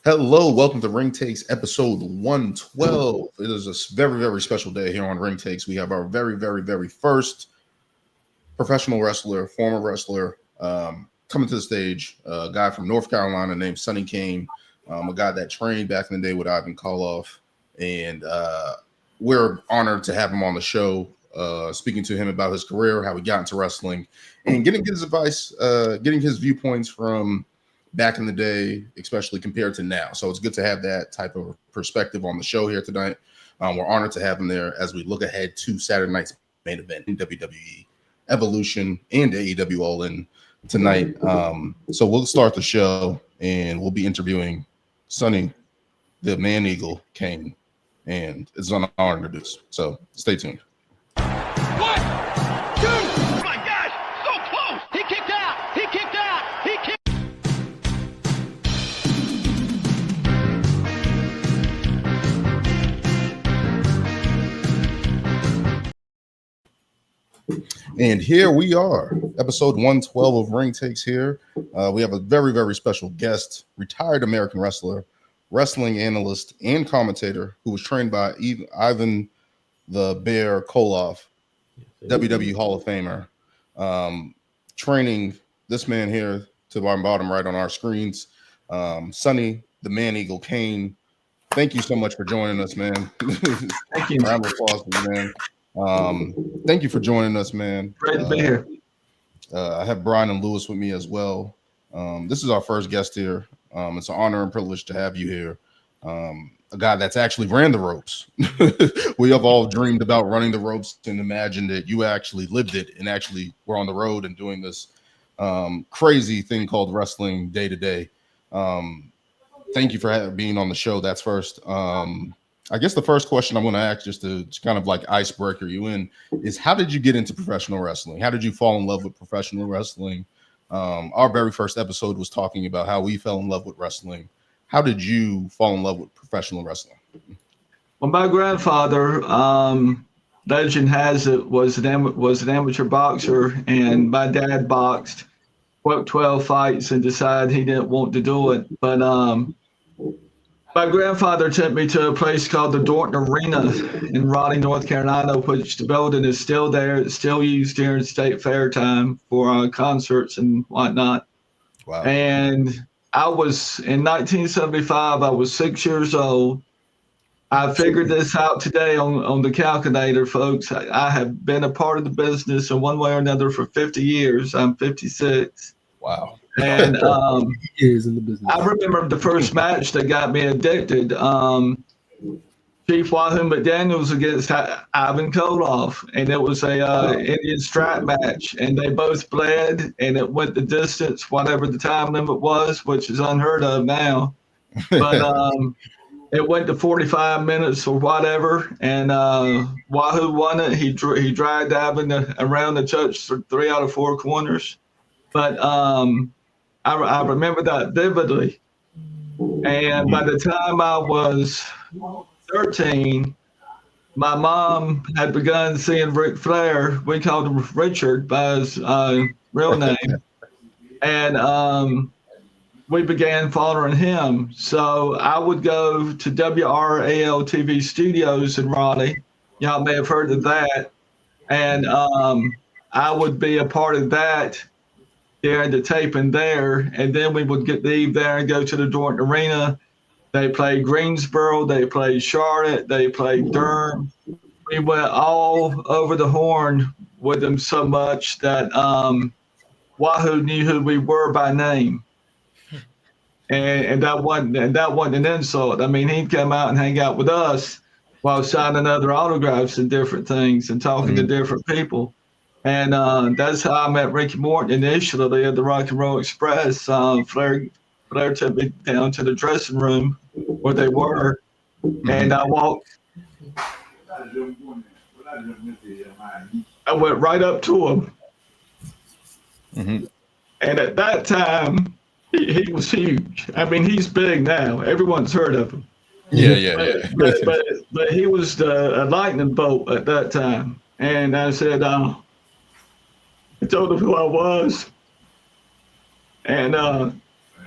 Hello, welcome to Ring Takes episode 112. It is a very, very special day here on Ring Takes. We have our very, very, very first professional wrestler, former wrestler, coming to the stage. A guy from North Carolina named Sonny Cain, a guy that trained back in the day with Ivan Koloff. And we're honored to have him on the show, speaking to him about his career, how he got into wrestling, and getting his advice, getting his viewpoints from back in the day, especially compared to now. So it's good to have that type of perspective on the show here tonight. We're honored to have him there as we look ahead to Saturday night's main event in WWE Evolution and AEW All In tonight. So we'll start the show and we'll be interviewing Sonny, the Man Eagle, Cain, and it's an honor to do this. So stay tuned. And here we are, episode 112 of Ring Takes here. We have a very, very special guest, retired American wrestler, wrestling analyst, and commentator who was trained by Ivan the Bear Koloff, WWE Hall of Famer. Training this man here to the bottom right on our screens, Sonny, the Man Eagle Cain. Thank you so much for joining us, man. Thank you. Round of applause, man. Thank you for joining us, man. Great to be here. I have Brian and Lewis with me as well. This is our first guest here. It's an honor and privilege to have you here. A guy that's actually ran the ropes. We have all dreamed about running the ropes and imagined that you actually lived it and actually were on the road and doing this crazy thing called wrestling day to day. Thank you for being on the show. That's first. I guess the first question I'm going to ask, just to kind of like icebreaker you in, is how did you get into professional wrestling? How did you fall in love with professional wrestling? Our very first episode was talking about how we fell in love with wrestling. How did you fall in love with professional wrestling? Well, my grandfather, legend has it, was an amateur boxer, and my dad boxed, worked 12 fights, and decided he didn't want to do it. But my grandfather took me to a place called the Dorton Arena in Raleigh, North Carolina, which the building is still there. It's still used during state fair time for concerts and whatnot. Wow. And I was, in 1975, I was 6 years old. I figured this out today on the calculator, folks. I have been a part of the business in one way or another for 50 years. I'm 56. Wow. And years in the business. I remember the first match that got me addicted. Chief Wahoo McDaniels against Ivan Koloff, and it was a Indian strap match, and they both bled, and it went the distance, whatever the time limit was, which is unheard of now. But it went to 45 minutes or whatever, and Wahoo won it. He dragged Ivan around the church for 3 out of 4 corners. But I remember that vividly. And by the time I was 13, my mom had begun seeing Ric Flair. We called him Richard by his real name. And we began following him. So I would go to WRAL TV studios in Raleigh. Y'all may have heard of that. And I would be a part of that during the taping there. And then we would leave there and go to the Dorton Arena. They played Greensboro, they played Charlotte, they played Durham. We went all over the horn with them so much that Wahoo knew who we were by name. And that wasn't an insult. I mean, he'd come out and hang out with us while signing other autographs and different things and talking to different people. And that's how I met Ricky Morton initially at the Rock and Roll Express. Flair took me down to the dressing room where they were, and I went right up to him. Mm-hmm. And at that time, he was huge. I mean, he's big now. Everyone's heard of him. Yeah. But he was a lightning bolt at that time. And I said, I told him who I was. And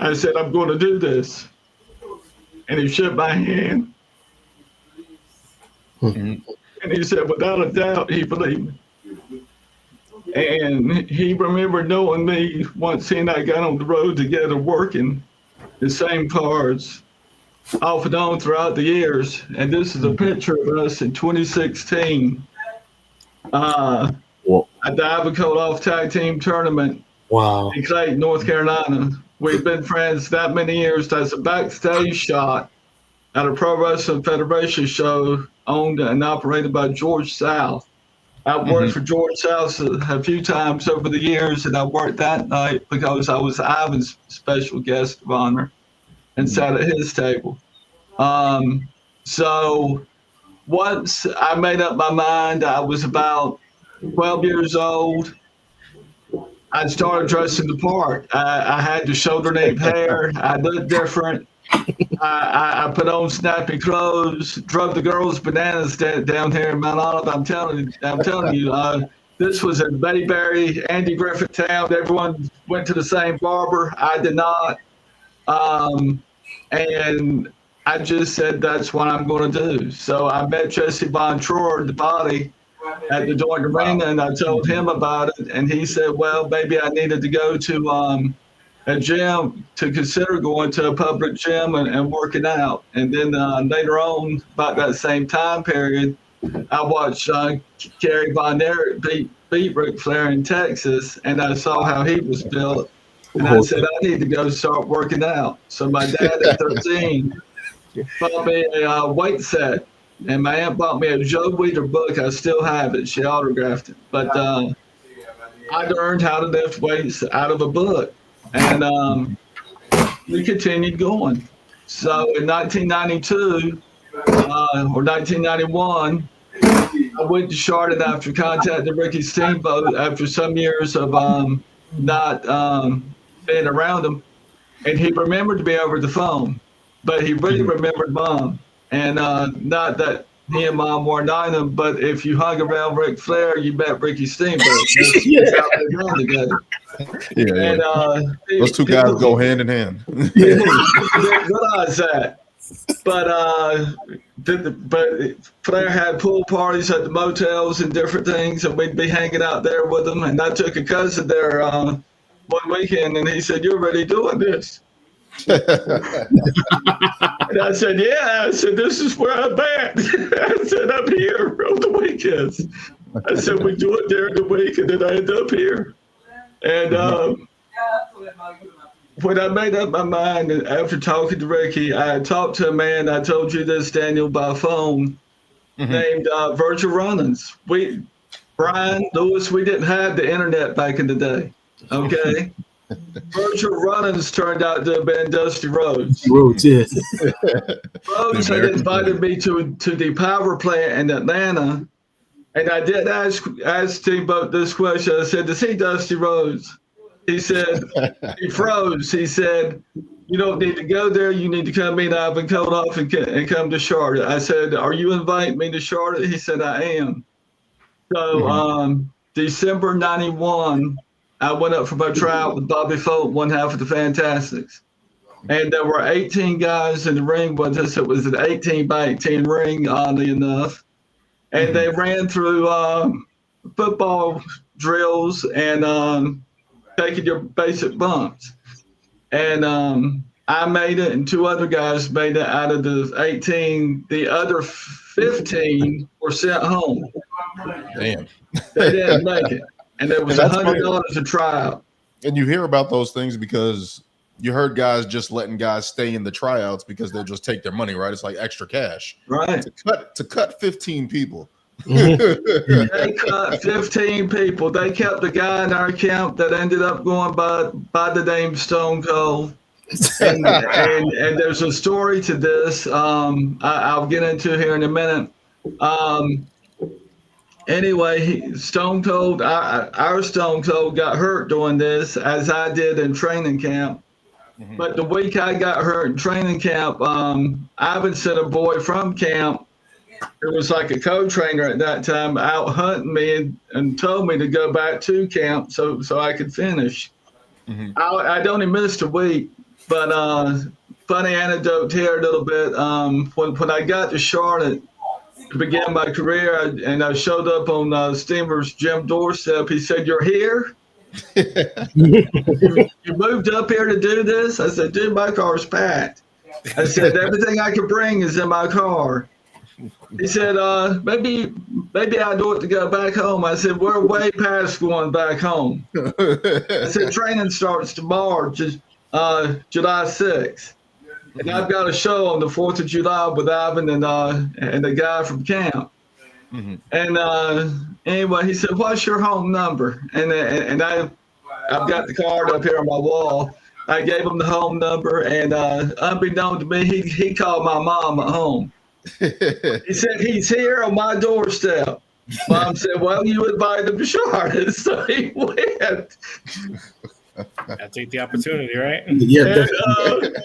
I said, I'm going to do this. And he shook my hand. And he said, without a doubt, he believed me. And he remembered knowing me once he and I got on the road together working the same cars off and on throughout the years. And this is a picture of us in 2016 at the Ivan Koloff Tag Team Tournament in Clayton, North Carolina. We've been friends that many years. That's a backstage shot at a Pro Wrestling Federation show owned and operated by George South. I've worked for George South a few times over the years, and I worked that night because I was Ivan's special guest of honor and sat at his table. So once I made up my mind, I was about 12 years old. I started dressing the part. I had the shoulder-length hair. I looked different. I put on snappy clothes, drove the girls bananas down here in Mount Olive. I'm telling you, this was in Bayberry, Andy Griffith town. Everyone went to the same barber. I did not. And I just said, that's what I'm going to do. So I met Jesse Von Troer, the body, at the Joint Arena, and I told him about it. And he said, well, maybe I needed to go to a gym, to consider going to a public gym and working out. And then later on, about that same time period, I watched Kerry Von Erich beat Ric Flair in Texas, and I saw how he was built. And I said, I need to go start working out. So my dad at 13 bought me a weight set, and my aunt bought me a Joe Weider book. I still have it. She autographed it. But I learned how to lift weights out of a book. And we continued going. So in 1992 or 1991, I went to Charlotte after contacting Ricky Steamboat after some years of not being around him. And he remembered me over the phone, but he really remembered Mom. And not that he and Mom weren't on him, but if you hung around Ric Flair, you met Ricky Steamboat. That's how they ran together. Yeah, and, those two guys go hand in hand. Realize that, but Flair had pool parties at the motels and different things, and we'd be hanging out there with them. And I took a cousin there one weekend, and he said, "You're really doing this?" And I said, "Yeah." I said, "This is where I'm at." I said, "I'm here on the weekends." I said, "We do it during the week, and then I end up here." And when I made up my mind, and after talking to Ricky, I talked to a man, I told you this, Daniel, by phone, named Virgil Runnings. Brian Lewis, we didn't have the internet back in the day, okay? Virgil Runnings turned out to have been Dusty Rhodes. Rhodes, yes. Rhodes had invited me to the power plant in Atlanta. And I did ask Steamboat this question. I said, "Does he Dusty Rhodes?" He said, he froze. He said, "You don't need to go there. You need to come meet Ivan Koloff and come to Charlotte." I said, "Are you inviting me to Charlotte?" He said, "I am." So December 91, I went up for my tryout with Bobby Folk, one half of the Fantastics. And there were 18 guys in the ring with us. It was an 18 by 18 ring, oddly enough. And they ran through football drills and taking your basic bumps. And I made it, and two other guys made it out of the 18. The other 15 were sent home. Damn. They didn't make it. And there was $100 a tryout. And you hear about those things because you heard guys just letting guys stay in the tryouts because they'll just take their money, right? It's like extra cash. Right. To cut 15 people. They cut 15 people. They kept a guy in our camp that ended up going by the name Stone Cold. And there's a story to this I'll get into here in a minute. Anyway, Stone Cold, our Stone Cold got hurt doing this, as I did in training camp. But the week I got hurt in training camp, Ivan sent a boy from camp. It was like a co-trainer at that time, out hunting me and told me to go back to camp so I could finish. I'd only missed a week, But funny anecdote here a little bit. When I got to Charlotte to begin my career, and I showed up on Steamer's gym doorstep, he said, "You're here? You moved up here to do this?" I said, "Dude, my car's packed." I said, "Everything I could bring is in my car." He said, maybe I'll do it to go back home. I said, "We're way past going back home." I said, "Training starts tomorrow, July 6th. And I've got a show on the 4th of July with Ivan and the guy from camp." Mm-hmm. And anyway, he said, "What's your home number?" And I've got the card up here on my wall. I gave him the home number, and unbeknown to me, he called my mom at home. He said, "He's here on my doorstep." Mom said, "Well, you invited him to Charlotte," so he went. I take the opportunity, right? Yeah, And,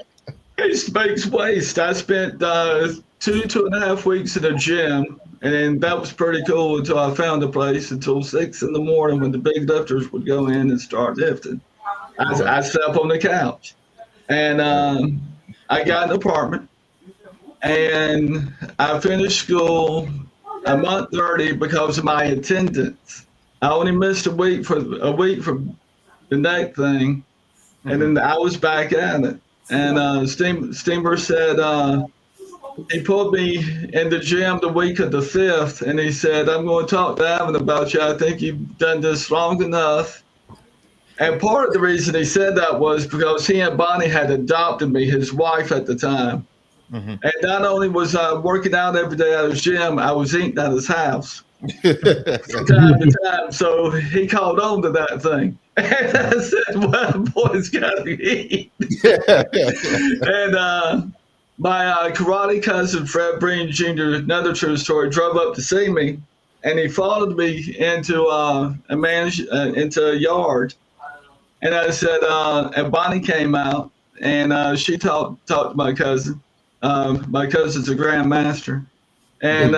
it makes waste. I spent 2.5 weeks in a gym, and that was pretty cool until I found a place until 6 in the morning when the big lifters would go in and start lifting. I slept on the couch, and I got an apartment, and I finished school a month early because of my attendance. I only missed a week for the neck thing, and then I was back at it. And Steamer said he pulled me in the gym the week of the 5th, and he said, "I'm going to talk to Evan about you. I think you've done this long enough." And part of the reason he said that was because he and Bonnie had adopted me, his wife at the time. Mm-hmm. And not only was I working out every day at his gym, I was eating at his house from time to time. So he called on to that thing. And I said, "Well, boys got to eat." And my karate cousin, Fred Breen Jr., another true story, drove up to see me, and he followed me into into a yard. And I said, and Bonnie came out, and she talked to my cousin. My cousin's a grandmaster, and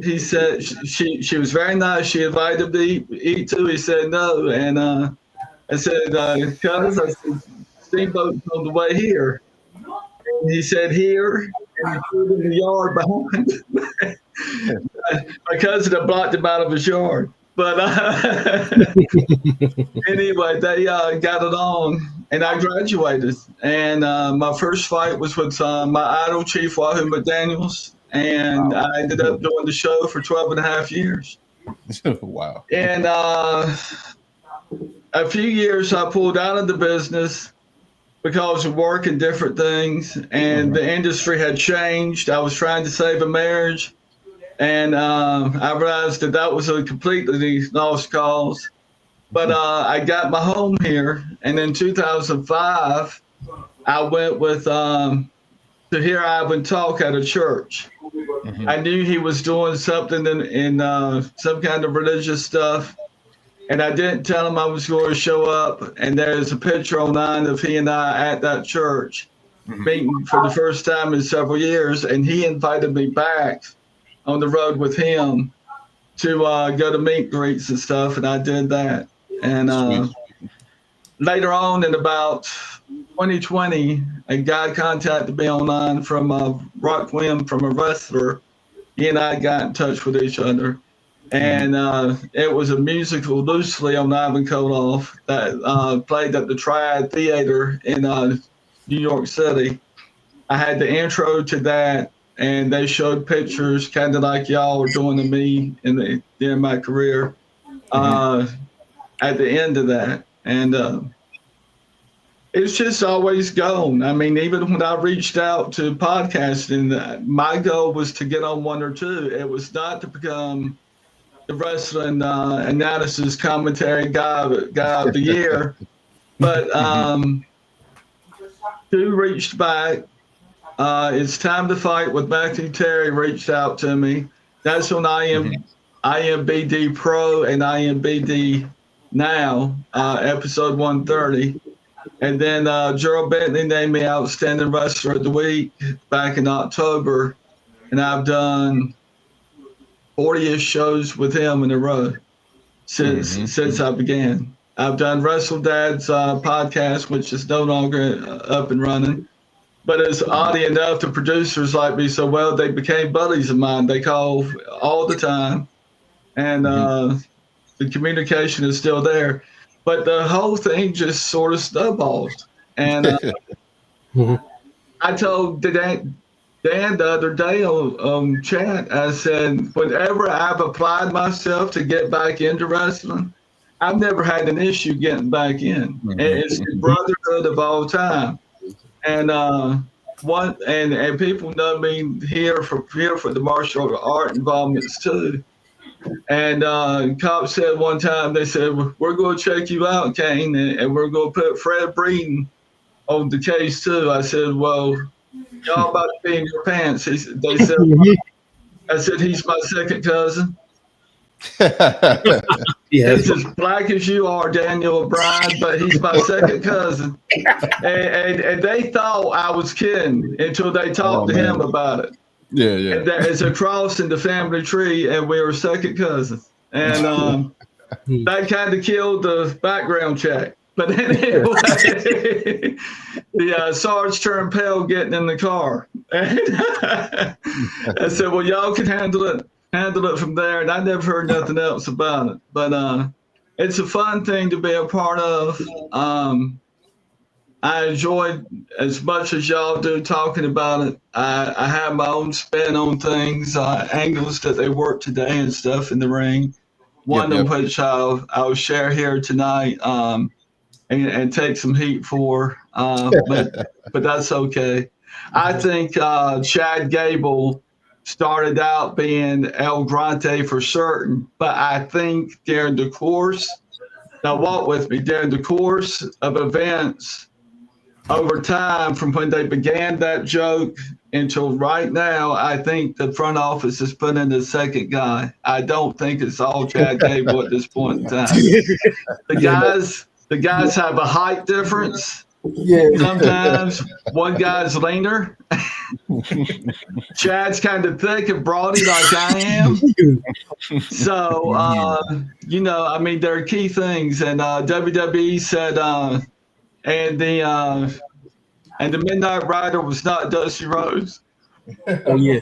he said she was very nice. She invited him to eat too. He said no, and I said, "Cuz," I said, "Steamboat's on the way here." And he said, "Here," and he put in the yard behind. My cousin had blocked him out of his yard. But anyway, they got it on, and I graduated. And my first fight was with my idol, Chief Wahoo McDaniels, and I ended up doing the show for 12.5 years. Wow. And a few years I pulled out of the business because of work and different things, and the industry had changed. I was trying to save a marriage. And I realized that was a completely lost cause. But I got my home here. And in 2005, I went with to hear Ivan talk at a church. Mm-hmm. I knew he was doing something in some kind of religious stuff. And I didn't tell him I was going to show up. And there's a picture online of he and I at that church, meeting for the first time in several years. And he invited me back on the road with him to go to meet greets and stuff, and I did that. And later on in about 2020, a guy contacted me online from Rock Wim, from a wrestler. He and I got in touch with each other, and it was a musical loosely on Ivan Koloff that played at the Triad Theater in New York City. I had the intro to that, and they showed pictures kind of like y'all were doing to me in my career at the end of that. And it's just always gone. I mean, even when I reached out to podcasting, my goal was to get on one or two. It was not to become the wrestling analysis commentary guy of the year, but two reached back. It's Time to Fight with Matthew Terry reached out to me. That's on IMBD Pro and IMBD Now, episode 130. And then Gerald Bentley named me Outstanding Wrestler of the Week back in October. And I've done 40-ish shows with him in a row since I began. I've done Wrestle Dad's podcast, which is no longer up and running. But it's oddly enough, the producers like me so well, they became buddies of mine. They call all the time, and the communication is still there. But the whole thing just sort of snowballed. And I told Dan the other day on chat, I said, whenever I've applied myself to get back into wrestling, I've never had an issue getting back in. It's the brotherhood of all time. And and people know me here for the martial art involvements too. And cops said one time, they said, we're going to check you out, Cain, and we're going to put Fred Breeden on the case too. I said, well, y'all about to be in your pants. They said, I said, he's my second cousin. He's as black as you are, Daniel O'Brien, but he's my second cousin. And they thought I was kidding until they talked to him about it. Yeah. And there's a cross in the family tree, and we were second cousins. And that kind of killed the background check. But anyway, the Sarge turned pale getting in the car. And I said, well, y'all can handle it from there. And I never heard nothing else about it. But it's a fun thing to be a part of. I enjoyed as much as y'all do talking about it. I have my own spin on things, angles that they work today and stuff in the ring. One of which I'll share here tonight and take some heat for, but that's okay. I think Chad Gable started out being El Grande for certain, but I think during the course of events, over time, from when they began that joke until right now, I think the front office has put in the second guy. I don't think it's all Chad Gable at this point in time. The guys have a height difference. Yeah. Sometimes one guy's leaner. Chad's kind of thick and brawny like I am. So, I mean, there are key things. And WWE said, and the Midnight Rider was not Dusty Rhodes. Oh, yeah.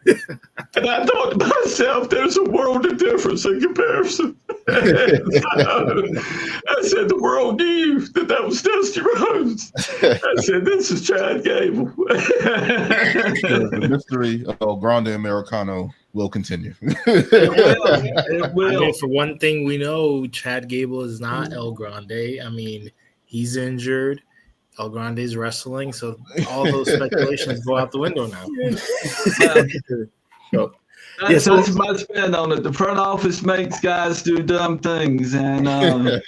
And I thought to myself, there's a world of difference in comparison. So, I said, the world knew that was Dusty Rhodes. I said, this is Chad Gable. The mystery of El Grande Americano will continue. It will. I mean, for one thing, we know Chad Gable is not El Grande. I mean, he's injured. El Grande's wrestling, so all those speculations go out the window now. That's my spin on it. The front office makes guys do dumb things, and the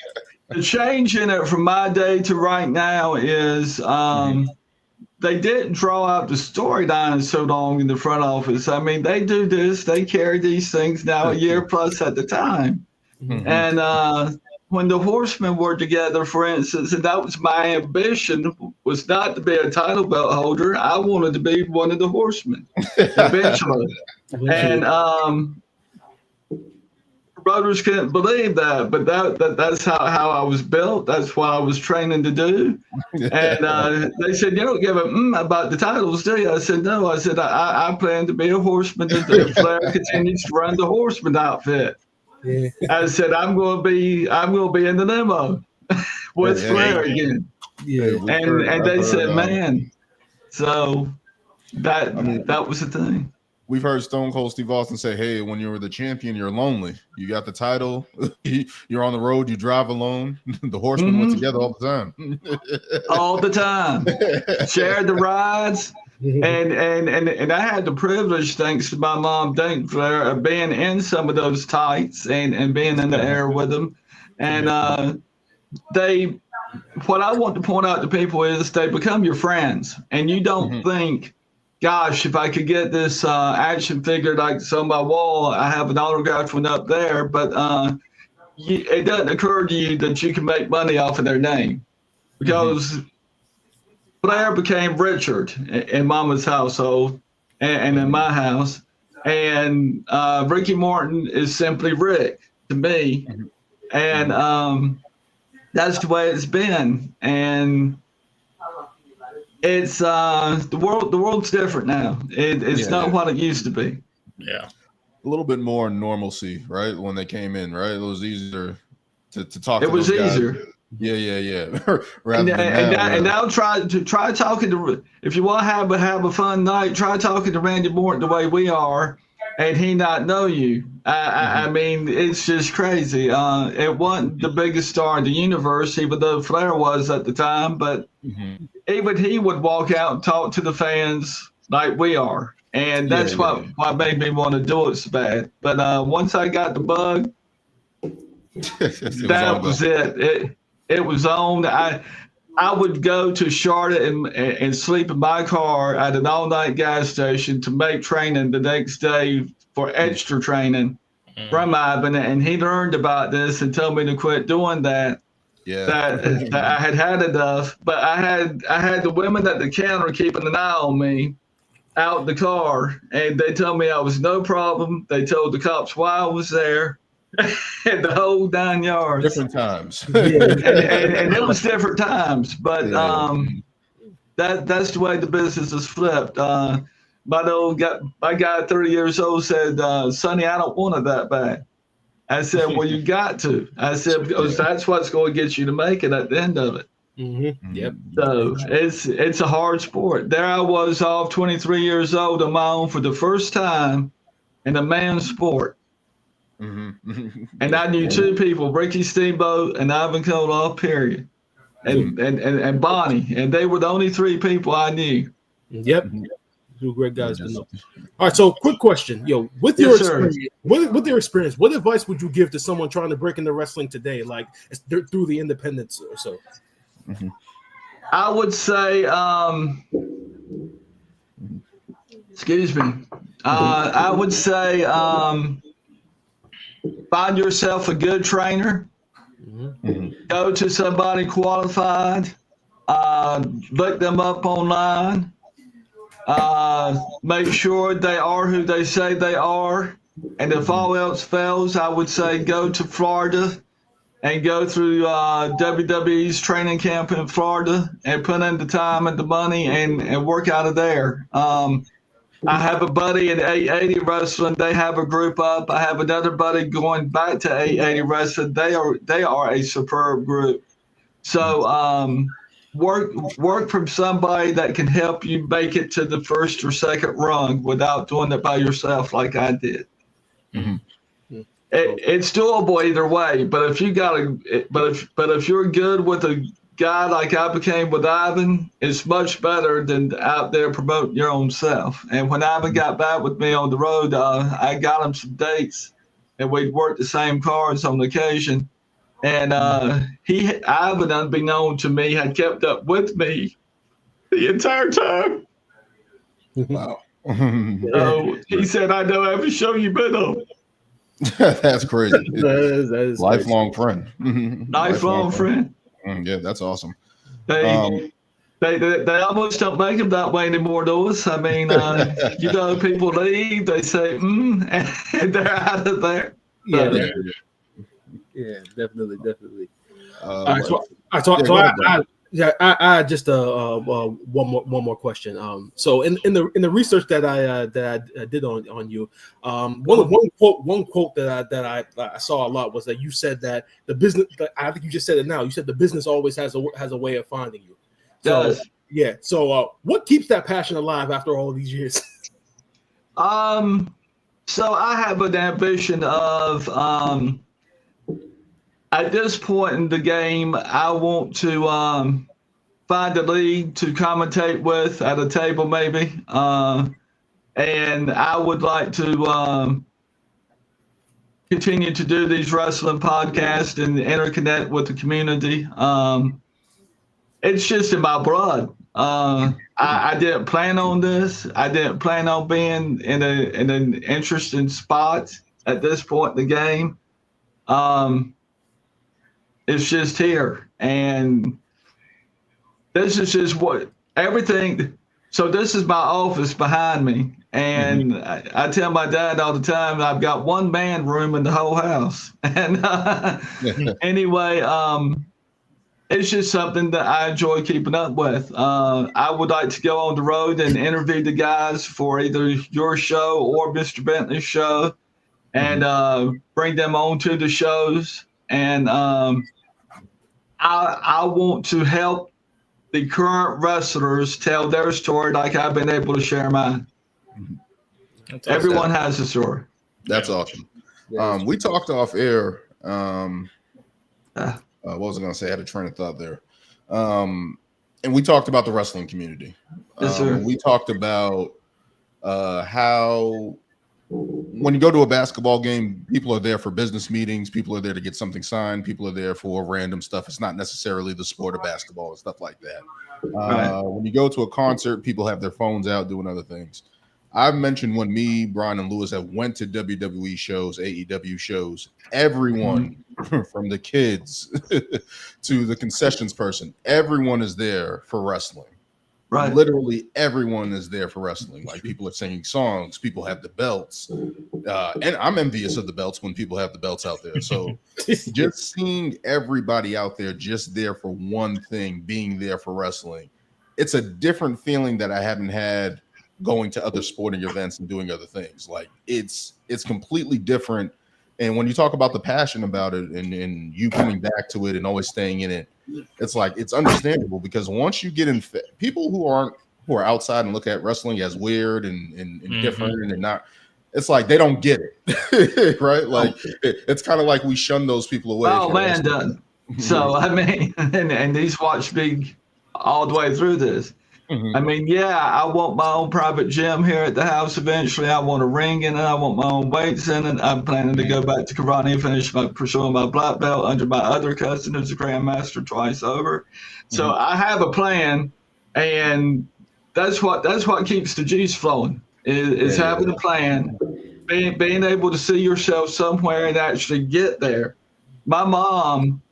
change in it from my day to right now is they didn't draw out the storyline so long in the front office. I mean, they do this, they carry these things now a year plus at the time, and when the Horsemen were together, for instance, and that was my ambition, was not to be a title belt holder. I wanted to be one of the Horsemen eventually. And promoters couldn't believe that, but that's how I was built. That's what I was training to do. And they said, you don't give a about the titles, do you? I said, no. I said, I plan to be a Horseman if Flair continues to run the Horseman outfit. Yeah. I said, I'm going to be in the limo with Flair again. Yeah. And they said, man. So that was the thing. We've heard Stone Cold Steve Austin say, hey, when you're the champion, you're lonely. You got the title. You're on the road. You drive alone. The Horsemen went together all the time. All the time. Shared the rides. And I had the privilege, thanks to my mom, Dayton Flair, of being in some of those tights and being in the air with them. And what I want to point out to people is they become your friends. And you don't think, gosh, if I could get this action figure like it's on my wall, I have an autographed one up there. But it doesn't occur to you that you can make money off of their name. Because Flair became Richard in Mama's household and in my house. And Ricky Morton is simply Rick to me. And that's the way it's been, and it's the world's different now. It's not what it used to be. Yeah. A little bit more normalcy, right? When they came in, right? It was easier to talk It to was those guys. easier. Yeah. And now try talking to, if you want to have a fun night, try talking to Randy Morton the way we are, and he not know you. I mean, it's just crazy. It wasn't the biggest star in the universe, even though Flair was at the time, but even he would walk out and talk to the fans like we are. And that's what made me want to do it so bad. But once I got the bug, that was it. It was on. I would go to Charlotte and sleep in my car at an all-night gas station to make training the next day for extra training from Ivan. And he learned about this and told me to quit doing that. Yeah. That I had enough. But I had the women at the counter keeping an eye on me out the car, and they told me I was no problem. They told the cops why I was there, and the whole 9 yards. Different times. and it was different times, but that's the way the business is flipped. My guy 30 years old said, Sonny, I don't want it that bad. I said, well, you got to. I said, because that's what's going to get you to make it at the end of it. Yep. So it's a hard sport. There I was, off 23 years old on my own for the first time in a man's sport. And I knew two people, Ricky Steamboat and Ivan Koloff, period. And Bonnie. And they were the only three people I knew. Yep. Two great guys to know. All right, so quick question. With your experience, with your experience, what advice would you give to someone trying to break into wrestling today, like through the independents or so? I would say, excuse me. I would say, find yourself a good trainer. Go to somebody qualified. Look them up online. Make sure they are who they say they are. And if all else fails, I would say go to Florida and go through WWE's training camp in Florida and put in the time and the money and work out of there. I have a buddy in 880 Wrestling. They have a group up. I have another buddy going back to 880 Wrestling. They are a superb group. So work from somebody that can help you make it to the first or second rung without doing it by yourself like I did. It's doable either way, but if you're good with a guy like I became with Ivan, it's much better than out there promoting your own self. And when Ivan got back with me on the road, I got him some dates, and we'd worked the same cards on occasion. And Ivan, unbeknown to me, had kept up with me the entire time. Wow. So he said, I know every show you've been on. That's crazy. That is lifelong friend. Lifelong friend. Yeah, that's awesome. They almost don't make them that way anymore, Louis. I mean, people leave, they say, and they're out of there. Yeah, definitely. All right, I just one more question. So in the research that I did on you, one quote that I saw a lot was that you said that the business. I think you just said it now. You said the business always has a way of finding you. So, yeah. So what keeps that passion alive after all of these years? So I have an ambition of at this point in the game, I want to find a league to commentate with at a table maybe. And I would like to continue to do these wrestling podcasts and interconnect with the community. It's just in my blood. I didn't plan on this. I didn't plan on being in an interesting spot at this point in the game. It's just here, and this is just what everything. So this is my office behind me, and I tell my dad all the time I've got one man room in the whole house. And anyway, it's just something that I enjoy keeping up with. I would like to go on the road and interview the guys for either your show or Mr. Bentley's show, and bring them on to the shows. And I want to help the current wrestlers tell their story like I've been able to share mine. Everyone has a story. That's awesome. We talked off air. What was I going to say? I had a train of thought there. And we talked about the wrestling community. Yes, sir. We talked about how when you go to a basketball game, people are there for business meetings. People are there to get something signed. People are there for random stuff. It's not necessarily the sport of basketball and stuff like that. When you go to a concert, people have their phones out doing other things. I've mentioned when me, Brian, and Lewis have went to WWE shows, AEW shows, everyone from the kids to the concessions person, everyone is there for wrestling. Right. Literally everyone is there for wrestling. Like people are singing songs, people have the belts. And I'm envious of the belts when people have the belts out there. So just seeing everybody out there just there for one thing, being there for wrestling, it's a different feeling that I haven't had going to other sporting events and doing other things. Like it's completely different. And when you talk about the passion about it and you coming back to it and always staying in it, it's like it's understandable because once you get in, people who are outside and look at wrestling as weird and different and not, it's like they don't get it, right? Like it's kind of like we shun those people away. Oh man, so I mean, and these watch me all the way through this. I mean, yeah, I want my own private gym here at the house eventually. I want a ring in it. I want my own weights in it. I'm planning to go back to karate and finish pursuing my black belt under my other cousin who's a grandmaster twice over. So I have a plan, and that's what keeps the juice flowing is having a plan, being able to see yourself somewhere and actually get there. My mom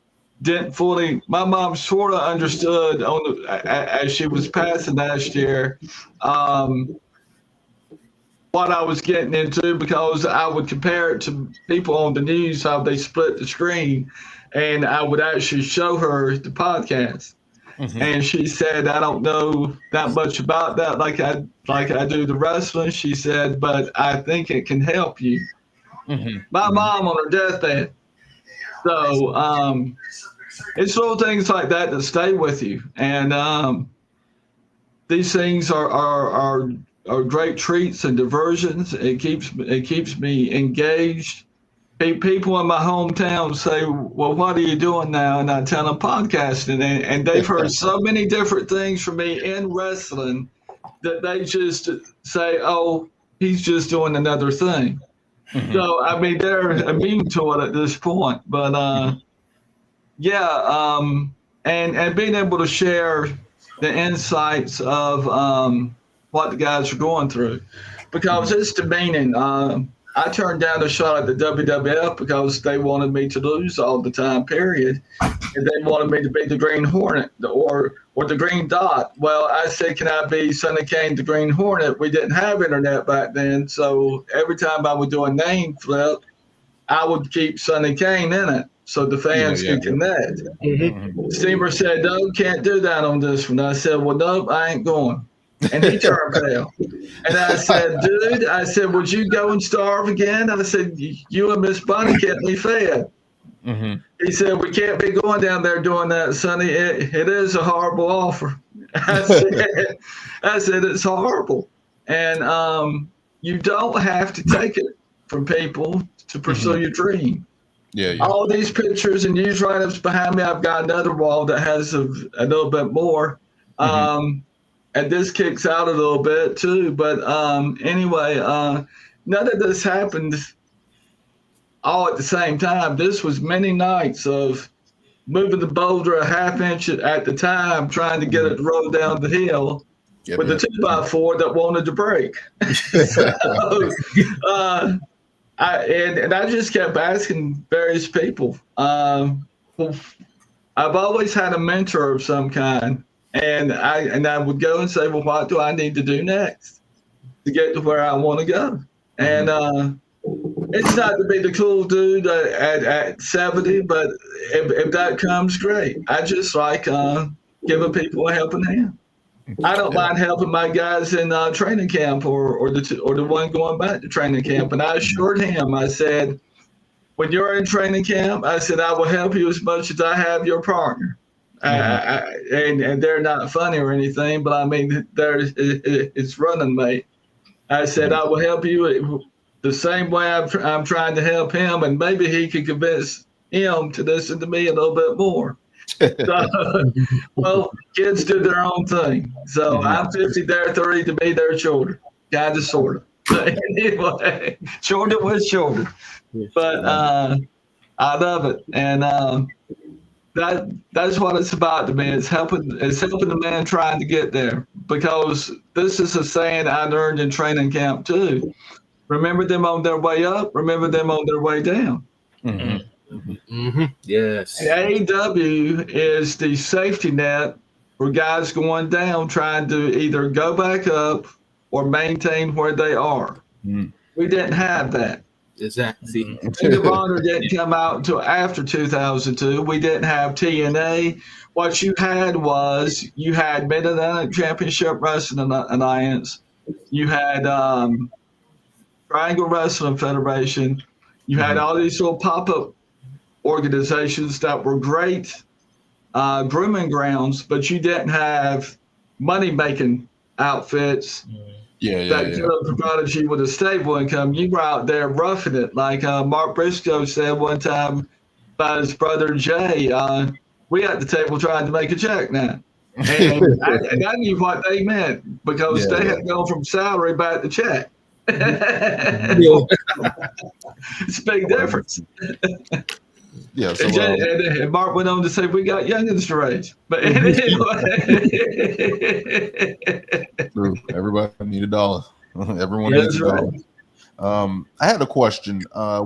sort of understood as she was passing last year what I was getting into because I would compare it to people on the news, how they split the screen, and I would actually show her the podcast. And she said, I don't know that much about that like I do the wrestling. She said, but I think it can help you. My mom on her deathbed. So it's little things like that stay with you, and these things are great treats and diversions. It keeps me engaged. People in my hometown say, "Well, what are you doing now?" And I tell them podcasting, and they've heard so many different things from me in wrestling that they just say, "Oh, he's just doing another thing." So I mean, they're immune to it at this point, but. Yeah, and being able to share the insights of what the guys are going through, because it's demeaning. I turned down a shot at the WWF because they wanted me to lose all the time, period, and they wanted me to be the Green Hornet or the Green Dot. Well, I said, can I be Sonny Cain, the Green Hornet? We didn't have internet back then, so every time I would do a name flip, I would keep Sonny Cain in it. So the fans can connect. Steamer said, no, can't do that on this one. I said, well, nope, I ain't going. And he turned pale. And I said, dude, would you go and starve again? I said, you and Miss Bunny kept me fed. He said, we can't be going down there doing that, Sonny. It is a horrible offer. I said, it's horrible. And you don't have to take it from people to pursue your dream. Yeah. All these pictures and news write-ups behind me. I've got another wall that has a little bit more. And this kicks out a little bit too. But anyway, none of this happened all at the same time. This was many nights of moving the boulder a half inch at the time, trying to get it to roll down the hill with the 2x4 that wanted to break. So, I just kept asking various people. I've always had a mentor of some kind, and I would go and say, well, what do I need to do next to get to where I want to go? And It's not to be the cool dude at 70, but if that comes, great. I just like giving people a helping hand. I don't mind helping my guys in training camp or the one going back to training camp. And I assured him, I said, when you're in training camp, I said, I will help you as much as I have your partner. And they're not funny or anything, but I mean, it's running mate. I said, I will help you the same way I'm trying to help him, and maybe he could convince him to listen to me a little bit more. So, well, kids do their own thing. So I'm 50, they're 30 to be their children, kind of, sort of. Anyway, shoulder with shoulder. But I love it, and that's what it's about to me. It's helping the man trying to get there, because this is a saying I learned in training camp too. Remember them on their way up. Remember them on their way down. Yes. And AEW is the safety net for guys going down, trying to either go back up or maintain where they are. We didn't have that. Exactly. Ring of Honor didn't come out until after 2002. We didn't have TNA. What you had was Mid-Atlantic Championship Wrestling Alliance. You had Triangle Wrestling Federation. You had all these little pop-up organizations that were great grooming grounds, but you didn't have money-making outfits. That could have provided you with a stable income. You were out there roughing it. Like Mark Briscoe said one time about his brother Jay, we at the table trying to make a check now. And I knew what they meant, because they had gone from salary back to check. It's a big difference. Yeah. So, and Mark went on to say, we got youngins to raise. But anyway. True. Everybody need $1. Everyone needs $1. I had a question.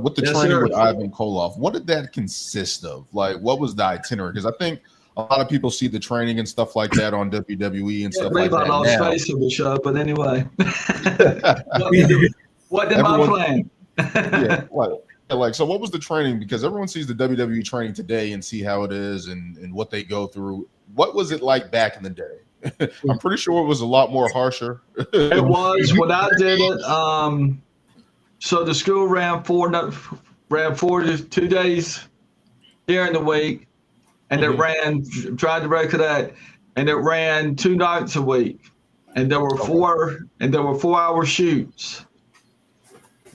With the training with Ivan Koloff, what did that consist of? Like, what was the itinerary? Because I think a lot of people see the training and stuff like that on WWE and stuff like that. I lost face of the show, but anyway. What did my plan? So what was the training? Because everyone sees the WWE training today and see how it is and what they go through. What was it like back in the day? I'm pretty sure it was a lot more harsher. It was when I did it. So the school ran 2 days during the week, and it ran, tried to record that, and it ran 2 nights a week, and there were 4-hour shoots.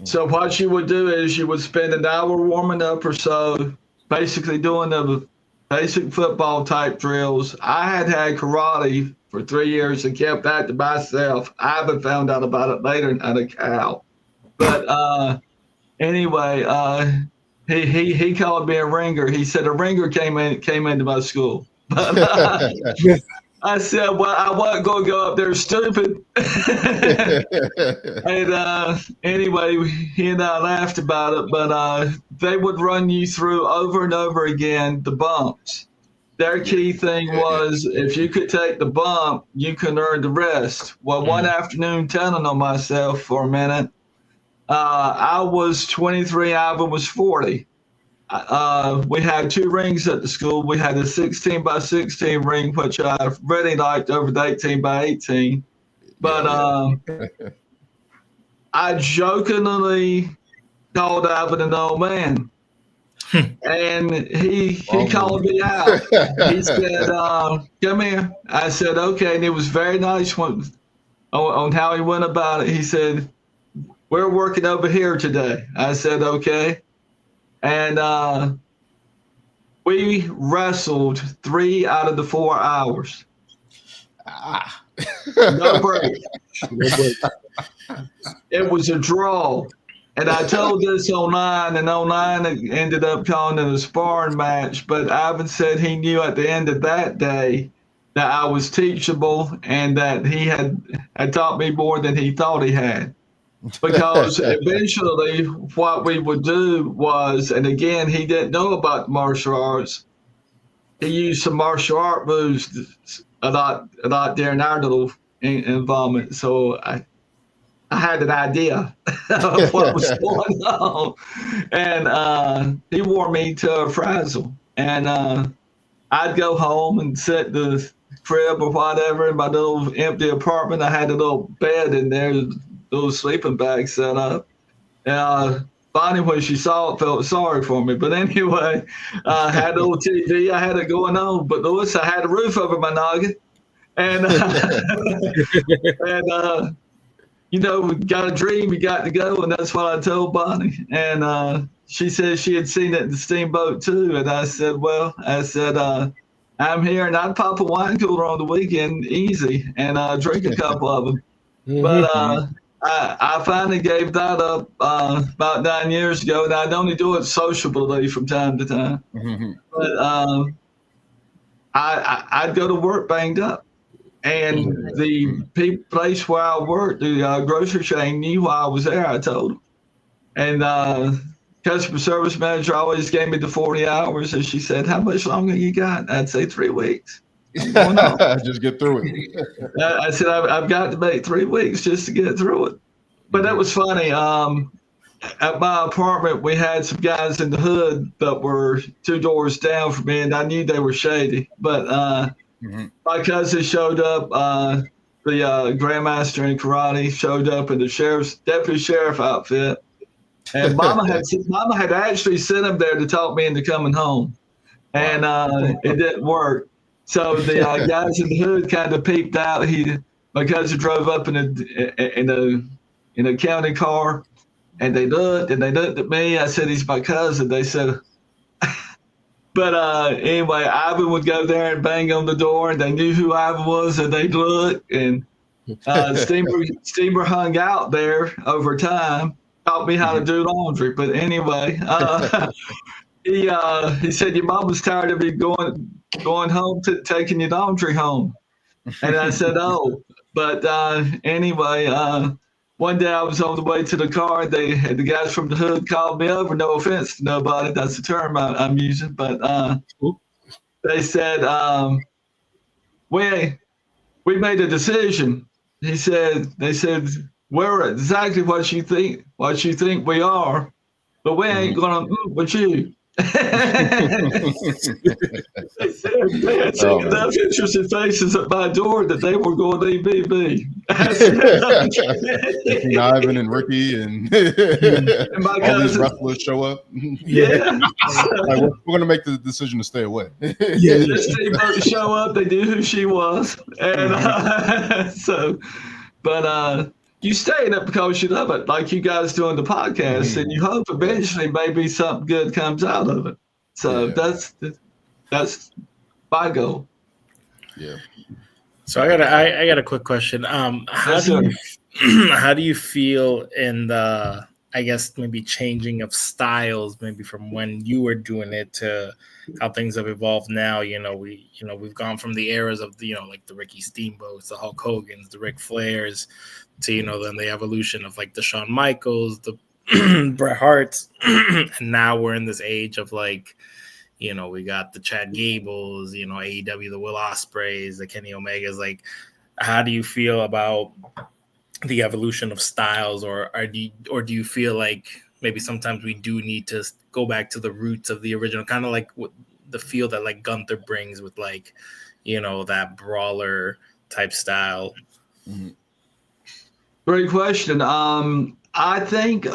So what you would do is you would spend an hour warming up or so, basically doing the basic football type drills. I had karate for 3 years and kept that to myself. I haven't found out about it later and had a cow. But anyway, he called me a ringer. He said a ringer came into my school. But I said, well, I wasn't going to go up there stupid. And anyway, he and I laughed about it, but they would run you through over and over again the bumps. Their key thing was if you could take the bump, you could earn the rest. Well, one afternoon, telling on myself for a minute, I was 23, Ivan was 40. We had 2 rings at the school. We had a 16x16 ring, which I really liked over the 18x18. But I jokingly called Ivan an old man. And he called me out. He said, come here. I said, okay. And it was very nice on how he went about it. He said, we're working over here today. I said, okay. And we wrestled 3 out of the 4 hours. No break. It was a draw. And I told this online, and online ended up calling it a sparring match. But Ivan said he knew at the end of that day that I was teachable and that he had taught me more than he thought he had. Because eventually what we would do was, and again, he didn't know about martial arts. He used some martial art moves a lot during our little involvement. So I I had an idea of what was going on. And he wore me to a frazzle. And I'd go home and sit in the crib or whatever in my little empty apartment. I had a little bed in there, a little sleeping bag set up. And Bonnie, when she saw it, felt sorry for me. But anyway, I had a little TV. I had it going on. But Louis, I had a roof over my noggin. And, you know, we got a dream, we got to go. And that's what I told Bonnie. And she said she had seen it in the Steamboat too. And I said, well, I'm here and I'd pop a wine cooler on the weekend easy and drink a couple of them. But I finally gave that up about 9 years ago, and I'd only do it sociably from time to time. But I'd go to work banged up. And the place where I worked, the grocery chain, knew why I was there, I told them. And customer service manager always gave me the 40 hours, and she said, how much longer you got? I'd say 3 weeks. Just get through it. I said, I've got to make 3 weeks just to get through it. But that was funny. At my apartment, we had some guys in the hood that were 2 doors down from me, and I knew they were shady. But my cousin showed up, the grandmaster in karate showed up in the deputy sheriff outfit. And Mama had actually sent him there to talk me into coming home. And it didn't work. So the guys in the hood kind of peeped out. My cousin drove up in a county car, and they looked at me. I said, he's my cousin. They said, but anyway, Ivan would go there and bang on the door, and they knew who Ivan was, and they'd look. And Steamer hung out there over time, taught me how to do laundry. But anyway, he said, your mom was tired of you going home, taking your laundry home. And I said, oh. But anyway, one day I was on the way to the car. The guys from the hood called me over. No offense to nobody. That's the term I'm using. But they said, we made a decision. They said, we're exactly what you think we are, but we ain't going to move with you. They had seen enough interesting faces at my door that they were going to EBB. Ivan and Ricky and my all these cousin, wrestlers show up. Yeah. Like, we're going to make the decision to stay away. The Steamboat show up. They knew who she was. And but you stay in it because you love it, like you guys doing the podcast, and you hope eventually maybe something good comes out of it. So that's my goal. Yeah. So I got a quick question. How do you feel in the, I guess, maybe changing of styles, maybe from when you were doing it to how things have evolved now? We've gone from the eras of like the Ricky Steamboats, the Hulk Hogans, the Ric Flairs, to then the evolution of like the Shawn Michaels, the Bret Harts, and now we're in this age of like, we got the Chad Gables, AEW, the Will Ospreys, the Kenny Omegas. Like, how do you feel about the evolution of styles, or do you feel like maybe sometimes we do need to go back to the roots of the original, kind of like what the feel that like Gunther brings with like, that brawler type style? Mm-hmm. Great question. I think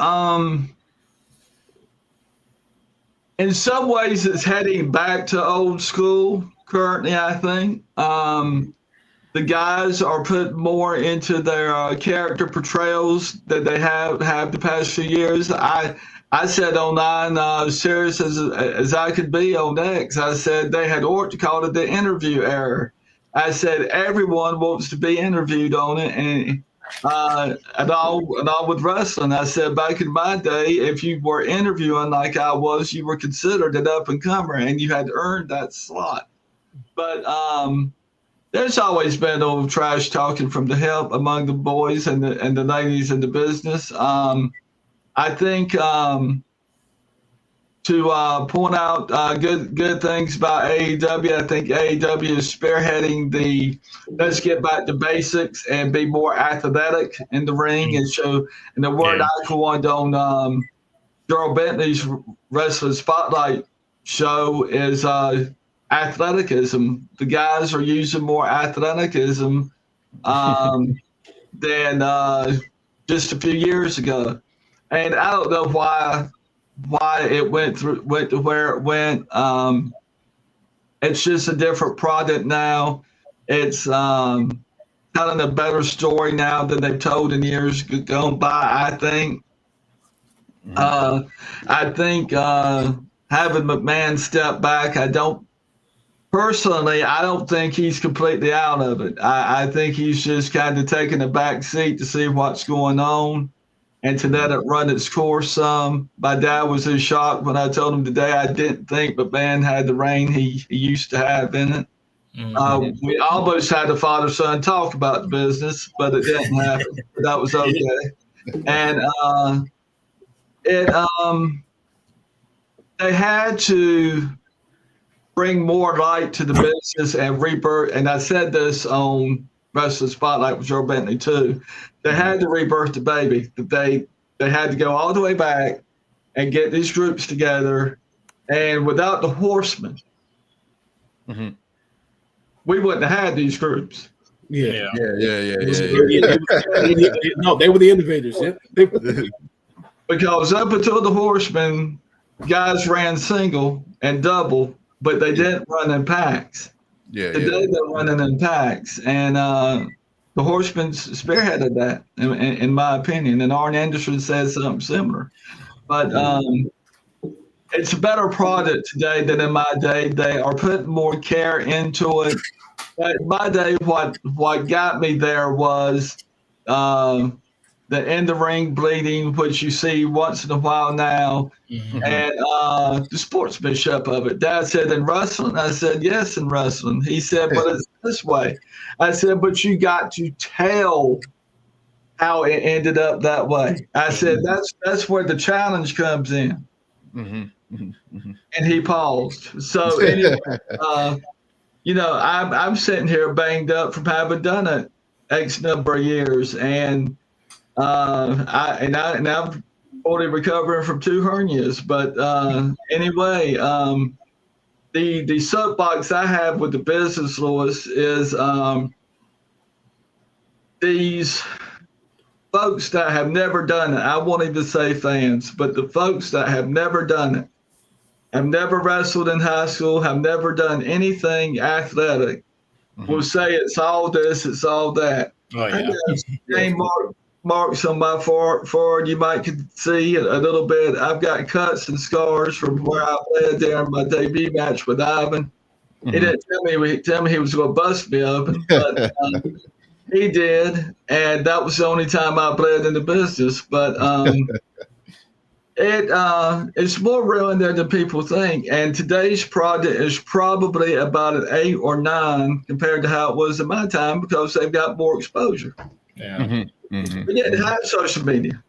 in some ways it's heading back to old school currently. I think the guys are put more into their character portrayals that they have the past few years. I said online, serious as I could be on X, I said they had ought to call it the interview era. I said everyone wants to be interviewed on it, and all with wrestling. I said back in my day, if you were interviewing like I was, you were considered an up and comer, and you had earned that slot. But there's always been a little trash talking from the hip among the boys and the ladies in the business. I think point out good things about AEW. I think AEW is spearheading the let's get back to basics and be more athletic in the ring and show. And the word I coined on Gerald Bentley's Wrestling Spotlight show is athleticism. The guys are using more athleticism than just a few years ago. And I don't know why it went to where it went. It's just a different product now. It's telling a better story now than they've told in years gone by, I think. I think having McMahon step back, I don't think he's completely out of it. I think he's just kind of taking a back seat to see what's going on and to let it run its course some. My dad was in shock when I told him today I didn't think McMahon had the reign he used to have in it. We almost had a father-son talk about the business, but it didn't happen. But that was okay. And they had to bring more light to the business and rebirth. And I said this on Wrestling Spotlight with Joe Bentley too. They had to rebirth the baby. They had to go all the way back and get these groups together. And without the Horsemen, we wouldn't have had these groups. Yeah. No, they were the innovators. Yeah. Because up until the Horsemen, guys ran single and double, but they didn't run in packs. Today they're running in packs, and the Horsemen spearheaded that, in my opinion. And Arn Anderson said something similar. But it's a better product today than in my day. They are putting more care into it. But in my day, what got me there was the in-the-ring bleeding, which you see once in a while now, and the sportsmanship of it. Dad said, in wrestling? I said, yes, in wrestling. He said, but it's this way. I said, but you got to tell how it ended up that way. I said, that's where the challenge comes in. And he paused. So anyway, I'm sitting here banged up from having done it X number of years, and I'm fully recovering from 2 hernias. But anyway, the soapbox I have with the business, Lewis, is these folks that have never done it. I won't even say fans, but the folks that have never done it, have never wrestled in high school, have never done anything athletic, will say it's all this, it's all that. Oh, yeah. I got name marks on my forehead. You might could see a little bit. I've got cuts and scars from where I bled during my debut match with Ivan. He didn't tell me he was going to bust me open, but he did, and that was the only time I bled in the business. But it's more real in there than people think. And today's product is probably about an 8 or 9 compared to how it was in my time, because they've got more exposure. Yeah. We didn't have social media.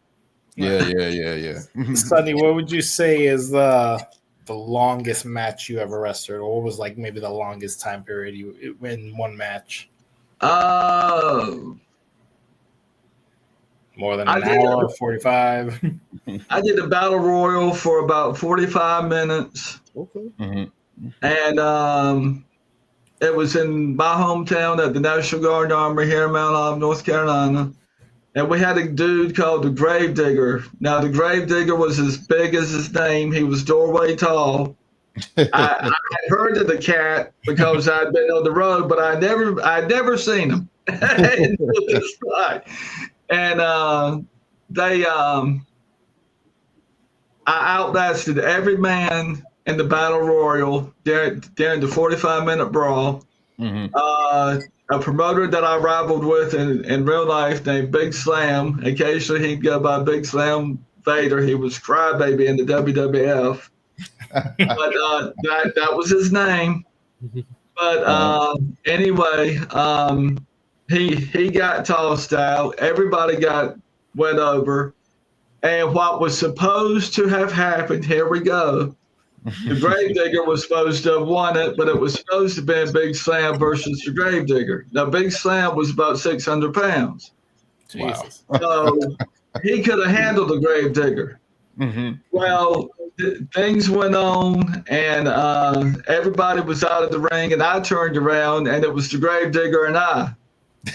Yeah. Sonny, what would you say is the longest match you ever wrestled, or what was like maybe the longest time period you in one match? More than an hour, 45. I did a battle royal for about 45 minutes. Okay. And it was in my hometown at the National Guard Armory here in Mount Olive, North Carolina. And we had a dude called the Gravedigger. Now, the Gravedigger was as big as his name. He was doorway tall. I had heard of the cat because I'd been on the road, but I'd never seen him. And I outlasted every man in the battle royal during the 45-minute brawl. A promoter that I rivaled with in real life named Big Slam. Occasionally he'd go by Big Slam Vader. He was Crybaby in the WWF. But that was his name. But anyway, he got tossed out. Everybody went over. And what was supposed to have happened, here we go. The Gravedigger was supposed to have won it, but it was supposed to be Big Slam versus the Gravedigger. Now, Big Slam was about 600 pounds. Jesus. So he could have handled the Gravedigger. Mm-hmm. Well, things went on, and everybody was out of the ring, and I turned around, and it was the Gravedigger and I.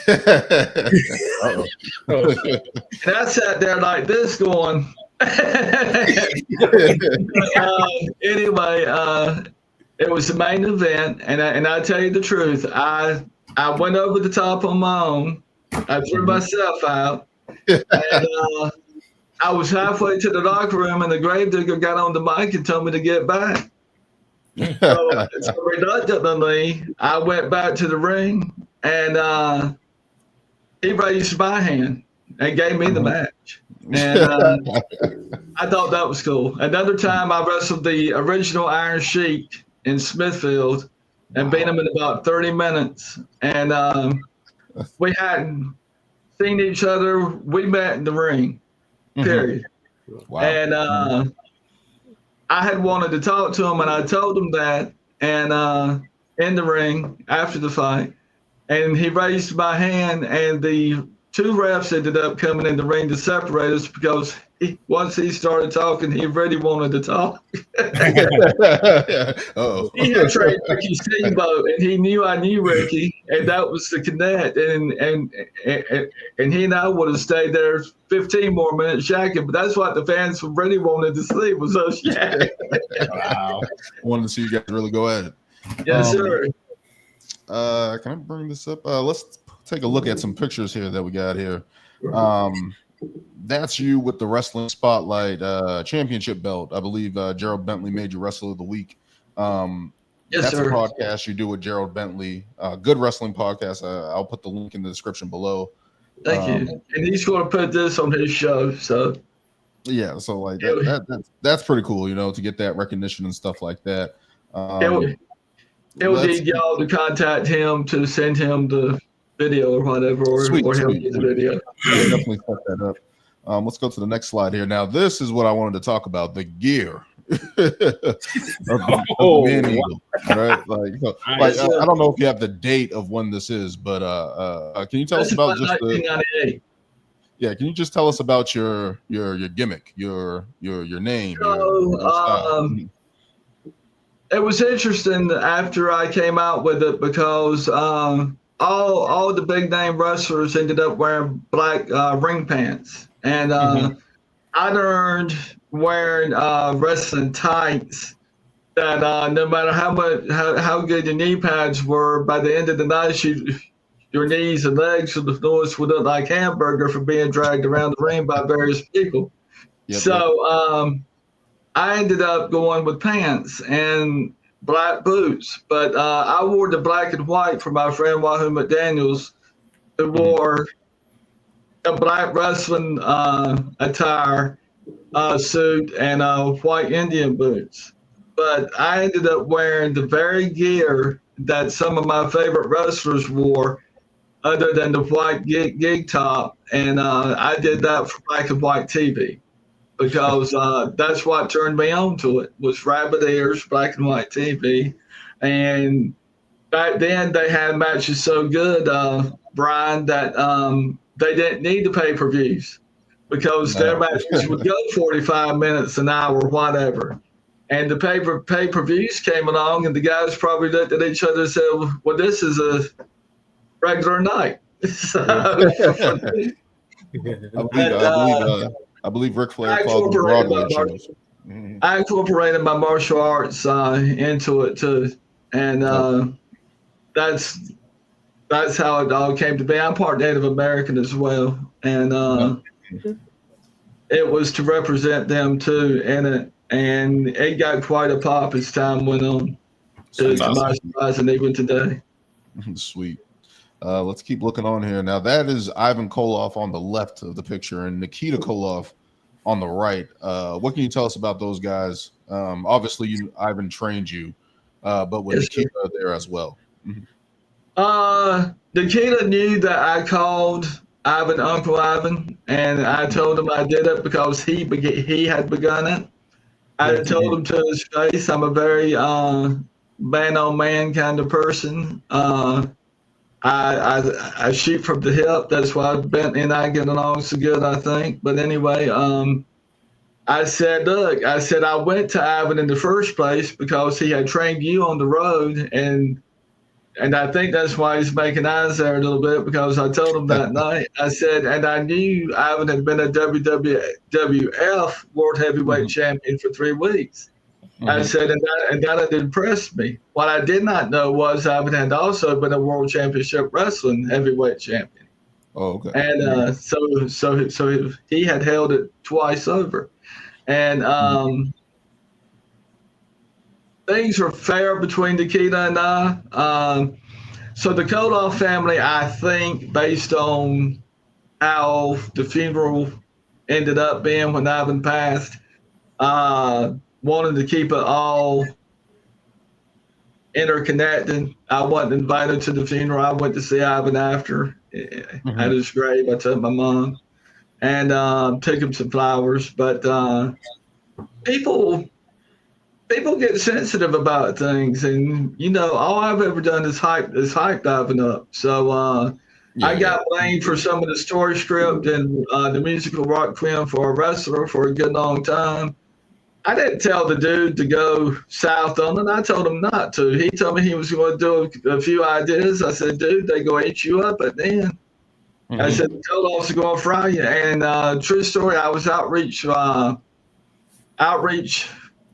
Uh-oh. And I sat there like this going, anyway, it was the main event, and I tell you the truth, I went over the top on my own. I threw myself out, and I was halfway to the locker room, and the Gravedigger got on the mic and told me to get back. So reluctantly, I went back to the ring, and he raised my hand and gave me the match. And I thought that was cool. Another time, I wrestled the original Iron Sheik in Smithfield and beat him in about 30 minutes. And we hadn't seen each other. We met in the ring, period. Wow. And I had wanted to talk to him, and I told him that, and in the ring after the fight. And he raised my hand, and the two refs ended up coming in the ring to separate us because once he started talking, he really wanted to talk. Uh-oh. He had trained Ricky Steamboat, and he knew I knew Ricky, and that was the connect. And he and I would have stayed there 15 more minutes shacking, but that's what the fans really wanted to see was us shacking. Wow. Wanted to see you guys really go at it. Yes, sir. Can I bring this up? Let's take a look at some pictures here that we got here. That's you with the Wrestling Spotlight championship belt. I believe Gerald Bentley made you Wrestler of the Week. Yes, that's sir. a podcast you do with Gerald Bentley. Good wrestling podcast. I'll put the link in the description below. Thank you. And he's going to put this on his show. So yeah, so like that's pretty cool, to get that recognition and stuff like that. It would need y'all to contact him to send him the video or whatever, or him get the video. We'll definitely set that up. Let's go to the next slide here. Now, this is what I wanted to talk about: the gear of the Man Eagle. Right? I don't know if you have the date of when this is, but can you tell us about just 1998. Yeah, can you just tell us about your gimmick, your name? So, it was interesting after I came out with it because all the big name wrestlers ended up wearing black ring pants, and I learned wearing wrestling tights that no matter how good your knee pads were, by the end of the night your knees and legs of the floors would look like hamburger for being dragged around the ring by various people. I ended up going with pants and black boots, but I wore the black and white for my friend Wahoo McDaniels, who wore a black wrestling attire suit and white Indian boots. But I ended up wearing the very gear that some of my favorite wrestlers wore, other than the white gig top, and I did that for black and white TV. Because that's what turned me on to it, was rabbit ears, black and white TV. And back then they had matches so good, Brian, that they didn't need the pay-per-views because their matches would go 45 minutes, an hour, whatever. And the pay-per-views came along, and the guys probably looked at each other and said, well, this is a regular night. I believe Ric Flair called them Broadway shows. I incorporated my martial arts into it too, and that's how it all came to be. I'm part Native American as well, and it was to represent them too in it, and it got quite a pop as time went on. To my surprise, and even today. Sweet. Let's keep looking on here. Now, that is Ivan Koloff on the left of the picture and Nikita Koloff on the right. What can you tell us about those guys? Obviously, Ivan trained you, but with Nikita there as well. Nikita knew that I called Ivan Uncle Ivan, and I told him I did it because he had begun it. I told him to his face, I'm a very man-on-man kind of person. I shoot from the hip. That's why Bentley and I get along so good, I think. But anyway, I said, look, I went to Ivan in the first place because he had trained you on the road, and I think that's why he's making eyes there a little bit, because I told him that night. I said, and I knew Ivan had been a WWF World Heavyweight Champion for 3 weeks. I said, and that had impressed me. What I did not know was Ivan had also been a World Championship Wrestling Heavyweight Champion. Oh, okay. And so he had held it twice over. And things were fair between Nikita and I. So the Koloff family, I think, based on how the funeral ended up being when Ivan passed, wanted to keep it all interconnected. I wasn't invited to the funeral. I went to see Ivan after at his grave. I took my mom and took him some flowers. But people get sensitive about things, and all I've ever done is hype Ivan up. So I got blamed for some of the story script and the musical rock film for a wrestler for a good long time. I didn't tell the dude to go south on it. I told him not to. He told me he was going to do a few ideas. I said, dude, they going to eat you up at the end. I said, the Koloffs are going to fry you. And true story, I was outreach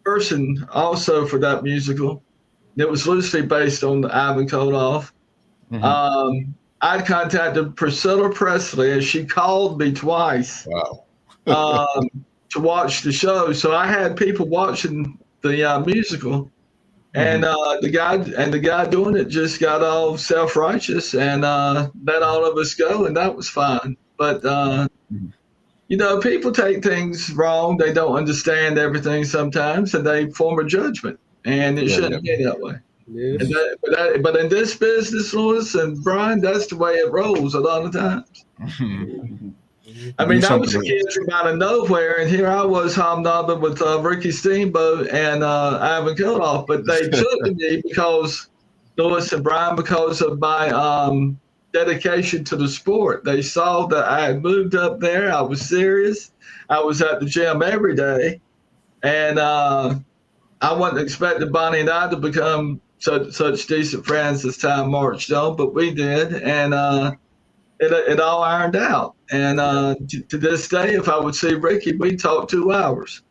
person also for that musical. It was loosely based on Ivan Koloff. I contacted Priscilla Presley, and she called me twice. Wow. To watch the show. So I had people watching the musical, and the guy doing it just got all self-righteous and let all of us go, and that was fine. But people take things wrong. They don't understand everything sometimes, and they form a judgment, and it shouldn't be that way. Yes. But in this business, Louis and Brian, that's the way it rolls a lot of times. I mean, I was a kid from out of nowhere, and here I was hobnobbing with Ricky Steamboat and Ivan Koloff, but they took me because, Louis and Brian, because of my dedication to the sport. They saw that I had moved up there. I was serious. I was at the gym every day, and I wasn't expecting Bonnie and I to become such decent friends as time marched on, but we did, and it all ironed out. And to this day, if I would see Ricky, we'd talk 2 hours.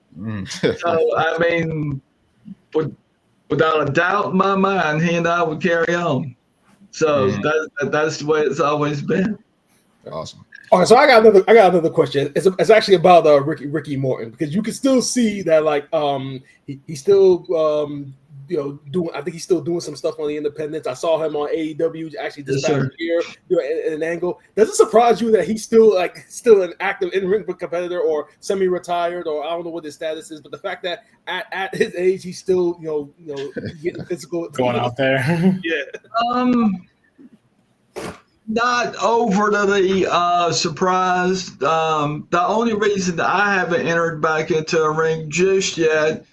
So, I mean, without a doubt in my mind, he and I would carry on. So that's the way it's always been. Awesome. All right, so I got another question. It's actually about Ricky Morton, because you can still see that he's still doing. I think he's still doing some stuff on the independents. I saw him on AEW actually this past year, in an angle. Does it surprise you that he's still an active in-ring competitor or semi-retired, or I don't know what his status is, but the fact that at his age he's still getting physical, going out there. Not overly surprised. The only reason that I haven't entered back into a ring just yet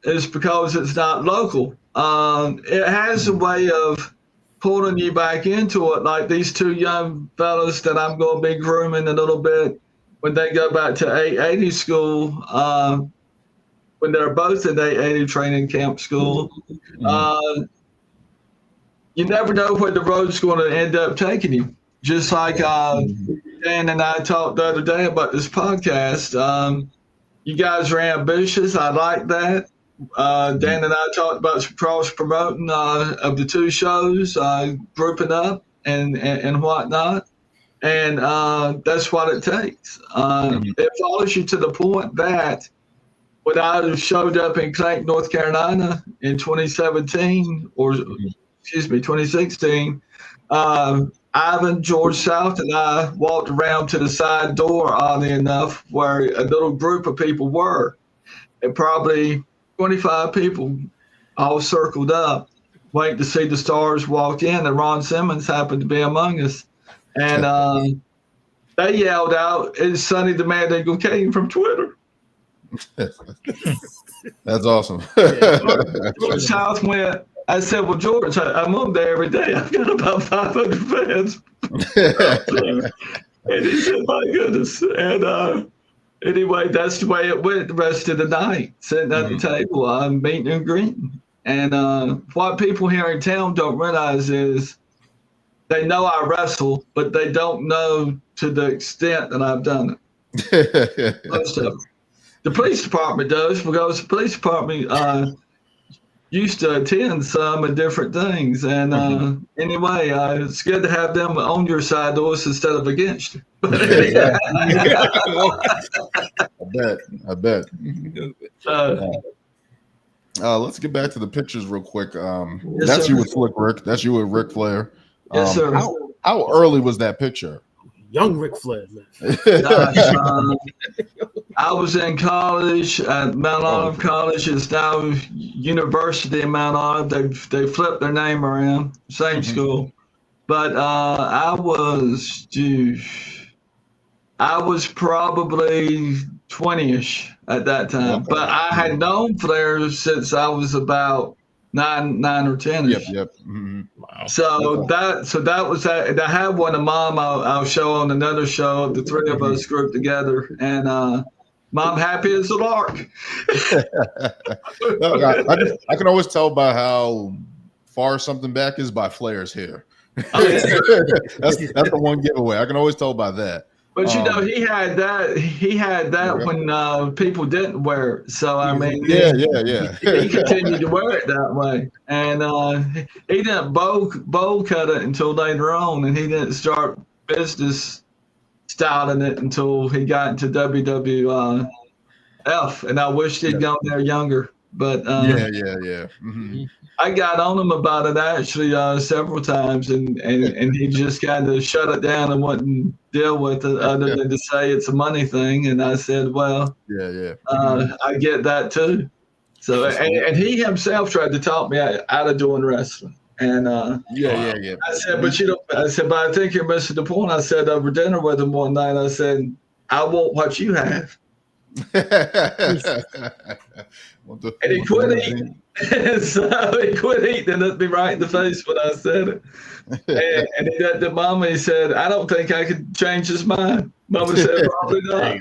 is because it's not local. It has a way of pulling you back into it, like these 2 young fellas that I'm going to be grooming a little bit when they go back to 880 school, when they're both in 880 training camp school. You never know where the road's going to end up taking you. Just like Dan and I talked the other day about this podcast. You guys are ambitious. I like that. Dan and I talked about cross-promoting of the 2 shows, grouping up and whatnot. And that's what it takes. It follows you to the point that when I showed up in Clank, North Carolina in 2017, or 2016, Ivan, George South, and I walked around to the side door, oddly enough, where a little group of people were. And probably 25 people all circled up, waiting to see the stars walk in, and Ron Simmons happened to be among us. And they yelled out, "It's Sonny the Mad Eagle Cain from Twitter." That's awesome. George South went. I said, well, George, I'm on there every day. I've got about 500 fans. And he said, my goodness. And anyway, that's the way it went the rest of the night, sitting at the table, meeting and greeting. And what people here in town don't realize is they know I wrestle, but they don't know to the extent that I've done it. Most of them. The police department does, because the police department used to attend some of different things. And anyway, it's good to have them on your side, Doris, instead of against you. I bet. Let's get back to the pictures real quick. Yes, that's sir. you with Slick Rick. That's you with Ric Flair. Yes, sir. How early was that picture? Young Ric Flair, man. Gosh, I was in college at Mount Olive College. It's now University of Mount Olive. They flipped their name around. Same school. But I was probably 20-ish at that time. But I had known Flair since I was about 9 or 10. Yep. Wow. So that was that. And I had one of Mom. I'll show on another show. The three of us grouped together, and Mom happy as a lark. I can always tell by how far something back is by Flair's hair. Oh, yeah. that's the one giveaway. I can always tell by that. But you know, he had that when people didn't wear it. So I mean, yeah. He continued to wear it that way, and he didn't bowl cut it until later on, and he didn't start business styling it until he got into WWF. And I wish he'd gone there younger. But yeah. Mm-hmm. I got on him about it actually several times, and he just kind of shut it down and wouldn't deal with it other than to say it's a money thing. And I said, well, I get that too. So and he himself tried to talk me out of doing wrestling. And I said, but I think you're missing the point. I said over dinner with him one night, I said, I want what you have. And he quit eating. So he quit eating and looked me right in the face when I said it. And he got to Mama. He said, I don't think I could change his mind. Mama said, probably not.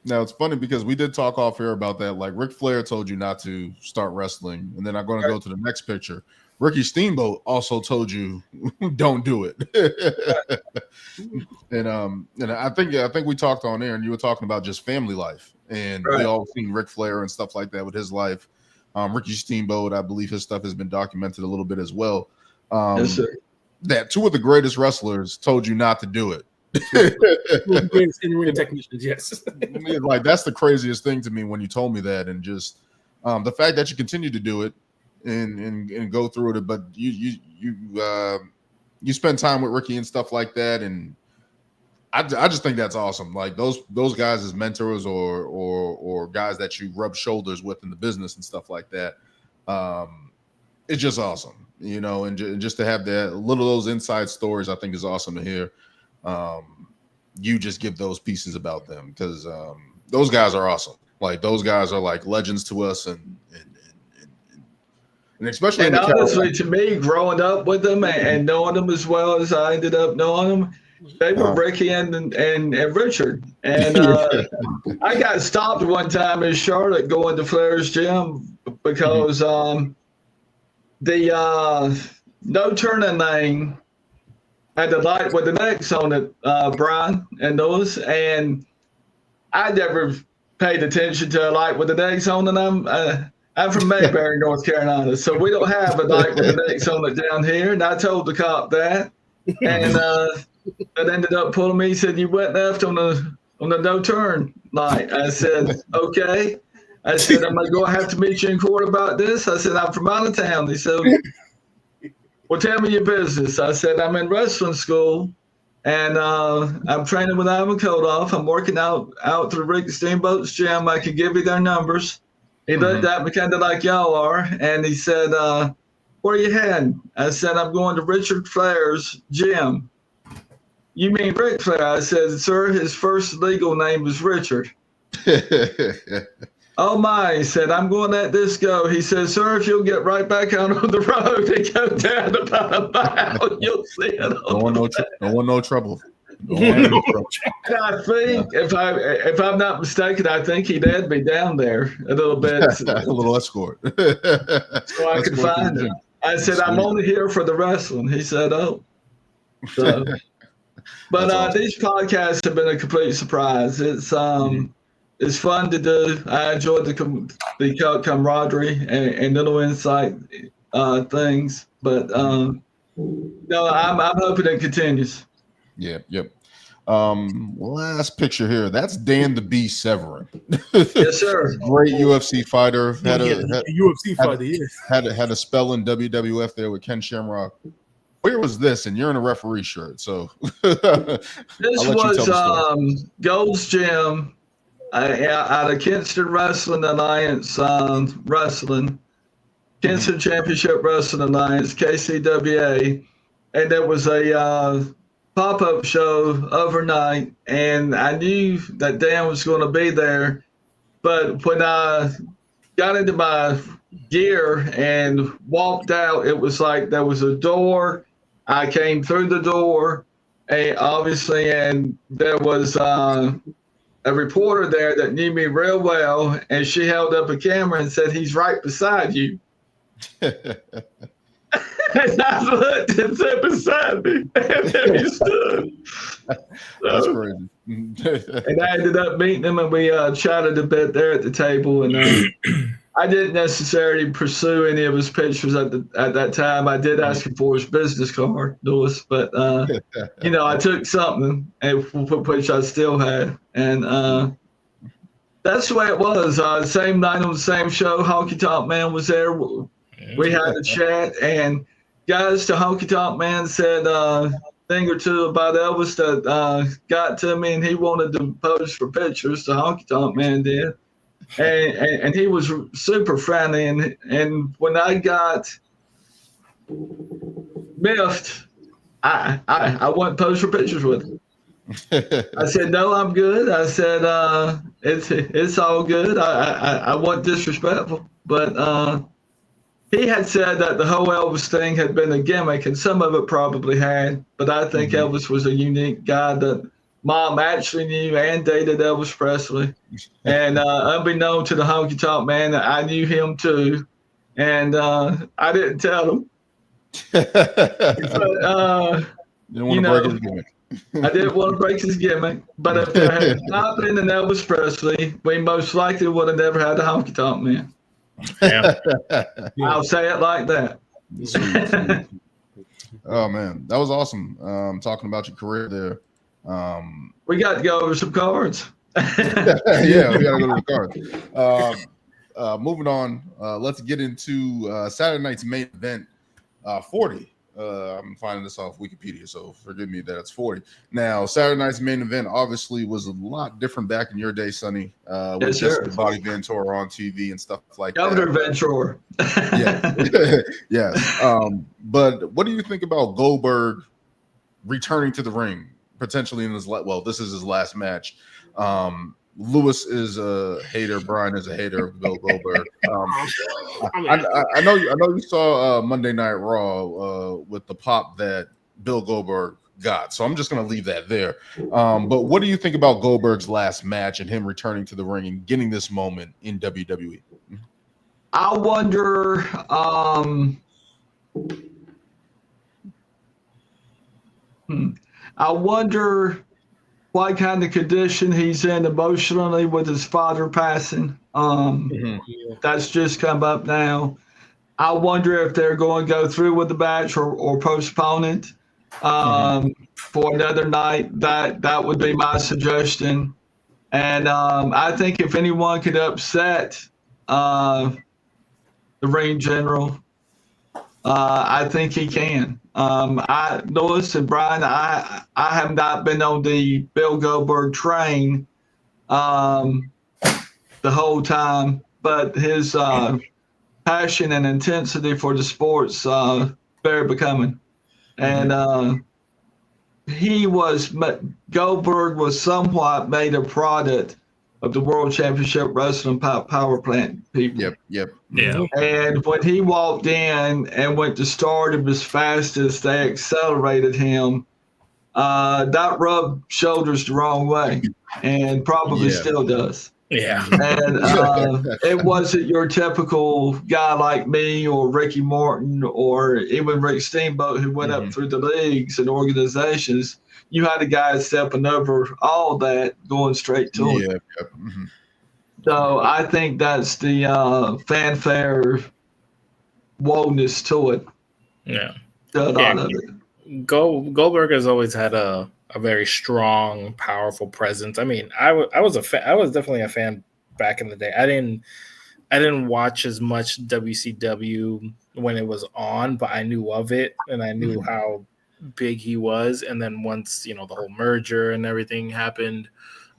Now, it's funny because we did talk off air about that. Like, Ric Flair told you not to start wrestling. And then I'm going to go to the next picture. Ricky Steamboat also told you don't do it. And I think we talked on air, and you were talking about just family life, and we all seen Ric Flair and stuff like that with his life. Ricky Steamboat, I believe his stuff has been documented a little bit as well. Yes, sir. That two of the greatest wrestlers told you not to do it. Greatest in-ring technicians, yes. Like, that's the craziest thing to me when you told me that, and just the fact that you continue to do it. And go through it, but you spend time with Ricky and stuff like that, and I just think that's awesome. Like those guys as mentors or guys that you rub shoulders with in the business and stuff like that. It's just awesome, you know, and just to have that little those inside stories, I think is awesome to hear. You just give those pieces about them because those guys are awesome. Like those guys are like legends to us, and especially honestly, to me, growing up with them and knowing them as well as I ended up knowing them, they were Ricky and Richard. And I got stopped one time in Charlotte going to Flair's gym because the no turning lane had the light with the X on it, Brian and those, and I never paid attention to a light with the X on, and I'm from Mayberry, North Carolina, so we don't have a light with an X on it down here. And I told the cop that, and that ended up pulling me. He said, "You went left on the no turn light." I said, "Okay." I said, "I'm gonna have to meet you in court about this." I said, "I'm from out of town." He said, "Well, tell me your business." I said, "I'm in wrestling school, and I'm training with Ivan Koloff. I'm working out through Dragon Steamboat's gym. I can give you their numbers." He looked at me kind of like y'all are, and he said, "Where are you heading?" I said, "I'm going to Richard Flair's gym." you mean Ric Flair? I said, sir, his first legal name was Richard. Oh my, he said, I'm going to let this go. He said, sir, if you'll get right back out on the road and go down about a mile, you'll see it. Don't want no trouble. Don't want no trouble. And I think, if I'm not mistaken, I think he'd add me down there a little bit. A little escort. So I could find him. I said, I'm only here for the wrestling. He said, oh. So, but awesome. These podcasts have been a complete surprise. It's fun to do. I enjoyed the camaraderie and little insight things. But no, I'm hoping it continues. Yeah, yep. Last picture here. That's Dan the Beast Severin. Yes, sir. Great UFC fighter. Had a spell in WWF there with Ken Shamrock. Where was this? And you're in a referee shirt, so this was Gold's Gym out of Kinston Wrestling Alliance Wrestling, Kinston Championship Wrestling Alliance, KCWA, and there was a pop-up show overnight, and I knew that Dan was going to be there, but when I got into my gear and walked out, it was like there was a door. I came through the door, obviously, and there was a reporter there that knew me real well, and she held up a camera and said, "He's right beside you." And I looked and said, "Beside me," and there he stood. That's crazy. And I ended up meeting him, and we chatted a bit there at the table. And I didn't necessarily pursue any of his pictures at that time. I did ask him for his business card, Lewis, but I took something, which I still had, and that's the way it was. Same night on the same show, Honky Tonk Man was there. We had a chat, and guys, the Honky Tonk Man said a thing or two about Elvis that got to me, and he wanted to pose for pictures. The Honky Tonk Man did, and he was super friendly. And when I got miffed, I wouldn't pose for pictures with him. I said, "No, I'm good." I said, "It's all good." I wasn't disrespectful, but he had said that the whole Elvis thing had been a gimmick, and some of it probably had, but I think Elvis was a unique guy that Mom actually knew and dated Elvis Presley. And unbeknown to the Honky Tonk Man, I knew him too, and I didn't tell him. But, I didn't want to break his gimmick, but if there had not been an Elvis Presley, we most likely would have never had the Honky Tonk Man. Yeah. I'll say it like that. Oh man, that was awesome. Talking about your career there. We got to go over some cards. Yeah, we got to go to the cards. Moving on, let's get into Saturday night's main event, 40. I'm finding this off Wikipedia, so forgive me that it's 40. Now, Saturday night's main event obviously was a lot different back in your day, Sonny. With just the Bobby Ventura on TV and stuff like Governor that. Ventura. Yeah. Yes. But what do you think about Goldberg returning to the ring, potentially in his this is his last match? Lewis is a hater. Brian is a hater of Bill Goldberg. I know you saw Monday Night Raw with the pop that Bill Goldberg got. So I'm just going to leave that there. But what do you think about Goldberg's last match and him returning to the ring and getting this moment in WWE? I wonder. I wonder what kind of condition he's in emotionally with his father passing. That's just come up now. I wonder if they're going to go through with the match or postpone it for another night. That would be my suggestion. And I think if anyone could upset the ring general, I think he can. Lewis and Brian, I have not been on the Bill Goldberg train the whole time, but his passion and intensity for the sport's very becoming. And Goldberg was somewhat made a product of the World Championship Wrestling Power Plant people. Yep. Yeah. And when he walked in and went to stardom as fast as they accelerated him, that rubbed shoulders the wrong way, and probably still does. Yeah. And it wasn't your typical guy like me or Ricky Morton or even Rick Steamboat who went up through the leagues and organizations. You had a guy stepping over all that, going straight to it. Yep. So I think that's the fanfare wowness to it. Yeah. Goldberg has always had a very strong, powerful presence. I mean, I was definitely a fan back in the day. I didn't watch as much WCW when it was on, but I knew of it and I knew how big he was. And then once the whole merger and everything happened,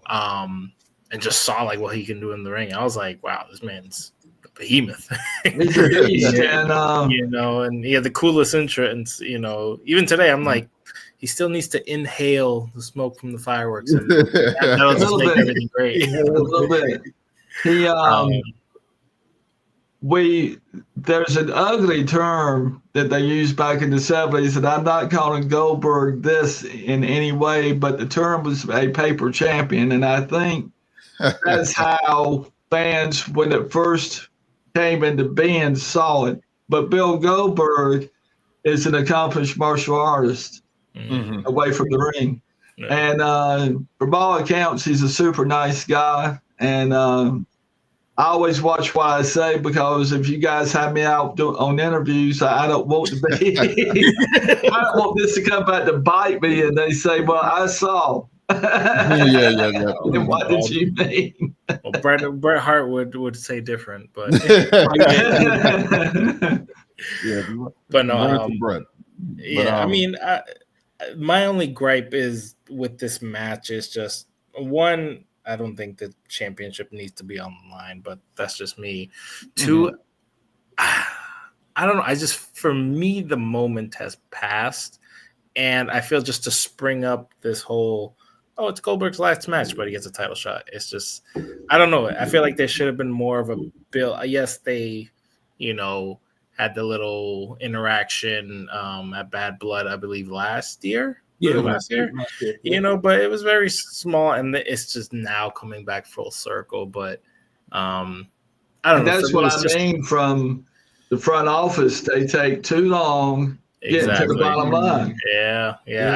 and just saw like what he can do in the ring, I was like, wow, this man's a behemoth. He's a beast, and and he had the coolest entrance. Even today, I'm like, he still needs to inhale the smoke from the fireworks. And that'll just make everything great. A little bit. There's an ugly term that they used back in the 70s, and I'm not calling Goldberg this in any way, but the term was a paper champion, and I think that's how fans, when it first came into being, saw it. But Bill Goldberg is an accomplished martial artist away from the ring. Yeah. And from all accounts, he's a super nice guy. And I always watch what I say, because if you guys have me out on interviews, I don't want to be. I don't want this to come back to bite me and they say, well, I saw. Yeah. And what did you mean? Well, Bret Hart would say different, but but no, Bret. I mean, my only gripe is with this match is just one. I don't think the championship needs to be on the line, but that's just me. Two, I don't know. For me, the moment has passed, and I feel just to spring up this whole, it's Goldberg's last match, but he gets a title shot. It's just, I don't know. I feel like there should have been more of a build. Yes, they, had the little interaction at Bad Blood, I believe, last year. Yeah, last year. But it was very small, and it's just now coming back full circle. But I don't know. That's what I mean from the front office. They take too long getting to the bottom line. Yeah.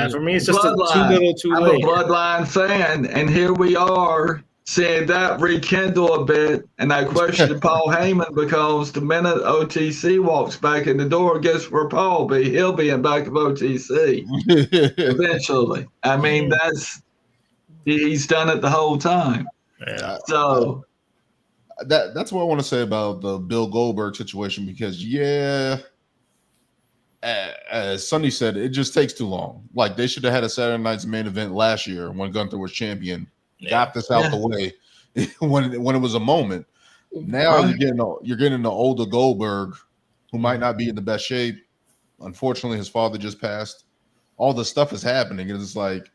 For me, it's just too little, too late. I'm a Bloodline fan, and here we are seeing that rekindle a bit. And I question Paul Heyman, because the minute OTC walks back in the door, guess where Paul be? He'll be in back of OTC eventually. I mean, he's done it the whole time. Yeah. So that's what I want to say about the Bill Goldberg situation, because as Sonny said, it just takes too long. Like, they should have had a Saturday Night's main event last year when Gunther was champion. Got this out the way when it was a moment. Now you're getting the older Goldberg, who might not be in the best shape. Unfortunately, his father just passed. All this stuff is happening, and it's like,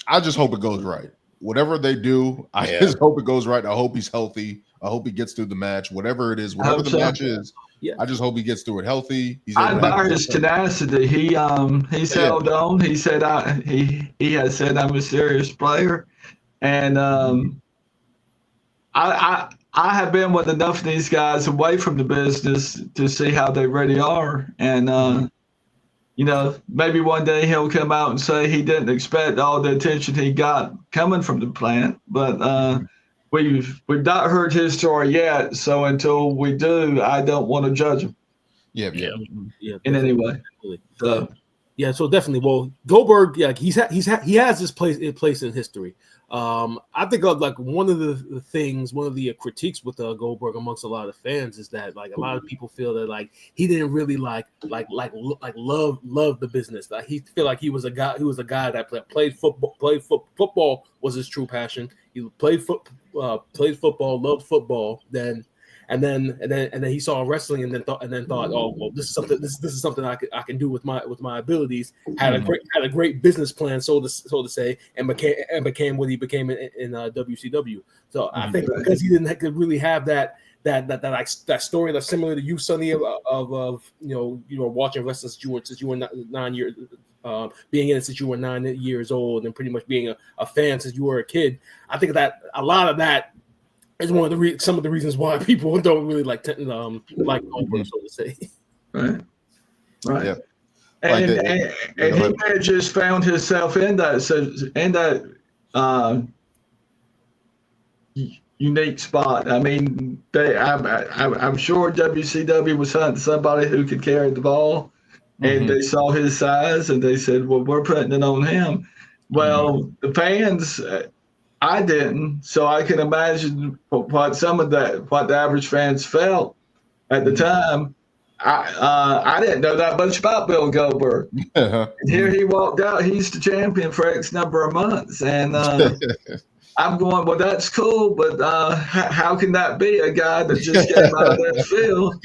I just hope it goes right. Whatever they do, I just hope it goes right. I hope he's healthy. I hope he gets through the match, whatever it is, whatever the match is. Yeah. I just hope he gets through it healthy. I admire his tenacity. He's held on. He said he has said, I'm a serious player, and I have been with enough of these guys away from the business to see how they really are, and maybe one day he'll come out and say he didn't expect all the attention he got coming from the plant, but we've not heard his story yet. So until we do, I don't want to judge him. Yeah. In any way. So definitely. Well, Goldberg, he has his place in history. I think like one of the critiques with Goldberg amongst a lot of fans is that like a lot of people feel that like he didn't really like love the business. Like he feel like he was a guy that played football. Football was his true passion. He played football, loved football. Then and then he saw wrestling, and then thought, oh well, this is something I can do with my abilities. Had a great business plan, so to say, and became what he became in WCW. So I think because he didn't really have that story that's similar to you, Sonny, of watching wrestling since you were 9 years, being in it since you were 9 years old, and pretty much being a fan since you were a kid. I think that a lot of that is one of some of the reasons why people don't really like Goldberg, so to say. Right. Yeah. And he may have just found himself in that unique spot. I mean, I'm sure WCW was hunting somebody who could carry the ball, and they saw his size, and they said, well, we're putting it on him. Well, the fans, I didn't, so I can imagine what the average fans felt at the time. I didn't know that much about Bill Goldberg. And here he walked out. He's the champion for X number of months, and I'm going, well, that's cool, but how can that be a guy that just came out of that field?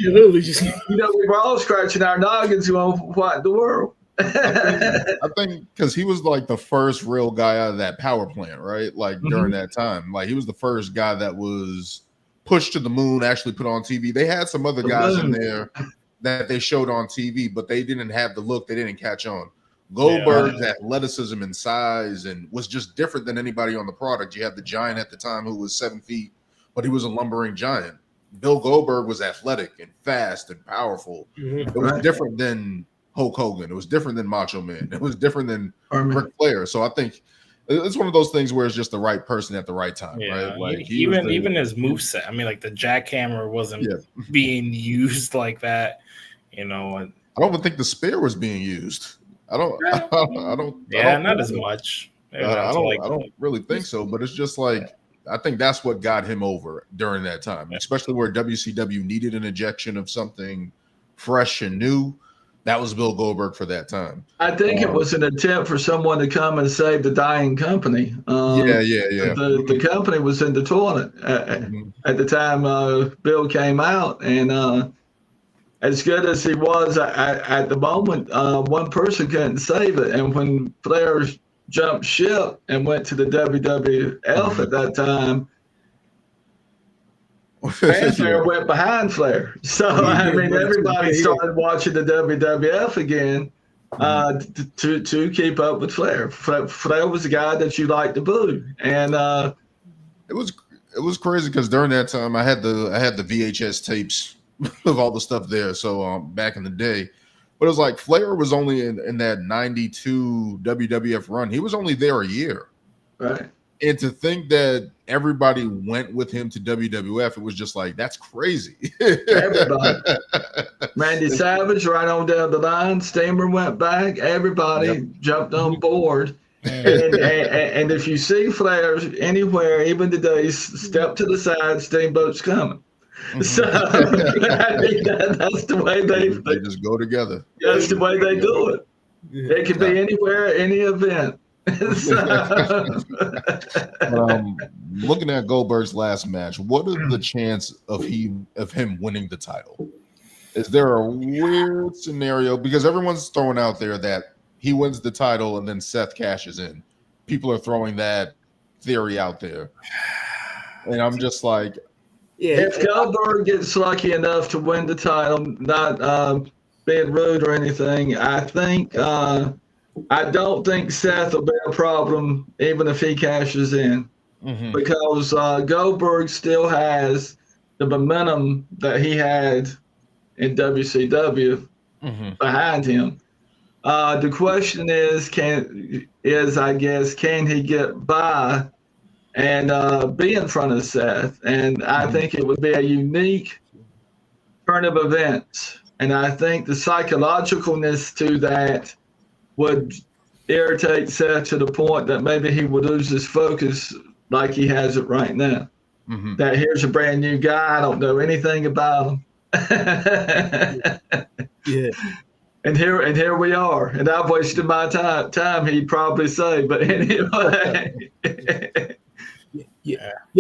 We were all scratching our noggins going, what in the world? I think because he was like the first real guy out of that power plant, right? Like during that time, like he was the first guy that was pushed to the moon, actually put on TV. They had some other guys in there that they showed on TV, but they didn't have the look. They didn't catch on. Goldberg's athleticism and size and was just different than anybody on the product. You had the Giant at the time who was 7 feet, but he was a lumbering giant. Bill Goldberg was athletic and fast and powerful. It was different than Hulk Hogan. It was different than Macho Man. It was different than Ric Flair. So I think it's one of those things where it's just the right person at the right time, right? Like even his moveset. I mean, like the jackhammer wasn't being used like that, And I don't even think the spear was being used. I don't. Not as much. I don't really think so, but it's just like I think that's what got him over during that time, especially where WCW needed an injection of something fresh and new. That was Bill Goldberg for that time. I think it was an attempt for someone to come and save the dying company. The company was in the toilet at the time Bill came out, and as good as he was at the moment, one person couldn't save it. And when Flair jumped ship and went to the WWF at that time, Flair went behind Flair. So, everybody started watching the WWF again to keep up with Flair. Flair was the guy that you liked to boo. And it was crazy because during that time, I had the VHS tapes of all the stuff there. So back in the day, but it was like Flair was only in that 92 WWF run. He was only there a year. Right. And to think that everybody went with him to WWF, it was just like, that's crazy. Everybody. Randy Savage right on down the line. Steamer went back. Everybody jumped on board. And if you see Flair anywhere, even today, step to the side, Steamboat's coming. So that's the way they just go together. That's the way they do it. It can be anywhere, any event. Looking at Goldberg's last match, what is the chance of him winning the title? Is there a weird scenario? Because everyone's throwing out there that he wins the title and then Seth cashes in. People are throwing that theory out there. And I'm just like, if Goldberg gets lucky enough to win the title, not being rude or anything, I don't think Seth will be a problem even if he cashes in, because Goldberg still has the momentum that he had in WCW behind him. The question is, can he get by and be in front of Seth? And I think it would be a unique turn of events, and I think the psychologicalness to that would irritate Seth to the point that maybe he would lose his focus like he has it right now. That here's a brand new guy, I don't know anything about him. And here we are, and I've wasted my time. He'd probably say, but anyway.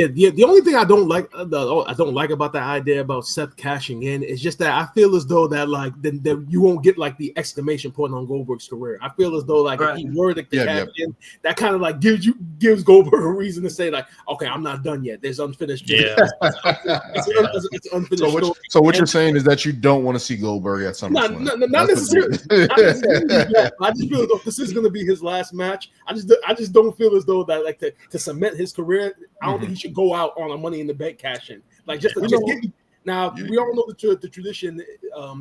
The only thing I don't like about the idea about Seth cashing in is just that I feel as though that like then you won't get like the exclamation point on Goldberg's career. I feel as though like if he were to cash in, that kind of like gives Goldberg a reason to say like, okay, I'm not done yet. There's unfinished. Yeah. It's unfinished. So what you're saying is that you don't want to see Goldberg at SummerSlam. Not necessarily. I just feel as though this is going to be his last match. I just don't feel as though that like to cement his career. I don't think he should go out on a Money in the Bank cash in. Like just get. Now we all know the tradition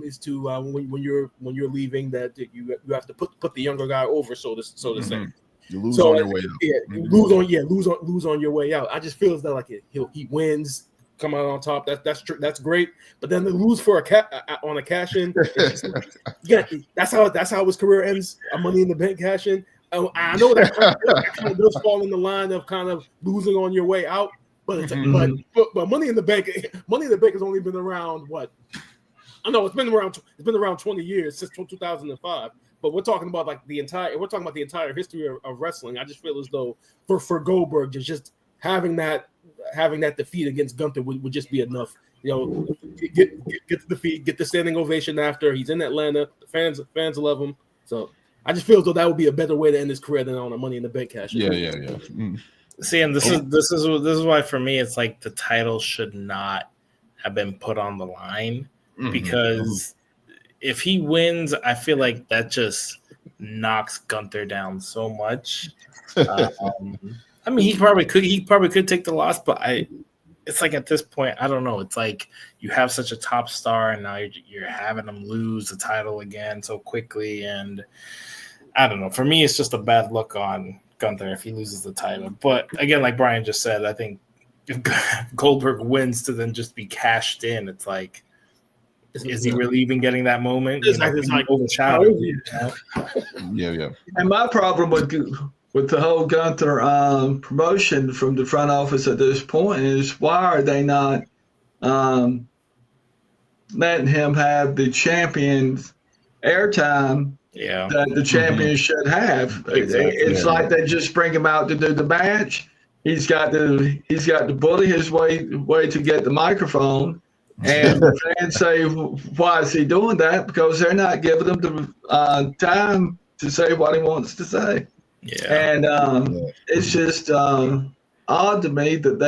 is to when you're leaving that you have to put the younger guy over, so to say. You lose on your way out. Yeah, lose on your way out. I just feel as though like he wins, come out on top. That's great. But then to lose for on a cash in, that's how his career ends. A Money in the Bank cash in. I know that kind of does fall in the line of kind of losing on your way out, but it's but Money in the Bank has only been around what? I know it's been around 20 years since 2005. But we're talking about like the entire history of wrestling. I just feel as though for Goldberg just having that defeat against Gunther would just be enough. You know, get the defeat, get the standing ovation after. He's in Atlanta. The fans love him. So I just feel as though that would be a better way to end his career than on a Money in the Bank cash. Yeah. See, and this is why for me it's like the title should not have been put on the line because if he wins, I feel like that just knocks Gunther down so much. I mean, he probably could take the loss, but it's like at this point, I don't know. It's like you have such a top star, and now you're having him lose the title again so quickly, and I don't know. For me, it's just a bad look on Gunther if he loses the title. But again, like Brian just said, I think if Goldberg wins to then just be cashed in, it's like, is he really even getting that moment? It's like overshadowed. Yeah. And my problem with the whole Gunther promotion from the front office at this point is why are they not letting him have the champion's airtime that the champion should have? Exactly. It's like they just bring him out to do the match. He's got to bully his way to get the microphone. And the fans say, why is he doing that? Because they're not giving him the time to say what he wants to say. Yeah. And it's just odd to me that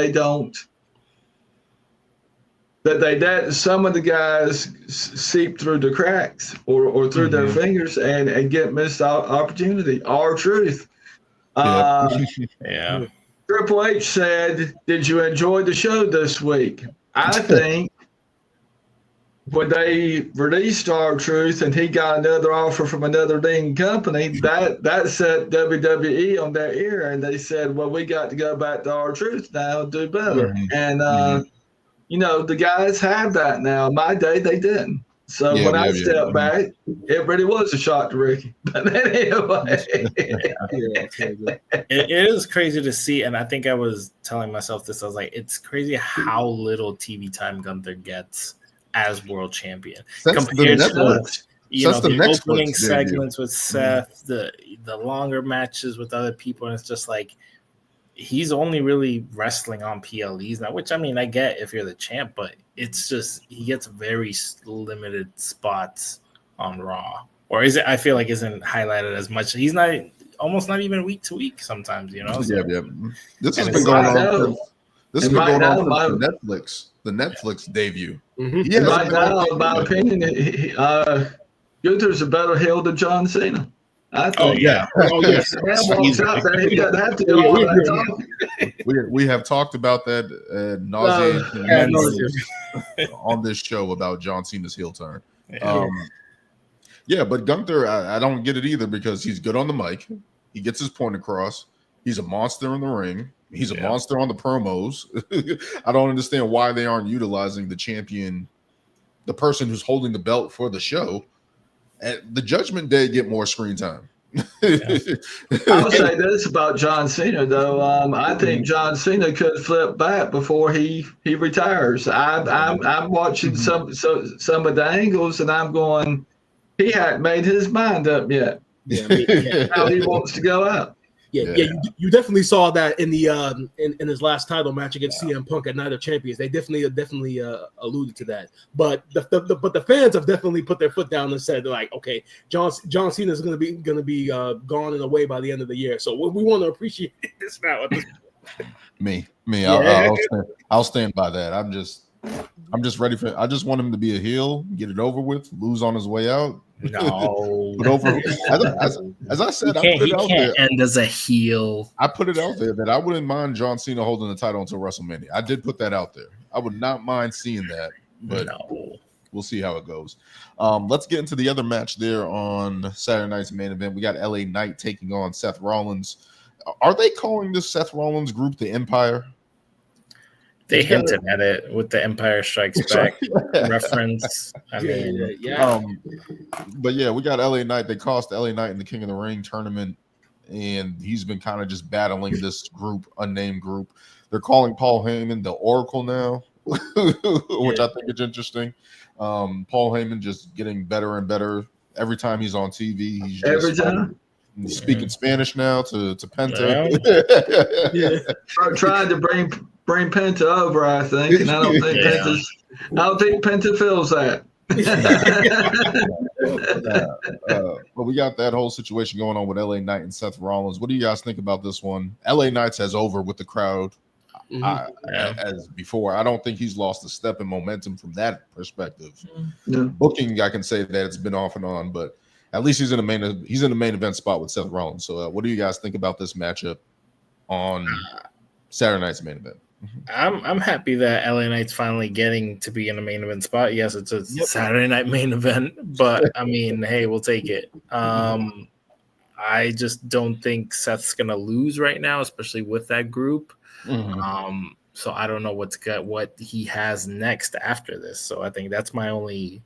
that some of the guys seep through the cracks or through their fingers and get missed opportunity. R-Truth. Triple H said, did you enjoy the show this week? I think when they released R-Truth and he got another offer from another ding company, that set WWE on their ear, and they said, well, we got to go back to R-Truth now and do better. And, you know, the guys have that now. In my day, they didn't. So when I stepped back, it really was a shock to Ricky. But anyway. It is crazy to see, and I think I was telling myself this. I was like, it's crazy how little TV time Gunther gets as world champion compared to the opening segments with Seth, the longer matches with other people, and it's just like he's only really wrestling on PLEs now, which I mean I get if you're the champ, but it's just he gets very limited spots on Raw, or is it? I feel like isn't highlighted as much. He's not even week to week sometimes, you know. So, This has been going on. This has been going on for Netflix. The Netflix debut. Right now, in my opinion, Gunther's a better heel than John Cena. I think. Yes. He doesn't have to do all that. We have talked about that on this show about John Cena's heel turn. But Gunther, I don't get it either because he's good on the mic. He gets his point across. He's a monster in the ring. He's a monster on the promos. I don't understand why they aren't utilizing the champion, the person who's holding the belt for the show. The Judgment Day get more screen time. I would say this about John Cena, though. I think John Cena could flip back before he retires. I'm watching some of the angles, and I'm going, he hadn't made his mind up yet. How he wants to go out. You definitely saw that in the in his last title match against CM Punk at Night of Champions. They definitely alluded to that. But the fans have definitely put their foot down and said like, okay, John Cena is gonna be gone and away by the end of the year. So we want to appreciate this now. Me. I'll stand by that. I'm just ready for. I just want him to be a heel, get it over with, lose on his way out. No, but over as I said, I put it out there. End as a heel. I put it out there that I wouldn't mind John Cena holding the title until WrestleMania. I did put that out there. I would not mind seeing that, but we'll see how it goes. Let's get into the other match there on Saturday night's main event. We got LA Knight taking on Seth Rollins. Are they calling this Seth Rollins group the Empire? They hinted at it with the Empire Strikes Back reference. I mean, but yeah, we got LA Knight. They cost LA Knight in the King of the Ring tournament, and he's been kind of just battling this group, unnamed group. They're calling Paul Heyman the Oracle now, which I think is interesting. Paul Heyman just getting better and better every time he's on TV. He's just every time. He's speaking Spanish now to Penta. Trying to bring Penta over, I think, and I don't think Penta feels that. But we got that whole situation going on with LA Knight and Seth Rollins. What do you guys think about this one? LA Knight has over with the crowd as before. I don't think he's lost a step in momentum from that perspective. Booking, I can say that it's been off and on, but at least he's in the main event spot with Seth Rollins. So what do you guys think about this matchup on Saturday night's main event? I'm happy that LA Knight's finally getting to be in a main event spot. Yes, it's a Saturday night main event, but I mean, hey, we'll take it. I just don't think Seth's gonna lose right now, especially with that group. So I don't know what he has next after this. So I think that's my only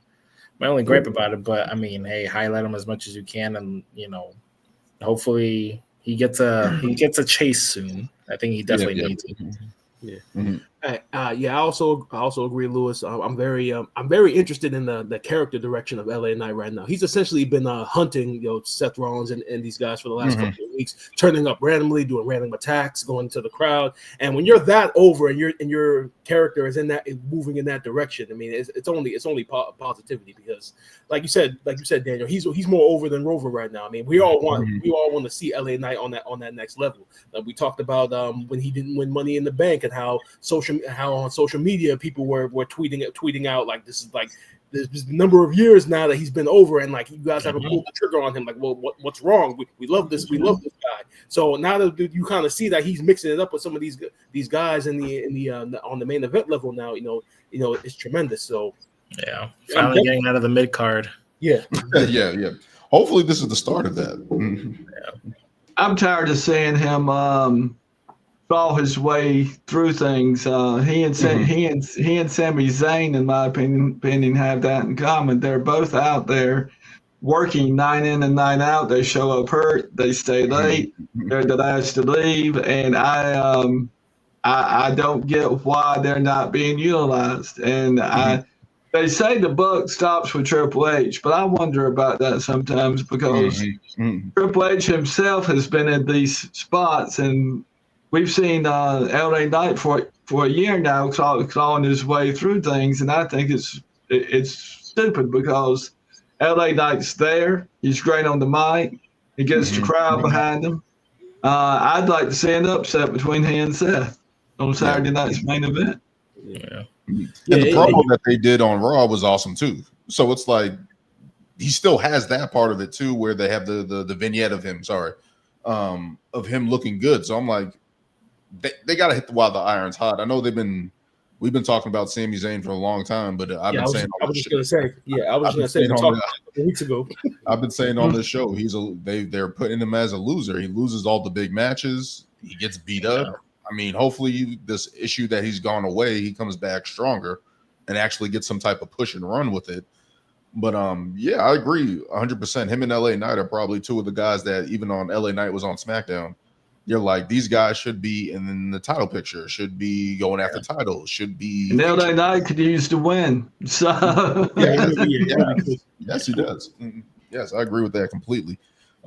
gripe about it. But I mean, hey, highlight him as much as you can, and hopefully he gets a chase soon. I think he definitely needs it. I also agree, Lewis. I'm very interested in the character direction of LA Knight right now. He's essentially been hunting Seth Rollins and these guys for the last couple of weeks, turning up randomly, doing random attacks, going to the crowd. And when you're that over and your character is moving in that direction, I mean, it's only positivity, because like you said, Daniel, he's more over than Rover right now. I mean, we all want to see LA Knight on that next level. We talked about when he didn't win Money in the Bank and how on social media people were tweeting out like, this is like there's a number of years now that he's been over, and like you guys haven't pulled the trigger on him. Like, well, what's wrong? We love this guy. So now that you kind of see that he's mixing it up with some of these guys in the on the main event level now, it's tremendous. So finally getting out of the mid card. Yeah. Hopefully this is the start of that. I'm tired of seeing him fall his way through things. He and Sami Zayn, in my opinion, have that in common. They're both out there working night in and night out. They show up hurt. They stay late. They're the last to leave, and I don't get why they're not being utilized. And they say the buck stops with Triple H, but I wonder about that sometimes, because Triple H himself has been in these spots, and we've seen LA Knight for a year now clawing his way through things, and I think it's stupid, because LA Knight's there. He's great on the mic. He gets the crowd behind him. I'd like to see an upset between he and Seth on Saturday night's main event. And the promo that they did on Raw was awesome too. So it's like he still has that part of it too, where they have the vignette of him, of him looking good. So I'm like, they got to hit while the iron's hot. I know we've been talking about Sami Zayn for a long time, but I was just going to say weeks ago. I've been saying on this show, they're putting him as a loser. He loses all the big matches. He gets beat up. I mean, hopefully this issue that he's gone away, he comes back stronger and actually gets some type of push and run with it. But I agree 100%. Him and LA Knight are probably two of the guys that, even on LA Knight was on SmackDown, you're like, these guys should be in the title picture, should be going after titles, should be. And LA Knight could use to win. So yes, he does. Yes, I agree with that completely.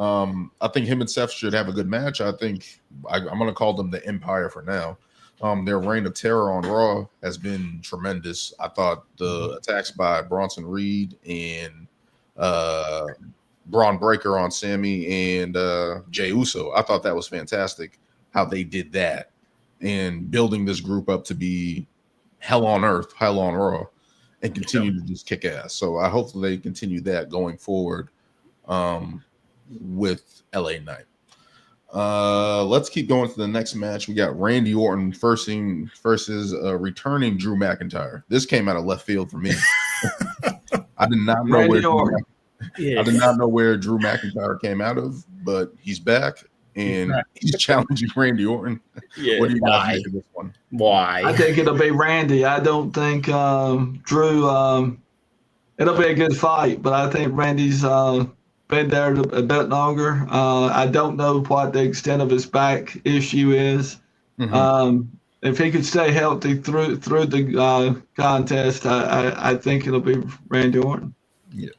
I think him and Seth should have a good match. I think I'm going to call them the Empire for now. Their reign of terror on Raw has been tremendous. I thought the attacks by Bronson Reed and Braun Breaker on Sammy and Jey Uso, I thought that was fantastic how they did that and building this group up to be hell on earth, hell on Raw, and continue to just kick ass. So I hope they continue that going forward with LA Knight. Let's keep going to the next match. We got Randy Orton versus returning Drew McIntyre. This came out of left field for me. I did not know I did not know where Drew McIntyre came out of, but he's back and he's challenging Randy Orton. Yeah, what do you guys think of this one? Why? I think it'll be Randy. I don't think Drew. It'll be a good fight, but I think Randy's been there a bit longer. I don't know what the extent of his back issue is. If he could stay healthy through the contest, I think it'll be Randy Orton. Yeah.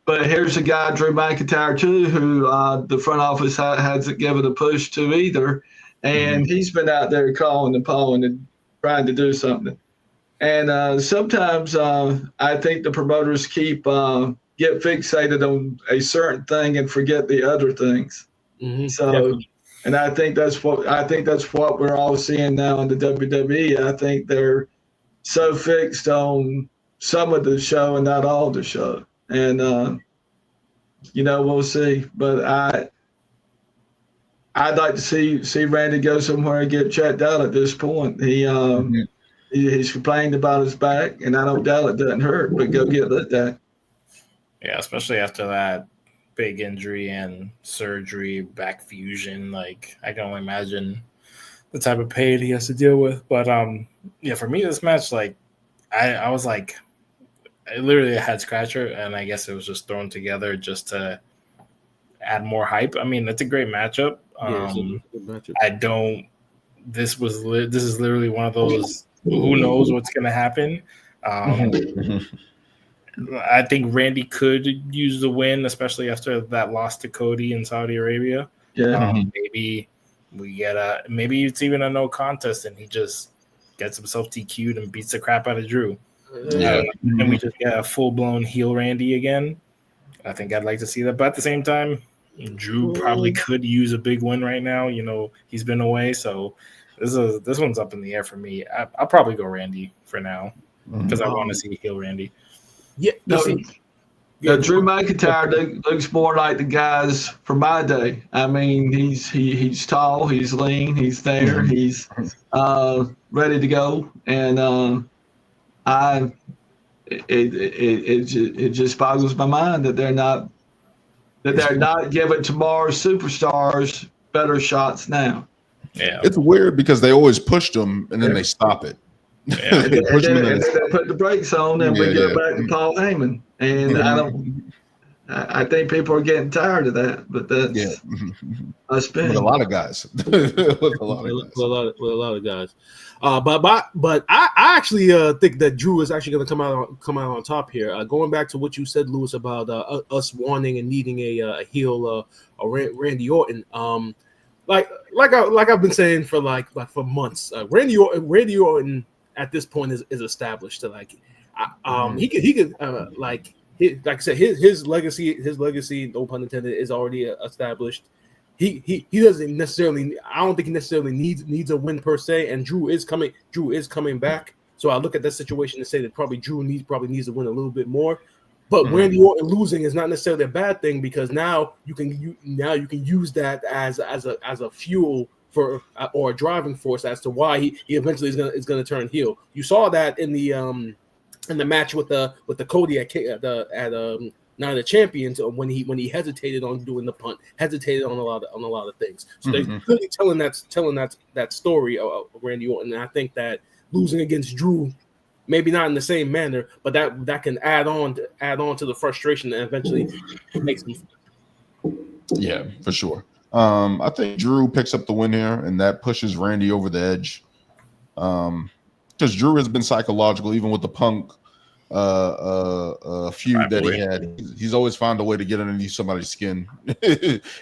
But here's a guy, Drew McIntyre, too, who the front office hasn't given a push to either. And he's been out there calling and pawing and trying to do something. And sometimes I think the promoters get fixated on a certain thing and forget the other things. So, definitely. And I think that's what we're all seeing now in the WWE. I think they're so fixed on some of the show and not all the show. And we'll see. But I'd like to see Randy go somewhere and get checked out at this point. He's complained about his back, and I don't doubt it doesn't hurt, but go get looked at. Yeah, especially after that big injury and surgery, back fusion. Like, I can only imagine the type of pain he has to deal with. But for me, this match, like, I was like, literally a head scratcher, and I guess it was just thrown together just to add more hype. I mean, it's a great matchup. It's a good matchup. This is literally one of those. Who knows what's going to happen? I think Randy could use the win, especially after that loss to Cody in Saudi Arabia. Yeah. Maybe we get maybe it's even a no contest, and he just gets himself DQ'd and beats the crap out of Drew. Yeah. And we just get a full-blown heel Randy again. I think I'd like to see that. But at the same time, Drew probably could use a big win right now. He's been away, so this one's up in the air for me. I'll probably go Randy for now because I want to see heel Randy. Yeah, Drew McIntyre looks more like the guys from my day. I mean, he's tall, he's lean, he's there, he's ready to go, and it just boggles my mind that they're not giving tomorrow's superstars better shots now. Yeah, it's weird because they always push them and then they stop it. Yeah. and then they put the brakes on, and we go back to Paul Heyman. And I think people are getting tired of that. But that's us. With a lot of guys. With a lot of guys. But I actually think that Drew is actually going to come out on top here. Going back to what you said, Lewis, about us wanting and needing a heel, Randy Orton. Like I've been saying for for months, Randy Orton at this point is established. He could like I said, his legacy, no pun intended, is already established. He doesn't necessarily. I don't think he necessarily needs a win per se. And Drew is coming back. So I look at that situation and say that Drew needs to win a little bit more. But Randy Orton losing is not necessarily a bad thing because now you can use that as a fuel for or a driving force as to why he eventually is going to turn heel. You saw that in the match with the Cody at Night of the Champions when he hesitated on doing the punt, hesitated on a lot of things. So they're really telling that story of Randy Orton, and I think that losing against Drew, maybe not in the same manner, but that can add on to the frustration and eventually makes them. Yeah, for sure. I think Drew picks up the win here, and that pushes Randy over the edge. Because Drew has been psychological, even with the Punk feud that he had. He's always found a way to get underneath somebody's skin,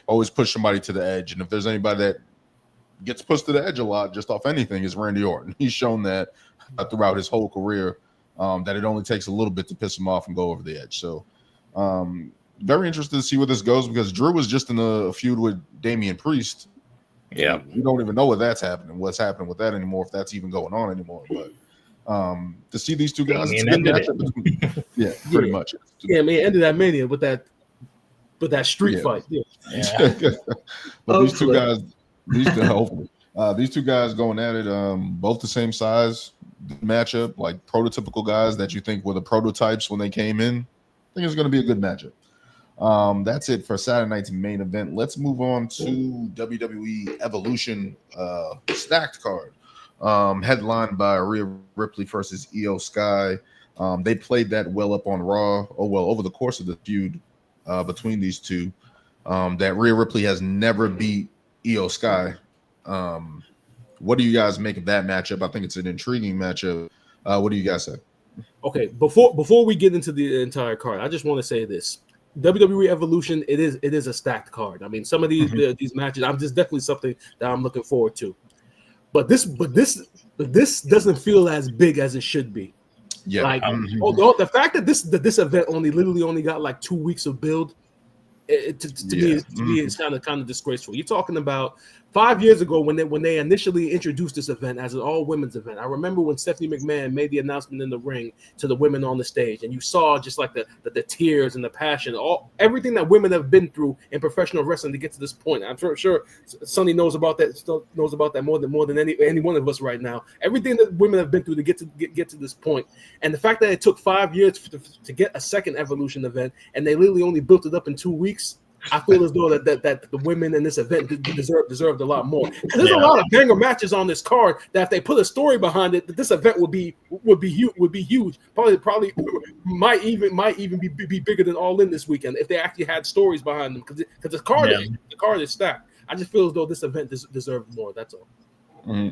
always push somebody to the edge. And if there's anybody that gets pushed to the edge a lot just off anything, is Randy Orton. He's shown that throughout his whole career, that it only takes a little bit to piss him off and go over the edge. So very interested to see where this goes, because Drew was just in a feud with Damian Priest. Yeah, we don't even know what's happening with that anymore, if that's even going on anymore. But to see these two guys, it's a good matchup. Yeah, pretty much. Yeah, man, ended that Mania with that street fight. Yeah. But these two guys, these two guys going at it, both the same size matchup, like prototypical guys that you think were the prototypes when they came in. I think it's going to be a good matchup. That's it for Saturday night's main event. Let's move on to WWE Evolution stacked card, headlined by Rhea Ripley versus Io Sky. They played that well up on Raw. Over the course of the feud between these two, that Rhea Ripley has never beat Io Sky. What do you guys make of that matchup? I think it's an intriguing matchup. What do you guys say? Okay, before we get into the entire card, I just want to say this. WWE Evolution, it is a stacked card. I mean, some of these matches, just definitely something that I'm looking forward to. But this doesn't feel as big as it should be. Yeah. Like, although the fact that this event only got like 2 weeks of build, to me, it's kind of disgraceful. You're talking about 5 years ago when they initially introduced this event as an all women's event. I remember when Stephanie McMahon made the announcement in the ring to the women on the stage, and you saw just like the tears and the passion, everything that women have been through in professional wrestling to get to this point. I'm sure Sonny knows about that more than any one of us right now. Everything that women have been through to get to this point, and the fact that it took 5 years to get a second Evolution event, and they literally only built it up in 2 weeks. I feel as though that the women in this event deserved a lot more. There's a lot of banger matches on this card that if they put a story behind it, that this event would be huge. Probably might even be bigger than All In this weekend if they actually had stories behind them. Because the card is stacked. I just feel as though this event deserved more. That's all. Mm-hmm.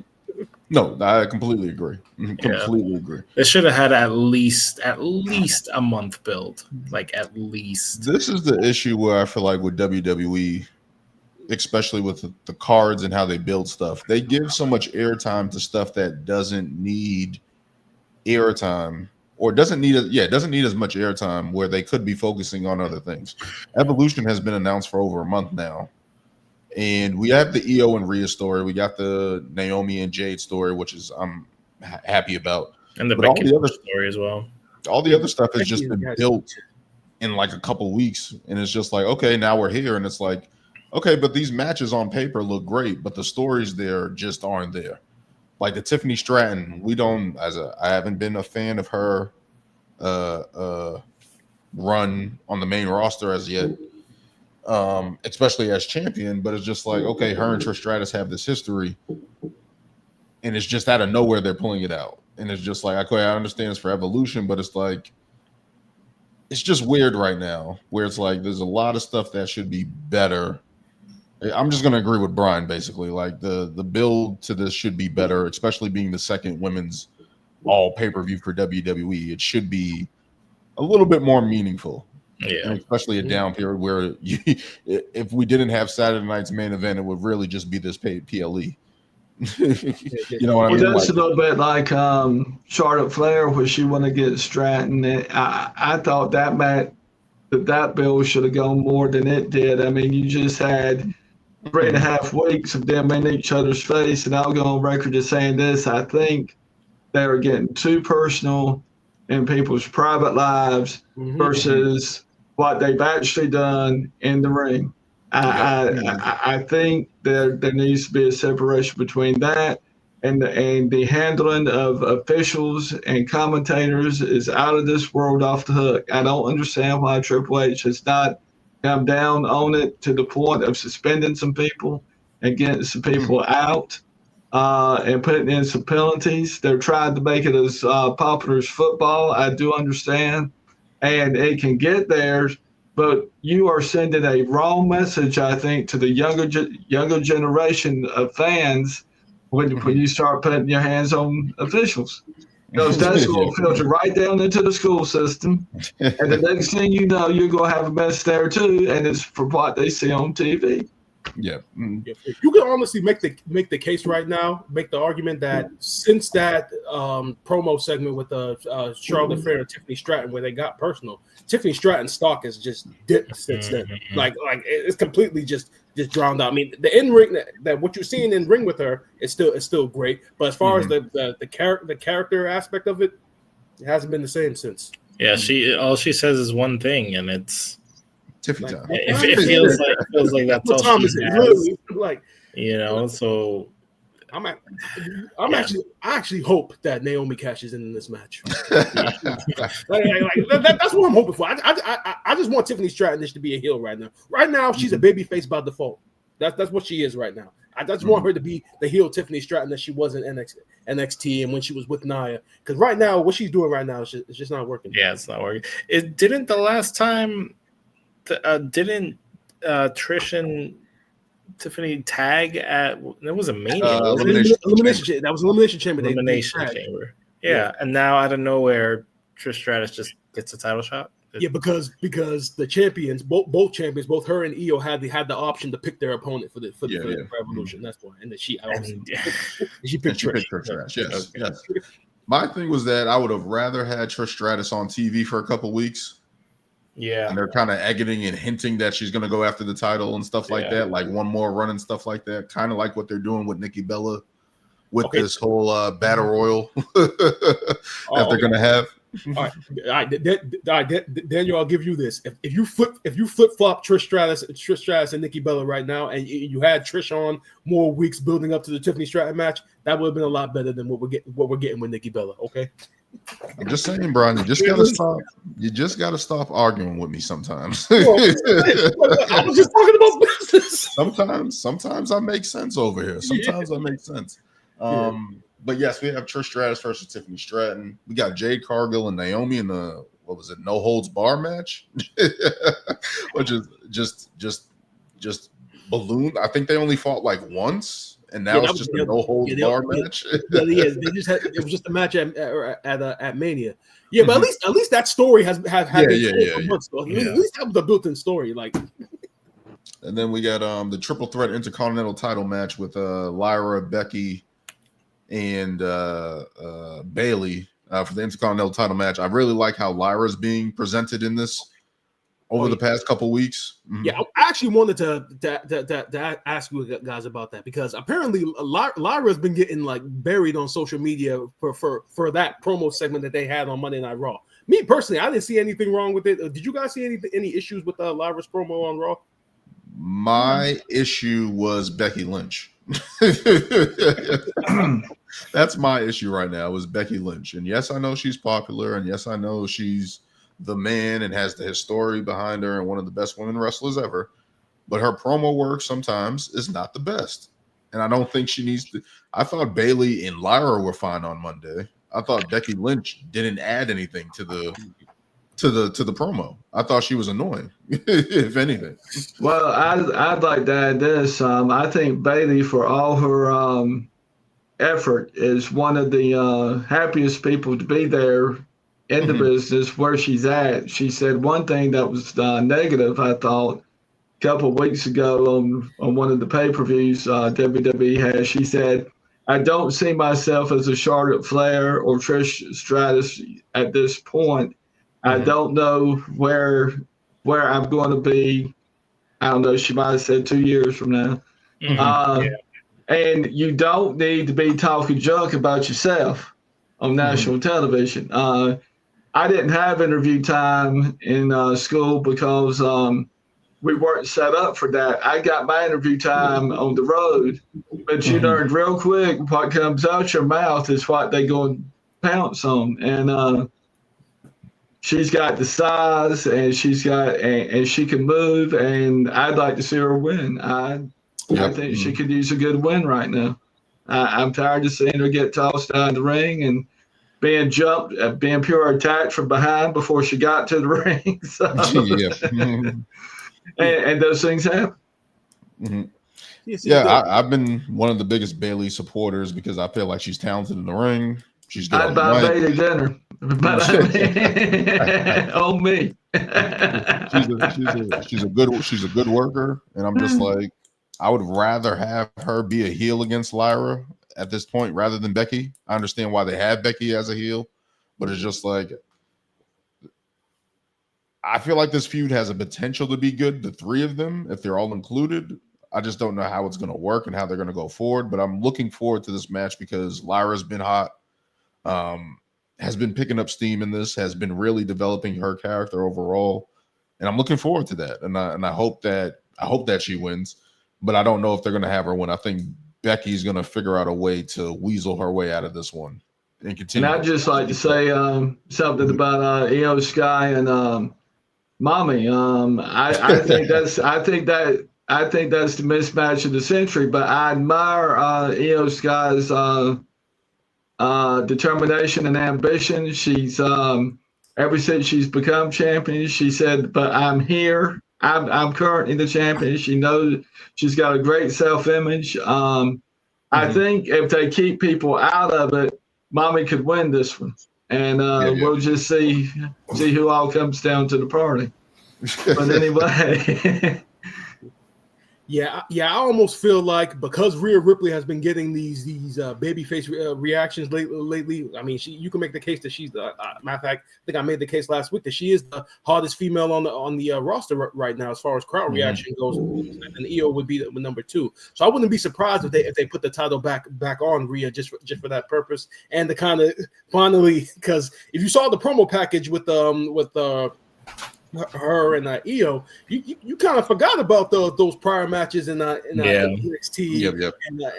No, I completely agree. Completely agree. They should have had at least a month build, like at least. This is the issue where I feel like with WWE, especially with the cards and how they build stuff, they give so much airtime to stuff that doesn't need airtime, or doesn't need as much airtime, where they could be focusing on other things. Evolution has been announced for over a month now. And we have the Io and Rhea story. We got the Naomi and Jade story, which is I'm happy about. And all the other story as well. All the other stuff has just been built in like a couple weeks. And it's just like, okay, now we're here. And it's like, okay, but these matches on paper look great, but the stories there just aren't there. Like the Tiffany Stratton, I haven't been a fan of her run on the main roster as yet. Especially as champion, but it's just like, okay, her and Trish Stratus have this history, and it's just out of nowhere they're pulling it out, and it's just like, okay, I understand it's for Evolution, but it's like, it's just weird right now, where it's like there's a lot of stuff that should be better. I'm just gonna agree with Brian, basically, like the build to this should be better, especially being the second women's all pay-per-view for WWE. It should be a little bit more meaningful. Yeah, and especially a down period where if we didn't have Saturday night's main event, it would really just be this PLE. You know what I mean? That's a little bit like Charlotte Flair, where she wanted to get Stratton. I thought that bill should have gone more than it did. I mean, you just had 3.5 weeks of them in each other's face, and I'll go on record as saying this: I think they were getting too personal in people's private lives versus what they've actually done in the ring. I think there needs to be a separation between that and the handling of officials and commentators is out of this world, off the hook. I don't understand why Triple H has not come down on it to the point of suspending some people and getting some people out and putting in some penalties. They're trying to make it as popular as football. I do understand. And it can get there, but you are sending a wrong message, I think, to the younger generation of fans when you start putting your hands on officials. Because that's going to filter right down into the school system. And the next thing you know, you're going to have a mess there too. And it's for what they see on TV. Yeah. You can honestly make the case right now, make the argument that since that promo segment with Charlotte Flair and Tiffany Stratton, where they got personal, Tiffany Stratton's stock has just dipped since then. Like it's completely just drowned out. I mean, the in ring that what you're seeing in ring with her is still great, but as far as the character aspect of it, it hasn't been the same since. Yeah, all she says is one thing, and it's Tiffany time. It feels like that's all she has. Really, like, So I actually hope that Naomi cashes in this match. That's what I'm hoping for. I just want Tiffany Stratton to be a heel right now. Right now, she's a babyface by default. That's what she is right now. I just want her to be the heel Tiffany Stratton that she was in NXT and when she was with Nia. Because right now, what she's doing right now is just not working. Yeah, it's not working. It didn't the last time. Didn't Trish and Tiffany tag at? That was a Mania. Elimination. That was Elimination Chamber. Elimination Chamber. Yeah, and now out of nowhere, Trish Stratus just gets a title shot. Yeah, because the champions, both champions, both her and Io had the option to pick their opponent for the Revolution. That's why, and she picked Trish. Yes. My thing was that I would have rather had Trish Stratus on TV for a couple weeks. Yeah, and they're kind of egging and hinting that she's going to go after the title and stuff like that, like one more run and stuff like that. Kind of like what they're doing with Nikki Bella with this whole battle royal that they're going to have. All right, Daniel, I'll give you this. If you flip flop Trish Stratus and Nikki Bella right now, and you had Trish on more weeks building up to the Tiffany Stratton match, that would have been a lot better than what we're getting with Nikki Bella. Okay. I'm just saying, Brian. You just gotta stop arguing with me sometimes. I was just talking about business. Sometimes I make sense over here. Sometimes I make sense. But yes, we have Trish Stratus versus Tiffany Stratton. We got Jade Cargill and Naomi in the no holds bar match, which is just balloon. I think they only fought like once. And now it's just a no holds bar match. It was just a match at Mania. Yeah, but at least that story has had for months. At least that was a built-in story. Like, and then we got the triple threat intercontinental title match with Lyra, Becky, and Bailey for the intercontinental title match. I really like how Lyra's being presented in this over the past couple weeks. Yeah, I actually wanted to ask you guys about that because apparently Lyra's been getting like buried on social media for that promo segment that they had on Monday Night Raw. Me personally, I didn't see anything wrong with it. Did you guys see any issues with Lyra's promo on Raw? My issue was Becky Lynch. That's my issue right now is Becky Lynch. And yes, I know she's popular, and yes, I know she's the man and has the history behind her and one of the best women wrestlers ever, but her promo work sometimes is not the best, and I don't think she needs to. I thought Bailey and Lyra were fine on Monday. I thought Becky Lynch didn't add anything to the promo. I thought she was annoying, if anything. Well, I'd like to add this. I think Bailey, for all her effort, is one of the happiest people to be there in the business where she's at. She said one thing that was negative, I thought, a couple of weeks ago on one of the pay-per-views WWE had. She said, I don't see myself as a Charlotte Flair or Trish Stratus at this point. I don't know where I'm going to be. I don't know. She might have said 2 years from now. And you don't need to be talking junk about yourself on national television. I didn't have interview time in school because we weren't set up for that. I got my interview time on the road, but you learned real quick what comes out your mouth is what they go and pounce on. And she's got the size, and and she can move, and I'd like to see her win. I think she could use a good win right now. I'm tired of seeing her get tossed out of the ring and being jumped, being pure attacked from behind before she got to the ring. So, and those things happen. I've been one of the biggest Bailey supporters because I feel like she's talented in the ring. She's good I'd on the buy mic. Bailey dinner, but on me. She's a good worker, and I'm just like, I would rather have her be a heel against Lyra at this point rather than Becky. I understand why they have Becky as a heel, but it's just like, I feel like this feud has a potential to be good, the three of them, if they're all included. I just don't know how it's going to work and how they're going to go forward, but I'm looking forward to this match because Lyra's been hot, has been picking up steam in this, has been really developing her character overall, and I'm looking forward to that. And I hope that she wins, but I don't know if they're going to have her win. I think Becky's going to figure out a way to weasel her way out of this one and continue. And I'd just like to say something about Io Sky and Mommy. I think that's the mismatch of the century. But I admire Io Sky's determination and ambition. She's ever since she's become champion, she said, "But I'm here. I'm currently the champion." She knows she's got a great self-image. I think if they keep people out of it, Mommy could win this one, and we'll just see who all comes down to the party. But anyway. Yeah, I almost feel like because Rhea Ripley has been getting these babyface reactions lately. I mean, you can make the case that she's the matter of fact. I think I made the case last week that she is the hottest female on the roster right now as far as crowd reaction goes, and Io would be the number 2. So I wouldn't be surprised if they put the title back on Rhea just for that purpose and to kind of finally, because if you saw the promo package with her and Io, you kind of forgot about those prior matches in NXT,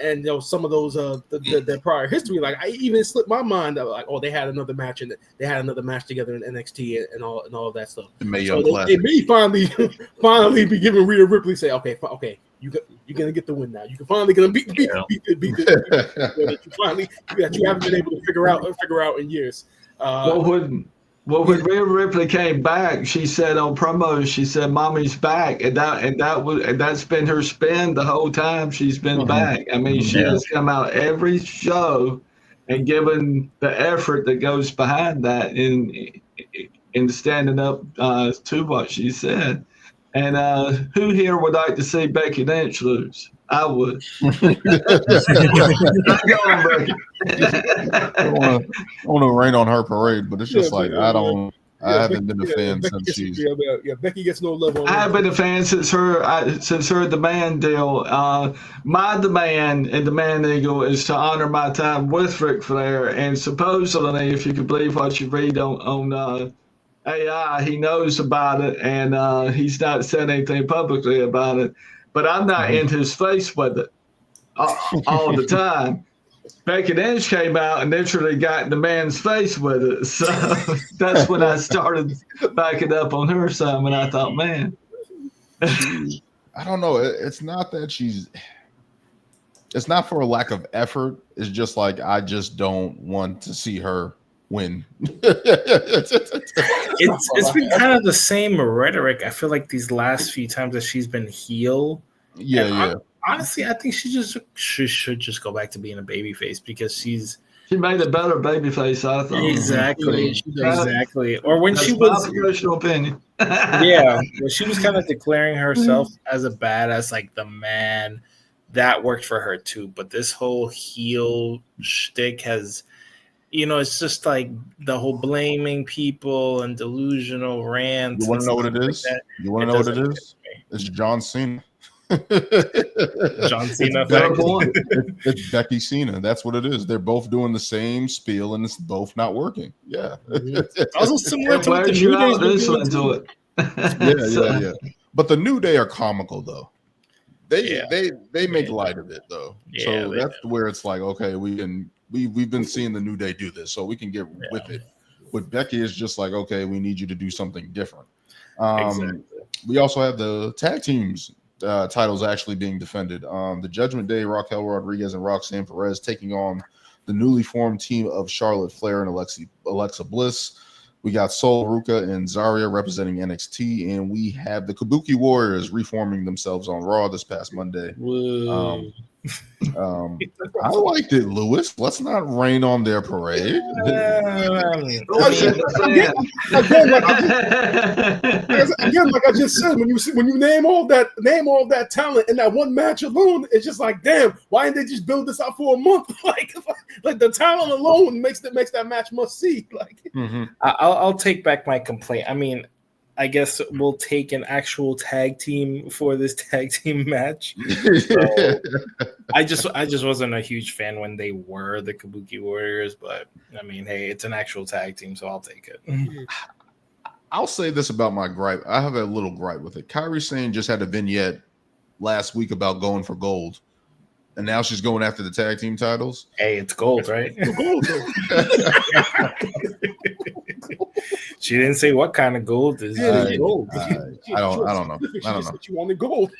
and some of those the prior history. Like I even slipped my mind that like, oh, they had another match and they had another match together in NXT and all of that stuff. So they may finally be giving Rhea Ripley say, okay, you're gonna get the win now. You can finally gonna beat the that you haven't been able to figure out in years. Well, when Rhea Ripley came back, she said on promos, she said, "Mommy's back," and that's been her spin the whole time she's been back. I mean, she has come out every show and given the effort that goes behind that in standing up to what she said. And who here would like to see Becky Lynch lose? I would. Go on, Becky. I want to rain on her parade, but it's just I haven't been a fan since she's. Becky gets no love. I have been a fan since her demand deal. My demand and Demand Eagle is to honor my time with Ric Flair, and supposedly, if you can believe what you read on AI, he knows about it, and he's not said anything publicly about it. But I'm not in his face with it all the time. Becky Lynch came out and literally got in the man's face with it. So that's when I started backing up on her some, and I thought, man. I don't know. It's not that it's not for a lack of effort. It's just like I just don't want to see her win. It's been kind of the same rhetoric. I feel like these last few times that she's been heel. Honestly, I think she should just go back to being a babyface because she made a better babyface, I thought. Exactly. Or when she was my personal opinion. when she was kind of declaring herself as a badass, like the man, that worked for her too. But this whole heel shtick has. It's just like the whole blaming people and delusional rants. You want to know what it is? You want to know what it is? It's John Cena. John Cena. It's Becky Cena. That's what it is. They're both doing the same spiel, and it's both not working. Yeah. Also similar to what the New Day's been doing. Yeah. But the New Day are comical though. They make light of it though. Yeah, so that's where it's like, okay, we've been seeing the New Day do this, so we can get with it. With Becky, is just like, okay, we need you to do something different. Exactly. We also have the tag teams titles actually being defended. The Judgment Day, Raquel Rodriguez and Roxanne Perez taking on the newly formed team of Charlotte Flair and Alexa Bliss. We got Sol Ruka and Zarya representing NXT, and we have the Kabuki Warriors reforming themselves on Raw this past Monday. I liked it, Lewis. Let's not rain on their parade. Again, like I just said, when you name all that talent in that one match alone, it's just like, damn, why didn't they just build this out for a month? like the talent alone makes that match must see. Like, I'll take back my complaint. I mean, I guess we'll take an actual tag team for this tag team match. So I just wasn't a huge fan when they were the Kabuki Warriors, but I mean, hey, it's an actual tag team, so I'll take it. I'll say this about my gripe. I have a little gripe with it. Kairi Sane just had a vignette last week about going for gold, and now she's going after the tag team titles. Hey, it's gold, right? She didn't say what kind of gold is. Gold. I don't know. She wanted gold.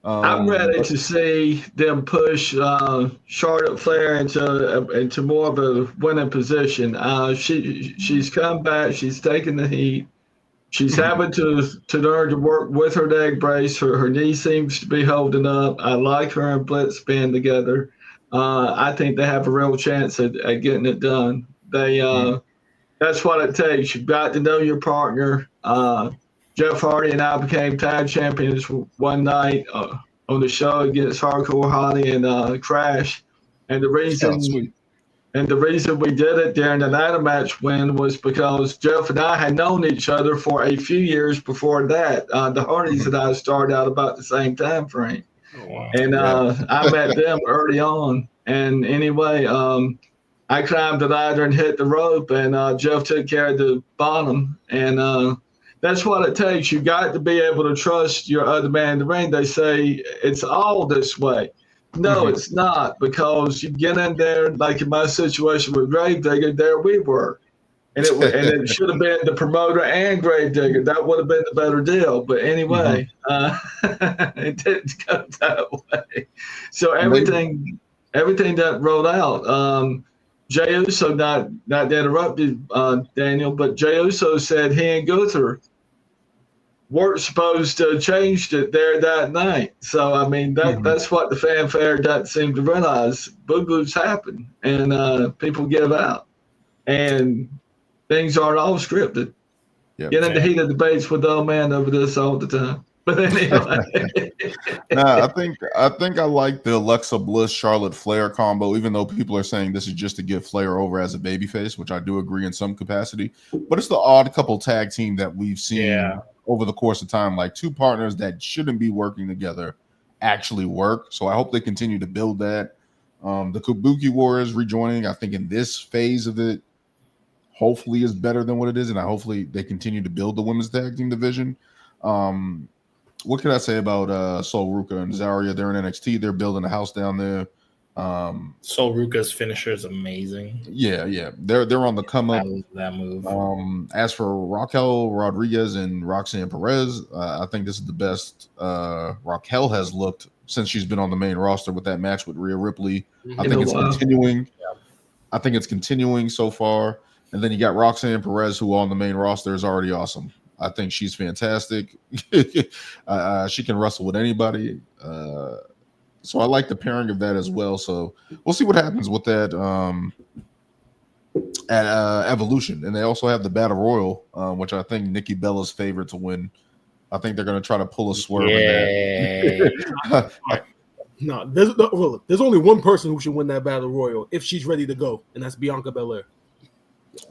I'm ready to see them push Charlotte Flair into more of a winning position. She's come back. She's taken the heat. She's having to learn to work with her leg brace. Her knee seems to be holding up. I like her and Blitz being together. I think they have a real chance at getting it done. That's what it takes. You've got to know your partner. Jeff Hardy and I became tag champions one night on the show against Hardcore Holly and Crash. And the reason we did it during the ladder match win was because Jeff and I had known each other for a few years before that. The Hardys and I started out about the same time frame. Oh, wow. And I met them early on. And anyway, I climbed the ladder and hit the rope, and Jeff took care of the bottom. And that's what it takes. You got to be able to trust your other man in the ring. They say it's all this way. No, it's not, because you get in there, like in my situation with Gravedigger, there we were. And it should have been the promoter and Gravedigger. That would have been the better deal. But anyway, it didn't go that way. So everything that rolled out, Jey Uso, not to interrupt you, Daniel, but Jey Uso said he and Gunther weren't supposed to have changed it there that night. So, I mean, that's what the fanfare doesn't seem to realize. Boo-boos happen, and people give out. And things aren't all scripted. Yep. Get into heated debates with the old man over this all the time. But anyway. I think I like the Alexa Bliss Charlotte Flair combo, even though people are saying this is just to get Flair over as a babyface, which I do agree in some capacity. But it's the odd couple tag team that we've seen over the course of time, like two partners that shouldn't be working together actually work. So I hope they continue to build that. The Kabuki Warriors rejoining, I think in this phase of it, hopefully is better than what it is, and hopefully they continue to build the women's tag team division. What can I say about Sol Ruka and Zarya? They're in NXT. They're building a house down there. Sol Ruka's finisher is amazing. Yeah. They're on the come up. That move. As for Raquel Rodriguez and Roxanne Perez, I think this is the best Raquel has looked since she's been on the main roster with that match with Rhea Ripley. I think it's continuing. I think it's continuing so far. And then you got Roxanne Perez, who on the main roster is already awesome. I think she's fantastic. She can wrestle with anybody. So I like the pairing of that as well. So we'll see what happens with that at Evolution. And they also have the Battle Royal, which I think Nikki Bella's favorite to win. I think they're going to try to pull a swerve in that. No, there's only one person who should win that Battle Royal if she's ready to go, and that's Bianca Belair.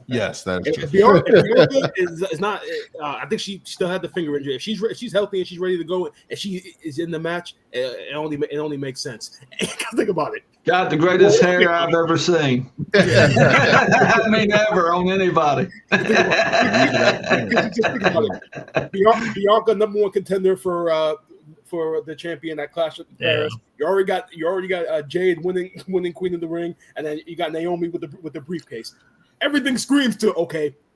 Yes, that is true. If Bianca is not, I think she still had the finger injury. If she's healthy and she's ready to go, and she is in the match, it only makes sense. Think about it. Got the greatest hair I've ever seen. I mean, ever on anybody. Bianca, number one contender for the champion at Clash of Paris. You already got Jade winning Queen of the Ring, and then you got Naomi with the briefcase. Everything screams to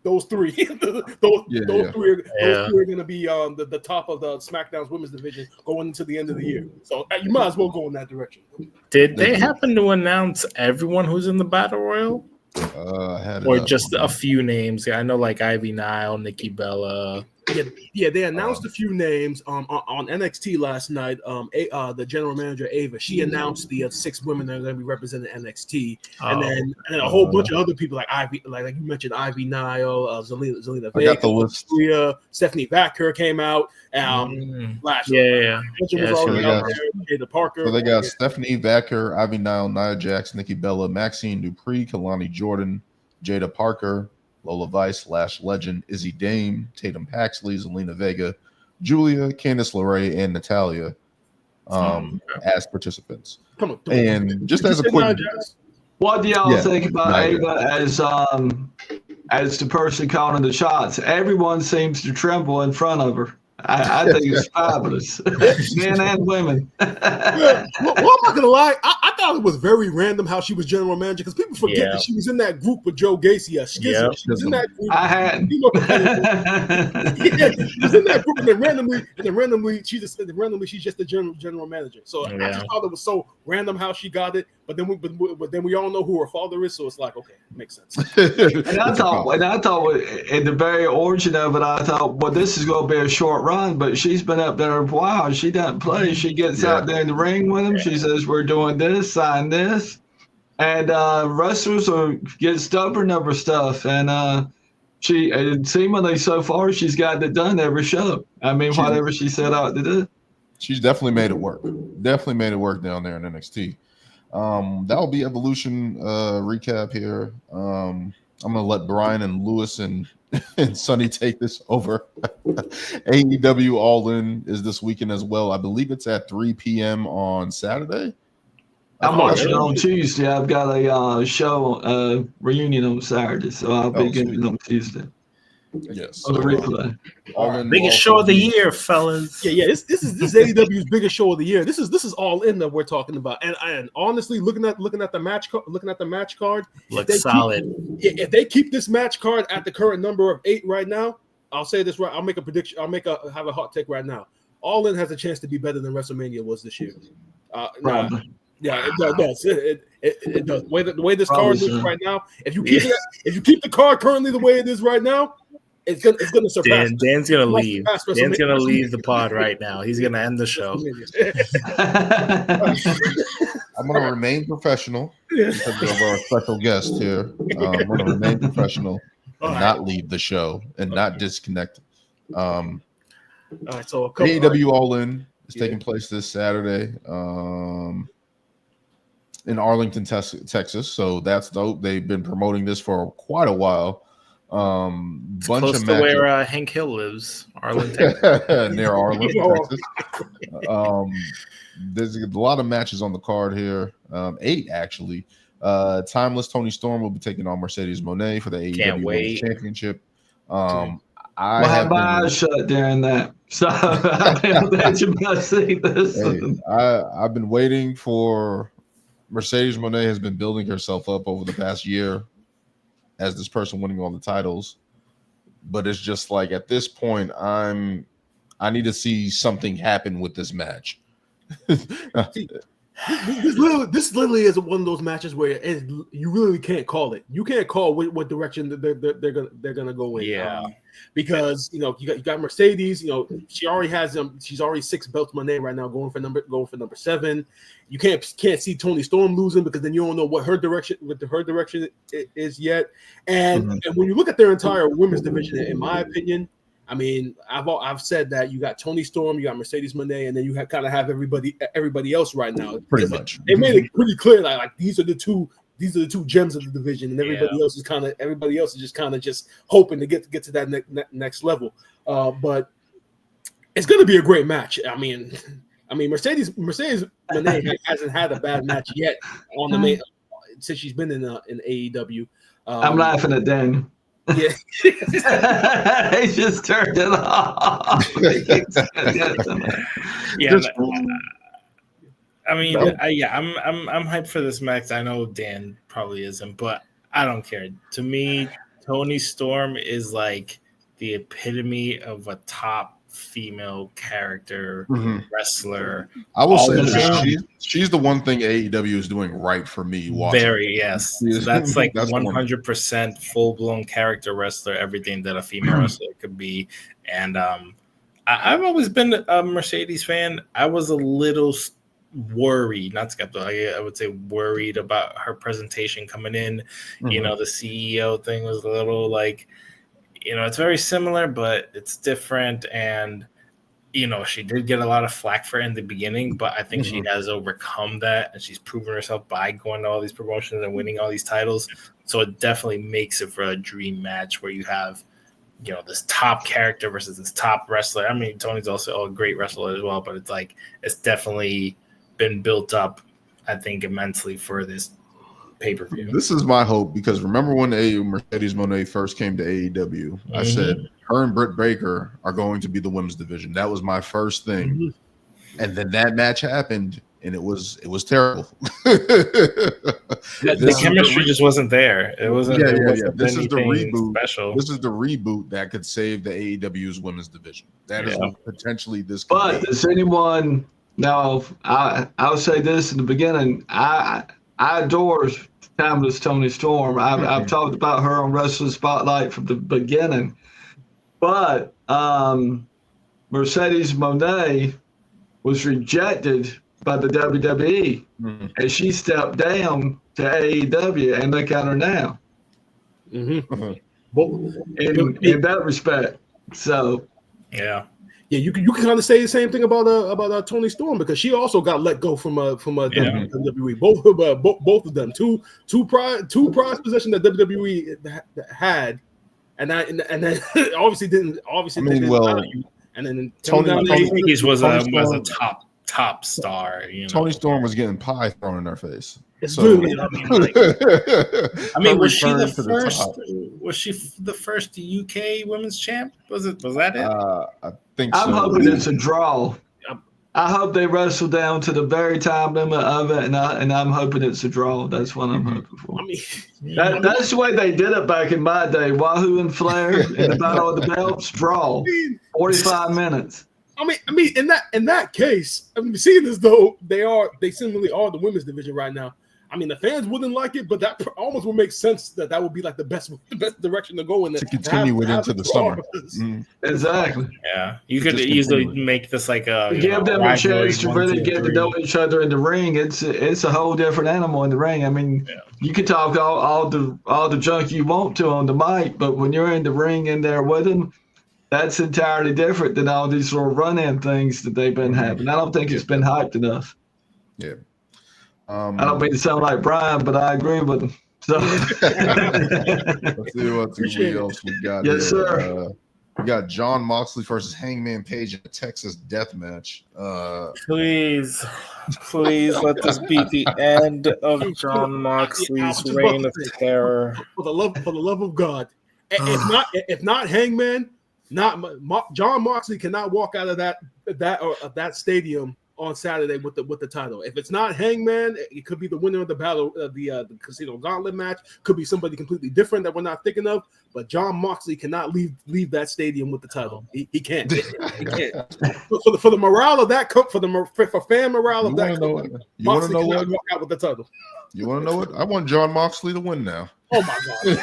those three. those three are going to be the top of the SmackDown's women's division going into the end of the year. So you might as well go in that direction. Did they happen to announce everyone who's in the Battle Royal? Or just a few names? I know like Ivy Nile, Nikki Bella. They announced a few names on NXT last night. The general manager Ava, she announced the 6 women that are going to be representing NXT, and then a whole bunch of other people like Ivy, like you mentioned, Ivy Nile, Zelina Vega, got the list. Stephanie Baker came out. Last yeah. was already out there. Jada Parker. So they got Stephanie Baker, Ivy Nile, Nia Jax, Nikki Bella, Maxine Dupree, Kalani Jordan, Jada Parker, Lola Vice, Lash Legend, Izzy Dame, Tatum Paxley, Zelina Vega, Julia, Candice LeRae, and Natalia as participants. Come on. And just as a quick, what do y'all think about Ava as the person calling the shots? Everyone seems to tremble in front of her. I think it's fabulous, men and women. Well, I'm not gonna lie. I thought it was very random how she was general manager because people forget that she was in that group with Joe Gacy. She was in that group. I had. She was in that group, and then randomly, she's just the general manager. So I just thought it was so random how she got it. But then we all know who her father is, so it's like, okay, makes sense. And I thought in the very origin of it, I thought, well, this is going to be a short run, but she's been up there a while. She doesn't play. She gets out there in the ring with him. She says, we're doing this, sign this. And wrestlers get stubborn over stuff. And seemingly so far, she's gotten it done every show. I mean, whatever she set out to do. She's definitely made it work. Definitely made it work down there in NXT. That will be Evolution recap here. I'm gonna let Brian and Lewis and Sonny take this over. AEW All In is this weekend as well. I believe it's at 3 p.m. on Saturday. I'm watching on Tuesday. I've got a show reunion on Saturday, so I'll be getting it on Tuesday. Yes. On the replay. Biggest show of the year, fellas. Yeah. This is AEW's biggest show of the year. This is All In that we're talking about. And honestly, looking at the match card, looks solid. If they keep this match card at the current number of 8 right now, I'll say this right. I'll make a prediction. Have a hot take right now. All In has a chance to be better than WrestleMania was this year. Yeah, it does. It does. The way this card looks right now, if you keep the card currently the way it is right now, it's gonna surpass. Dan's gonna leave. Dan's gonna leave the pod right now. He's gonna end the show. I'm gonna remain professional because of our special guest here. I'm gonna remain professional and not leave the show and not disconnect. All right, so AEW All In is taking place this Saturday. In Arlington, Texas. So that's dope. They've been promoting this for quite a while. Bunch close of to where Hank Hill lives, Arlington. Near Arlington, Texas. There's a lot of matches on the card here. 8 actually. Timeless Tony Storm will be taking on Mercedes Moné for the AEW Championship. I have my eyes shut during that, so I bet you must see this. I've been waiting for. Mercedes Moné has been building herself up over the past year as this person winning all the titles, but it's just like at this point, I need to see something happen with this match. This literally is one of those matches where you really can't call it. You can't call what direction they're gonna go in. Yeah, because you got Mercedes. She already has them. She's already 6 belts Moné right now, going for number 7. You can't see Tony Storm losing because then you don't know what her direction is yet. And when you look at their entire women's division, in my opinion, I mean, I've said that you got Tony Storm, you got Mercedes Moné, and then you kind of have everybody else right now. Pretty much, they made it pretty clear that like these are the two gems of the division, and everybody else is just kind of hoping to get to that next level. But it's going to be a great match. I mean, Mercedes Moné hasn't had a bad match yet on the main since she's been in AEW. I'm laughing at Daniel. Yeah, he just turned it off. I'm hyped for this match. I know Dan probably isn't, but I don't care. To me, Tony Storm is like the epitome of a top female character wrestler. I will say she's the one thing AEW is doing right for me. Very, yes. So that's like 100% full-blown character wrestler, everything that a female wrestler could be. And I've always been a Mercedes fan. I was a little worried, not skeptical, I would say worried about her presentation coming in. You know, the CEO thing was a little like, you know, it's very similar, but it's different. And, you know, she did get a lot of flack for it in the beginning, but I think she has overcome that, and she's proven herself by going to all these promotions and winning all these titles. So it definitely makes it for a dream match where you have, you know, this top character versus this top wrestler. I mean, Tony's also a great wrestler as well, but it's like, it's definitely been built up, I think, immensely for this pay-per-view. This is my hope, because remember when Mercedes Moné first came to AEW, I said her and Britt Baker are going to be the women's division. That was my first thing. And then that match happened, and it was terrible. The chemistry just wasn't there. It wasn't. This is the reboot. Special. This is the reboot that could save the AEW's women's division. That is potentially this. But does anyone now? I'll say this in the beginning. I adore Timeless Tony Storm. I've talked about her on Wrestling Spotlight from the beginning. But Mercedes Moné was rejected by the WWE, and she stepped down to AEW, and look at her now. In that respect. So yeah, you can kind of say the same thing about Tony Storm, because she also got let go from WWE. Both of them, two prize positions that WWE had, and then obviously didn't. Obviously, and then Tony was a top star. You know? Tony Storm was getting pie thrown in her face. Was she the first? Was she the first UK women's champ? Was that it? I think so. I'm hoping it's a draw. I hope they wrestle down to the very time limit of it, and I'm hoping it's a draw. That's what I'm hoping for. I mean, that's the way they did it back in my day. Wahoo and Flair in the Battle of the Belts, draw, 45 minutes. I mean, in that case, I mean, seeing as though they seemingly are the women's division right now. I mean, the fans wouldn't like it, but that almost would make sense that would be like the best direction to go in. To continue it into the summer. Exactly. Yeah, you could easily make this like a give them a chance to really get to know each other in the ring. It's a whole different animal in the ring. I mean, you can talk all the junk you want to on the mic, but when you're in the ring in there with them, that's entirely different than all these little run-in things that they've been having. I don't think it's been hyped enough. Yeah. I don't mean to sound like Brian, but I agree with him. So let's see what else we got. Yes, sir. We got Jon Moxley versus Hangman Page in a Texas death match. Please let this be the end of Jon Moxley's reign of terror. For the love of God, if not Hangman, Jon Moxley cannot walk out of that stadium on Saturday with the title. If it's not Hangman, it could be the winner of the battle, the Casino Gauntlet match. Could be somebody completely different that we're not thinking of. But Jon Moxley cannot leave that stadium with the title. He can't. He can't. For the morale of that for fan morale of that, Moxley cannot walk out with the title. You want to know what? I want Jon Moxley to win now. Oh my God.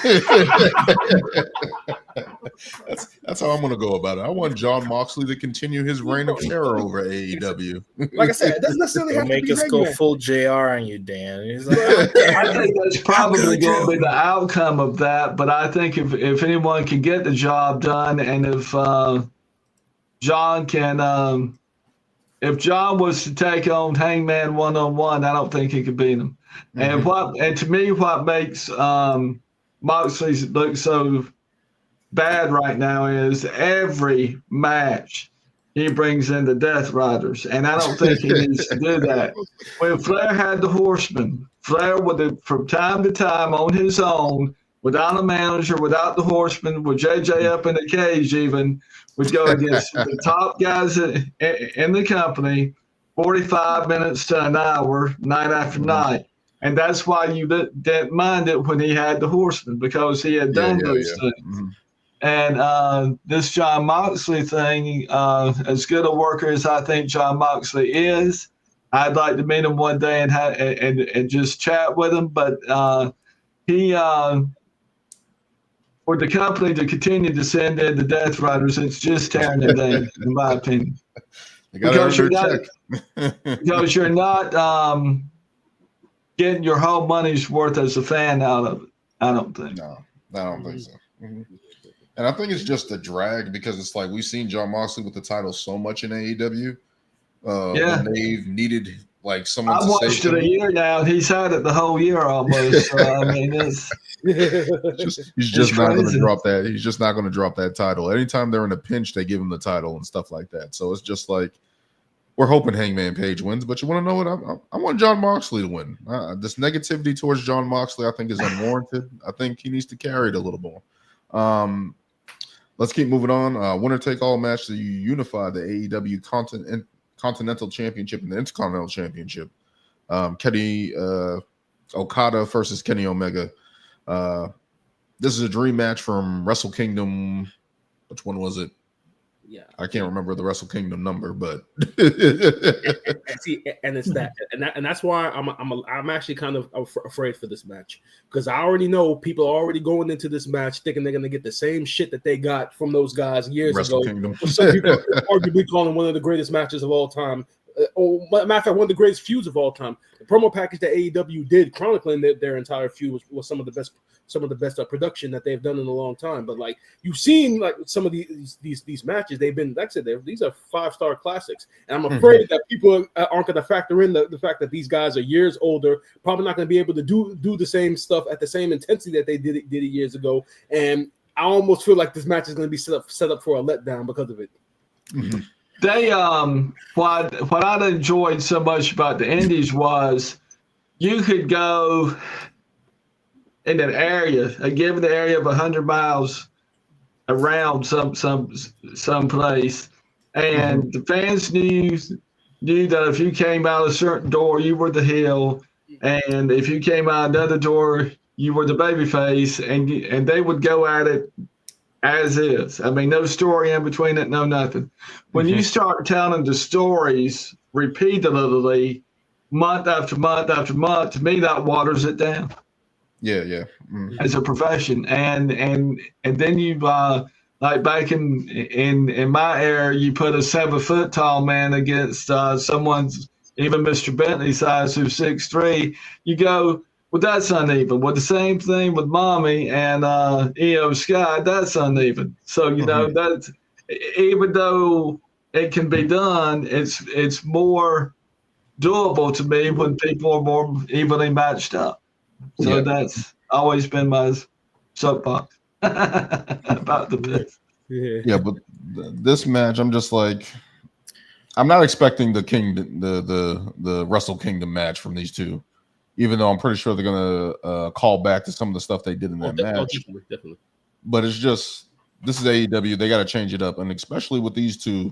That's how I'm going to go about it. I want Jon Moxley to continue his reign of terror over AEW. Like I said, it doesn't necessarily have to make us go full JR on you, Dan. He's like, I think that's probably going to be the outcome of that. But I think if anyone can get the job done, and if John can, if John was to take on Hangman one-on-one, I don't think he could beat him. And to me, what makes Moxley look so bad right now is every match he brings in the Death Riders, and I don't think he needs to do that. When Flair had the Horsemen, Flair would, from time to time on his own, without a manager, without the Horsemen, with JJ up in the cage even, would go against the top guys in the company, 45 minutes to an hour, night after night. And that's why you didn't mind it when he had the Horsemen, because he had done those things. And this Jon Moxley thing, as good a worker as I think Jon Moxley is, I'd like to meet him one day and just chat with him. But he for the company to continue to send in the Death Riders, it's just tearing it down, in my opinion. Because you're not getting your whole money's worth as a fan out of it. I don't think. No, I don't think so. Mm-hmm. And I think it's just a drag because it's like we've seen Jon Moxley with the title so much in AEW. When they've needed like someone I've watched it a year now. He's had it the whole year almost. So, I mean, he's just not going to drop that. He's just not going to drop that title. Anytime they're in a pinch, they give him the title and stuff like that. So it's just like we're hoping Hangman Page wins. But you want to know what? I want Jon Moxley to win. This negativity towards Jon Moxley, I think, is unwarranted. I think he needs to carry it a little more. Let's keep moving on. Winner take all match to unify the AEW Continental Championship and the Intercontinental Championship. Kenny Okada versus Kenny Omega. This is a dream match from Wrestle Kingdom. Which one was it? Yeah, I can't remember the Wrestle Kingdom number, but and it's that, and that's why I'm actually kind of afraid for this match because I already know people are already going into this match thinking they're going to get the same shit that they got from those guys years Wrestle ago. Kingdom. Some people arguably calling one of the greatest matches of all time. Matter of fact, one of the greatest feuds of all time. The promo package that AEW did chronicling their entire feud was some of the best production that they've done in a long time. But like you've seen, like some of these matches, they've been, like I said, these are 5-star classics. And I'm afraid that people aren't going to factor in the fact that these guys are years older, probably not going to be able to do the same stuff at the same intensity that they did it years ago. And I almost feel like this match is going to be set up for a letdown because of it. Mm-hmm. They what I enjoyed so much about the Indies was you could go in an area, a given area of 100 miles around some place, and the fans knew that if you came out a certain door, you were the heel, and if you came out another door, you were the babyface, and they would go at it as is. I mean, no story in between it, no nothing. When you start telling the stories repeatedly, month after month after month, to me that waters it down. Yeah. As a profession, and then you like back in my era, you put a 7-foot tall man against someone's even Mr. Bentley size who's 6'3". You go, well, that's uneven. Well, the same thing with Mommy and EO Sky, that's uneven. So you know that even though it can be done, it's more doable to me when people are more evenly matched up. So that's always been my soapbox about the bit. Yeah, but this match, I'm just like, I'm not expecting the Wrestle Kingdom match from these two, even though I'm pretty sure they're gonna call back to some of the stuff they did in that match. Definitely. But it's just, this is AEW. They got to change it up, and especially with these two,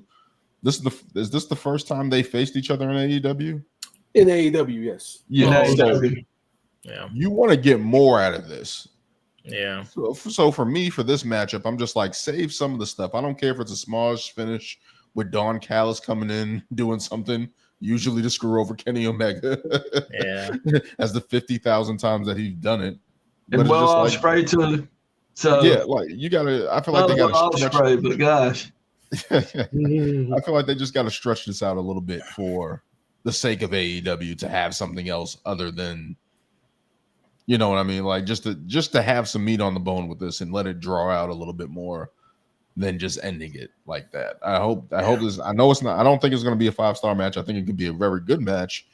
is this the first time they faced each other in AEW? In AEW, yes. Yeah. Yeah. You want to get more out of this. Yeah. So for me, for this matchup, I'm just like, save some of the stuff. I don't care if it's a smallish finish with Don Callis coming in, doing something, usually to screw over Kenny Omega. Yeah. As the 50,000 times that he's done it. But and well, I'll spray to so yeah, like you gotta, I feel like they gotta stretch. But gosh. I feel like they just gotta stretch this out a little bit for the sake of AEW to have something else other than, you know what I mean? Like just to have some meat on the bone with this and let it draw out a little bit more than just ending it like that. I hope this, I know it's not, I don't think it's going to be a 5-star match. I think it could be a very good match,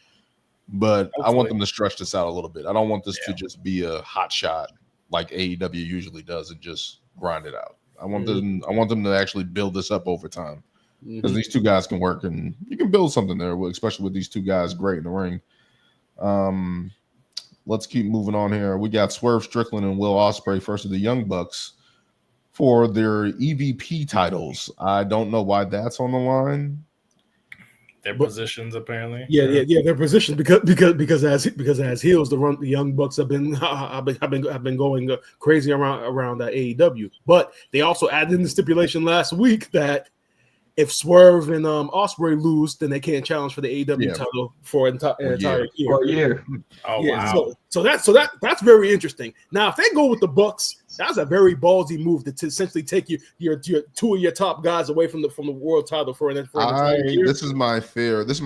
but hopefully. I want them to stretch this out a little bit. I don't want this to just be a hot shot like AEW usually does and just grind it out. I want them to actually build this up over time because these two guys can work and you can build something there, especially with these two guys great in the ring. Let's keep moving on here. We got Swerve Strickland and Will Ospreay versus the Young Bucks for their EVP titles. I don't know why that's on the line. their positions apparently. Yeah, their positions because as heels, the Young Bucks have been going crazy around AEW. But they also added in the stipulation last week that if Swerve and Ospreay lose, then they can't challenge for the AEW title for an entire year. For a year. Oh wow! So that's very interesting. Now, if they go with the Bucks, that's a very ballsy move to essentially take your two of your top guys away from the world title for an entire year. This is my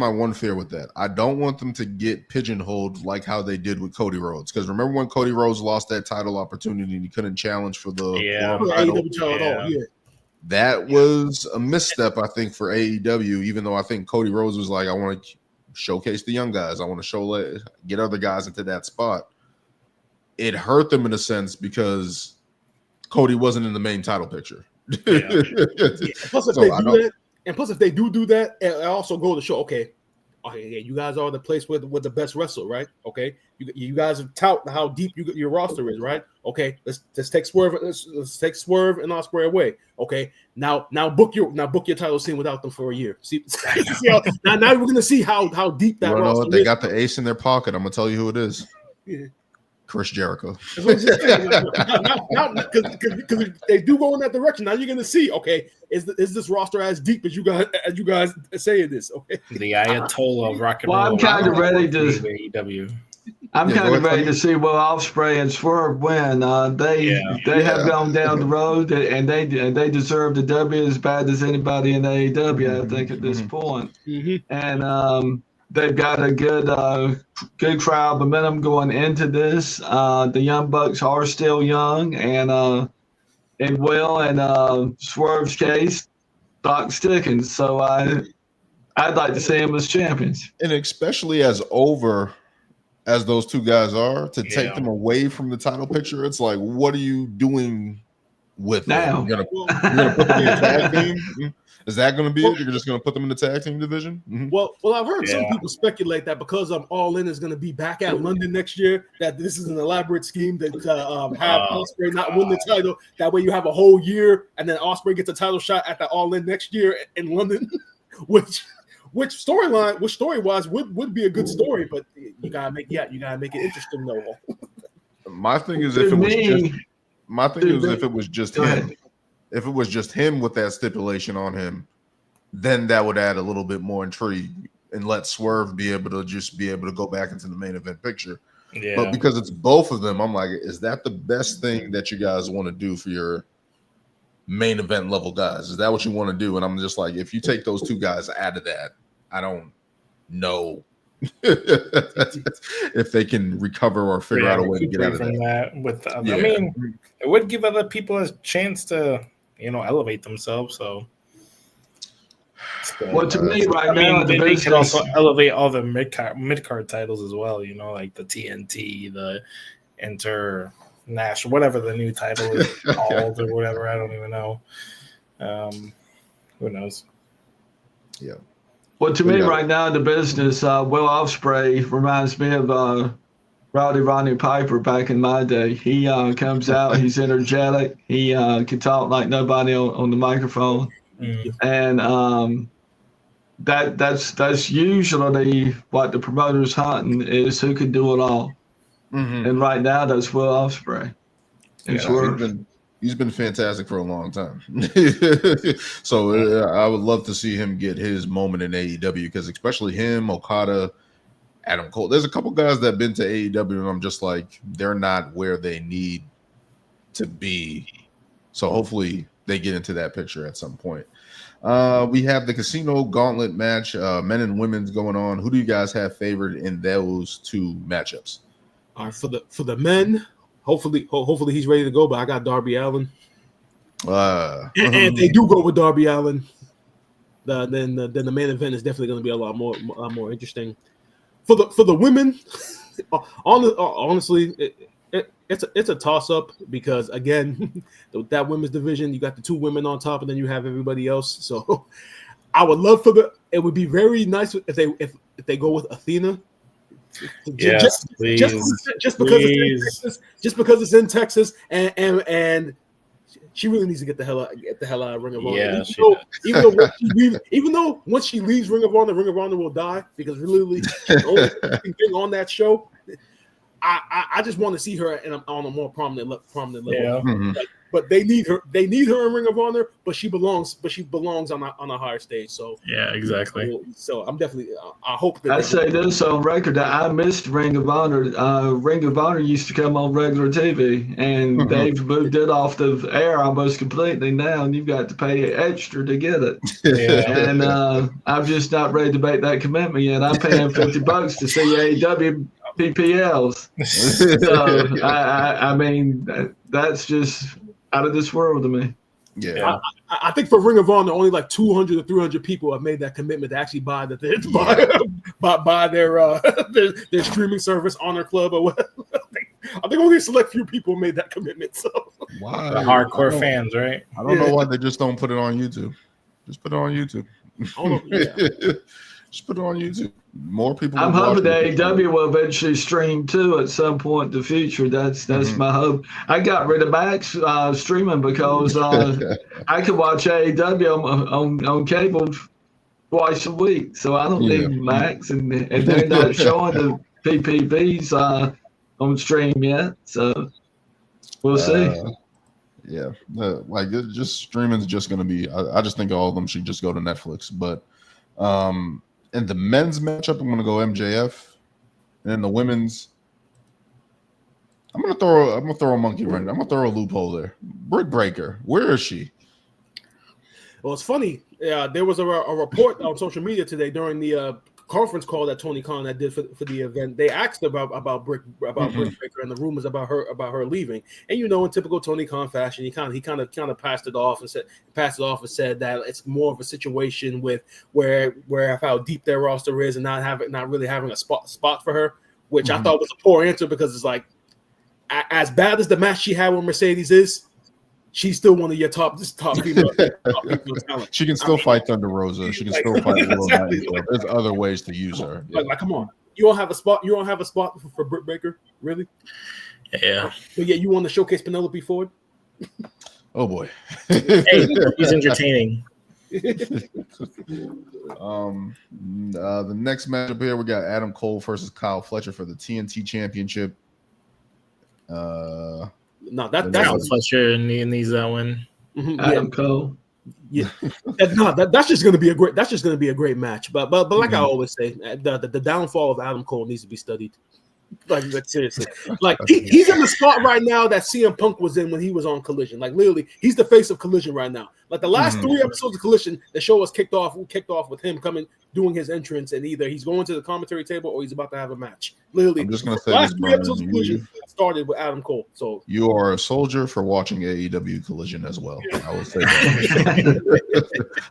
one fear with that. I don't want them to get pigeonholed like how they did with Cody Rhodes. Because remember when Cody Rhodes lost that title opportunity and he couldn't challenge for the world title? AEW title at all. Yeah. That was a misstep, I think, for AEW, even though I think Cody Rhodes was like, I want to showcase the young guys. I want to get other guys into that spot. It hurt them in a sense because Cody wasn't in the main title picture. Plus, if they do that, it also go to show, okay, you guys are the place with the best wrestler, right? Okay, you guys tout how deep your roster is, right? Okay, let's take Swerve and Ospreay away. Okay, now book your title scene without them for a year. See now we're gonna see how deep that roster is. They got the ace in their pocket. I'm gonna tell you who it is. Yeah. Chris Jericho. Because they do go in that direction. Now you're gonna see, okay, is this roster as deep as you guys say it is? Okay. The Ayatollah of rock and roll. Well, I'm kind of ready to AEW. I'm kind of ready to see Will Ospreay and Swerve win. They have gone down the road and they deserve the W as bad as anybody in AEW, I think, at this point. Mm-hmm. And they've got a good crowd momentum going into this. The Young Bucks are still young, and in Will and Swerve's case, Doc Stickens. So I'd like to see them as champions. And especially as over as those two guys are, to take them away from the title picture, it's like, what are you doing with now? You're gonna put them in the tag team? Is that going to be it? You're just going to put them in the tag team division? Mm-hmm. Well, I've heard some people speculate that because All In is going to be back at London next year, that this is an elaborate scheme that have Ospreay not win the title. That way you have a whole year, and then Ospreay gets a title shot at the All In next year in London, which story-wise would be a good story, but you gotta make it interesting though. My thing is if it was just him. If it was just him with that stipulation on him, then that would add a little bit more intrigue and let Swerve be able to go back into the main event picture. Yeah. But because it's both of them, I'm like, is that the best thing that you guys want to do for your main event level guys? Is that what you want to do? And I'm just like, if you take those two guys out of that, I don't know if they can recover or figure out a way to get out of that. I mean, it would give other people a chance to, elevate themselves. So, well, to me, right now, they can also elevate all the mid-card titles as well. Like the TNT, the International, whatever the new title is called or whatever. I don't even know. Who knows? Yeah. Well, to me, right now in the business, Will Ospreay reminds me of Roddy Piper back in my day. He comes out, he's energetic, he can talk like nobody on the microphone, and that's usually what the promoter's hunting is, who can do it all. Mm-hmm. And right now, that's Will Ospreay. He's been fantastic for a long time. So I would love to see him get his moment in AEW, because especially him, Okada, Adam Cole. There's a couple guys that have been to AEW and I'm just like, they're not where they need to be. So hopefully they get into that picture at some point. We have the Casino Gauntlet match, men and women's going on. Who do you guys have favored in those two matchups? For the men, hopefully he's ready to go, but I got Darby Allin. And they do go with Darby Allin. Then the main event is definitely going to be a lot more interesting. For the women, honestly, it's a toss up, because again, that women's division, you got the two women on top, and then you have everybody else. So I would love it would be very nice if they go with Athena. Yes, just because it's in Texas, and she really needs to get the hell out of Ring of Honor. Yeah, even though once she leaves Ring of Honor will die because really she's the only thing on that show. I just want to see her on a more prominent level. Yeah. Mm-hmm. But they need her. They need her in Ring of Honor. But she belongs on a higher stage. So yeah, exactly. So I'm definitely. I hope that I say this on record that I missed Ring of Honor. Ring of Honor used to come on regular TV, and they've moved it off the air almost completely now, and you've got to pay extra to get it. Yeah. And I'm just not ready to make that commitment yet. I'm paying $50 to see AEW PPLs. So I mean that's just out of this world to me. Yeah. I think for Ring of Honor, only like 200 or 300 people have made that commitment to actually buy their their streaming service, Honor Club, or whatever. I think only a select few people made that commitment. So Why? The hardcore fans, right? I don't know why they just don't put it on YouTube. Just put it on YouTube. Just put it on YouTube. More people. I'm hoping that AEW will eventually stream too at some point in the future. That's my hope. I got rid of Max streaming because I could watch AEW on cable twice a week, so I don't need Max, and they're not showing the PPVs on stream yet. So we'll see. Yeah, like just streaming is just going to be. I just think all of them should just go to Netflix, but. In the men's matchup, I'm going to go MJF, and in the women's, I'm going to throw a monkey wrench. I'm going to throw a loophole there. Britt Baker, where is she? Well, it's funny. There was a report on social media today during the conference call that Tony Khan did for the event. They asked about Britt Baker and the rumors about her leaving. And in typical Tony Khan fashion, he kind of passed it off and said that it's more of a situation with where how deep their roster is and not really having a spot for her, which I thought was a poor answer because it's like as bad as the match she had with Mercedes is. She's still one of your top female talent. She can still fight Thunder Rosa. She can still fight. Exactly. There's other ways to use her. Yeah. Like, come on, you don't have a spot. You don't have a spot for Britt Baker, really? Yeah. But yeah, you want to showcase Penelope Ford? Oh boy. Hey, he's entertaining. The next matchup here, we got Adam Cole versus Kyle Fletcher for the TNT Championship. No, that's Fletcher needs that one. Adam Cole. Yeah, that's just going to be a great match. But like I always say, the downfall of Adam Cole needs to be studied. Like seriously, like he's in the spot right now that CM Punk was in when he was on Collision. Like literally, he's the face of Collision right now. Like the last 3 episodes of Collision, the show was kicked off with him doing his entrance, and either he's going to the commentary table or he's about to have a match. Literally, I'm just gonna say last 3 episodes of Collision started with Adam Cole. So you are a soldier for watching AEW Collision as well. I will say that.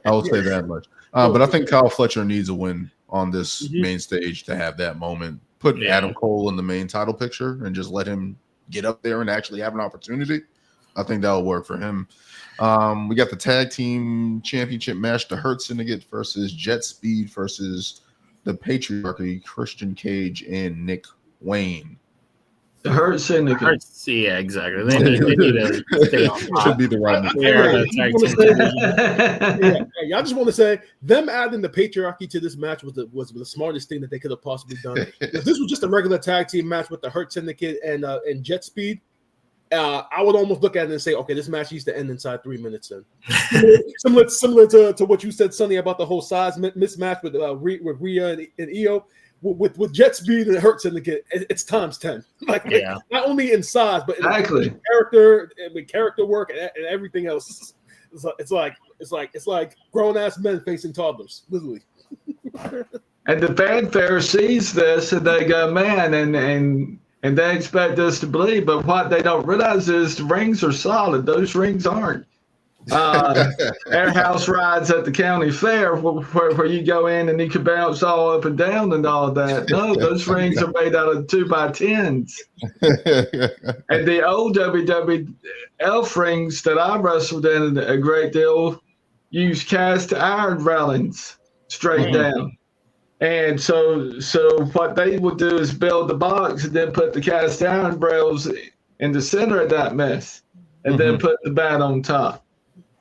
I will say that much. But I think Kyle Fletcher needs a win on this main stage to have that moment. Put Adam Cole in the main title picture and just let him get up there and actually have an opportunity. I think that will work for him. We got the tag team championship match, the Hurt Syndicate versus Jet Speed versus the Patriarchy, Christian Cage and Nick Wayne. The Hurt Syndicate. Yeah, exactly. They need to stay on top. Should be the right I just want to say them adding the Patriarchy to this match was the smartest thing that they could have possibly done. If this was just a regular tag team match with the Hurt Syndicate and Jet Speed, I would almost look at it and say, okay, this match needs to end inside 3 minutes. Similar to what you said, Sonny, about the whole size mismatch with Rhea and Io. With Jet Speed and Hurt Syndicate, it's times 10. Like not only in size, but in character work and everything else. It's like grown ass men facing toddlers, literally. And the fanfare sees this and they go, man, and they expect us to believe, but what they don't realize is the rings are solid. Those rings aren't. Air house rides at the county fair where you go in and you can bounce all up and down and all that. No, those rings are made out of 2x10s. And the old WWF rings that I wrestled in a great deal use cast iron railings straight down. And so what they would do is build the box and then put the cast iron rails in the center of that mess. and then put the bat on top.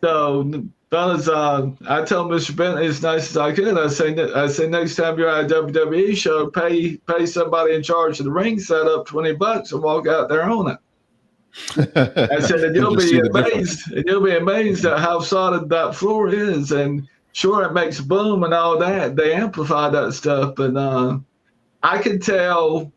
So, fellas, I told Mr. Bentley as nice as I could. I say next time you're at a WWE show, pay somebody in charge of the ring setup $20 and walk out there on it. I said, and you'll be amazed at how solid that floor is. And sure, it makes boom and all that. They amplify that stuff, but I can tell.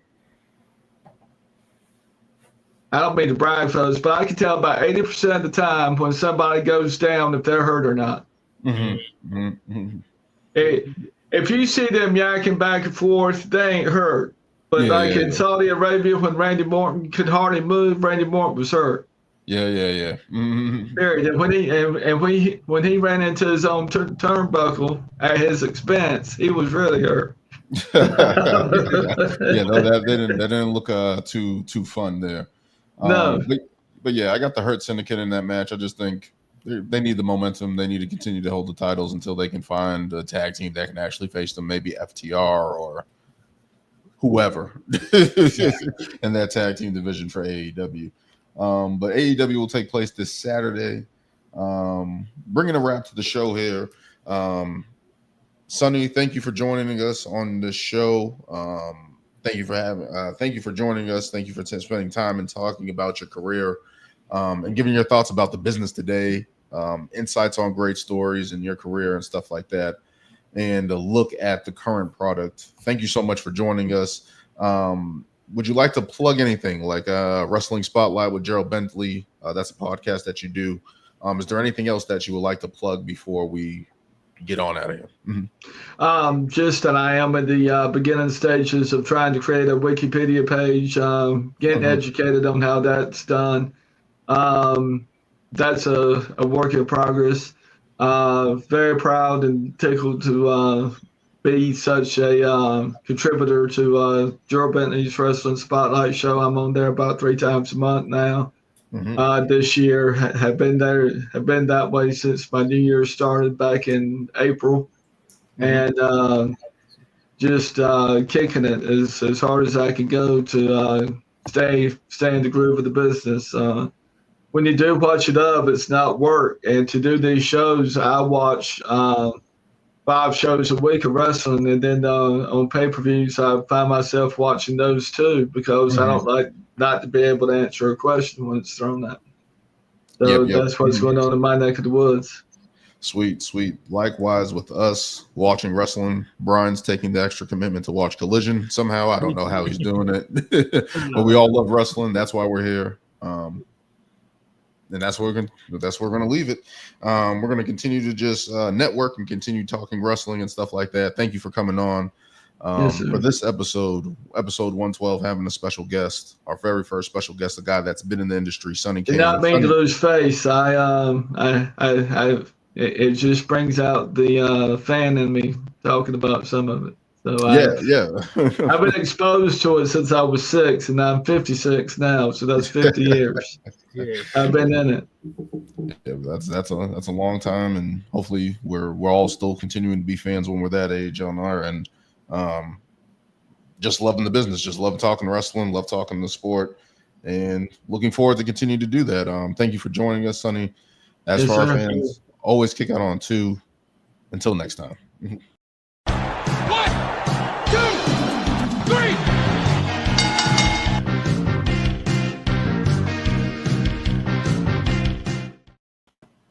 I don't mean to brag, fellas, but I can tell about 80% of the time when somebody goes down if they're hurt or not. If you see them yakking back and forth, they ain't hurt. But in Saudi Arabia, when Randy Morton could hardly move, Randy Morton was hurt. Yeah. Period. And when he ran into his own turnbuckle at his expense, he was really hurt. That didn't look too fun there. No. But yeah, I got the Hurt Syndicate in that match. I just think they need the momentum. They need to continue to hold the titles until they can find a tag team that can actually face them, maybe FTR or whoever in that tag team division for AEW. But AEW will take place this Saturday. Bringing a wrap to the show here. Sonny, thank you for joining us on the show. Thank you for joining us. Thank you for spending time and talking about your career and giving your thoughts about the business today, insights on great stories in your career and stuff like that, and a look at the current product. Thank you so much for joining us. Would you like to plug anything like Wrestling Spotlight with Gerald Bentley? That's a podcast that you do. Is there anything else that you would like to plug before we get on out of here? Just that I am in the beginning stages of trying to create a Wikipedia page, getting educated on how that's done. That's a work in progress. Very proud and tickled to be such a contributor to Gerald Bentley's Wrestling Spotlight show. I'm on there about 3 times a month now. This year have been that way since my New Year started back in April, and just kicking it as hard as I can go to stay in the groove of the business. When you do what you love, it's not work. And to do these shows, I watch 5 shows a week of wrestling, and then on pay-per-views, I find myself watching those too because I don't like not to be able to answer a question when it's thrown at me. So that's what's going on in my neck of the woods. Sweet. Likewise with us watching wrestling. Brian's taking the extra commitment to watch Collision somehow. I don't know how he's doing it, but we all love wrestling. That's why we're here. And that's where we're gonna leave it. We're gonna continue to just network and continue talking wrestling and stuff like that. Thank you for coming on. For this episode 112, having a special guest, our very first special guest, a guy that's been in the industry, Sonny Cain. Did not mean to lose face. It just brings out the fan in me talking about some of it. So I've been exposed to it since I was 6, and I'm 56 now, so that's 50 years. I've been in it. Yeah, that's a long time, and hopefully we're all still continuing to be fans when we're that age on our end. Just loving the business, just love talking wrestling, love talking the sport, and looking forward to continue to do that. Thank you for joining us, Sonny. As for our fans, always kick out on 2. Until next time.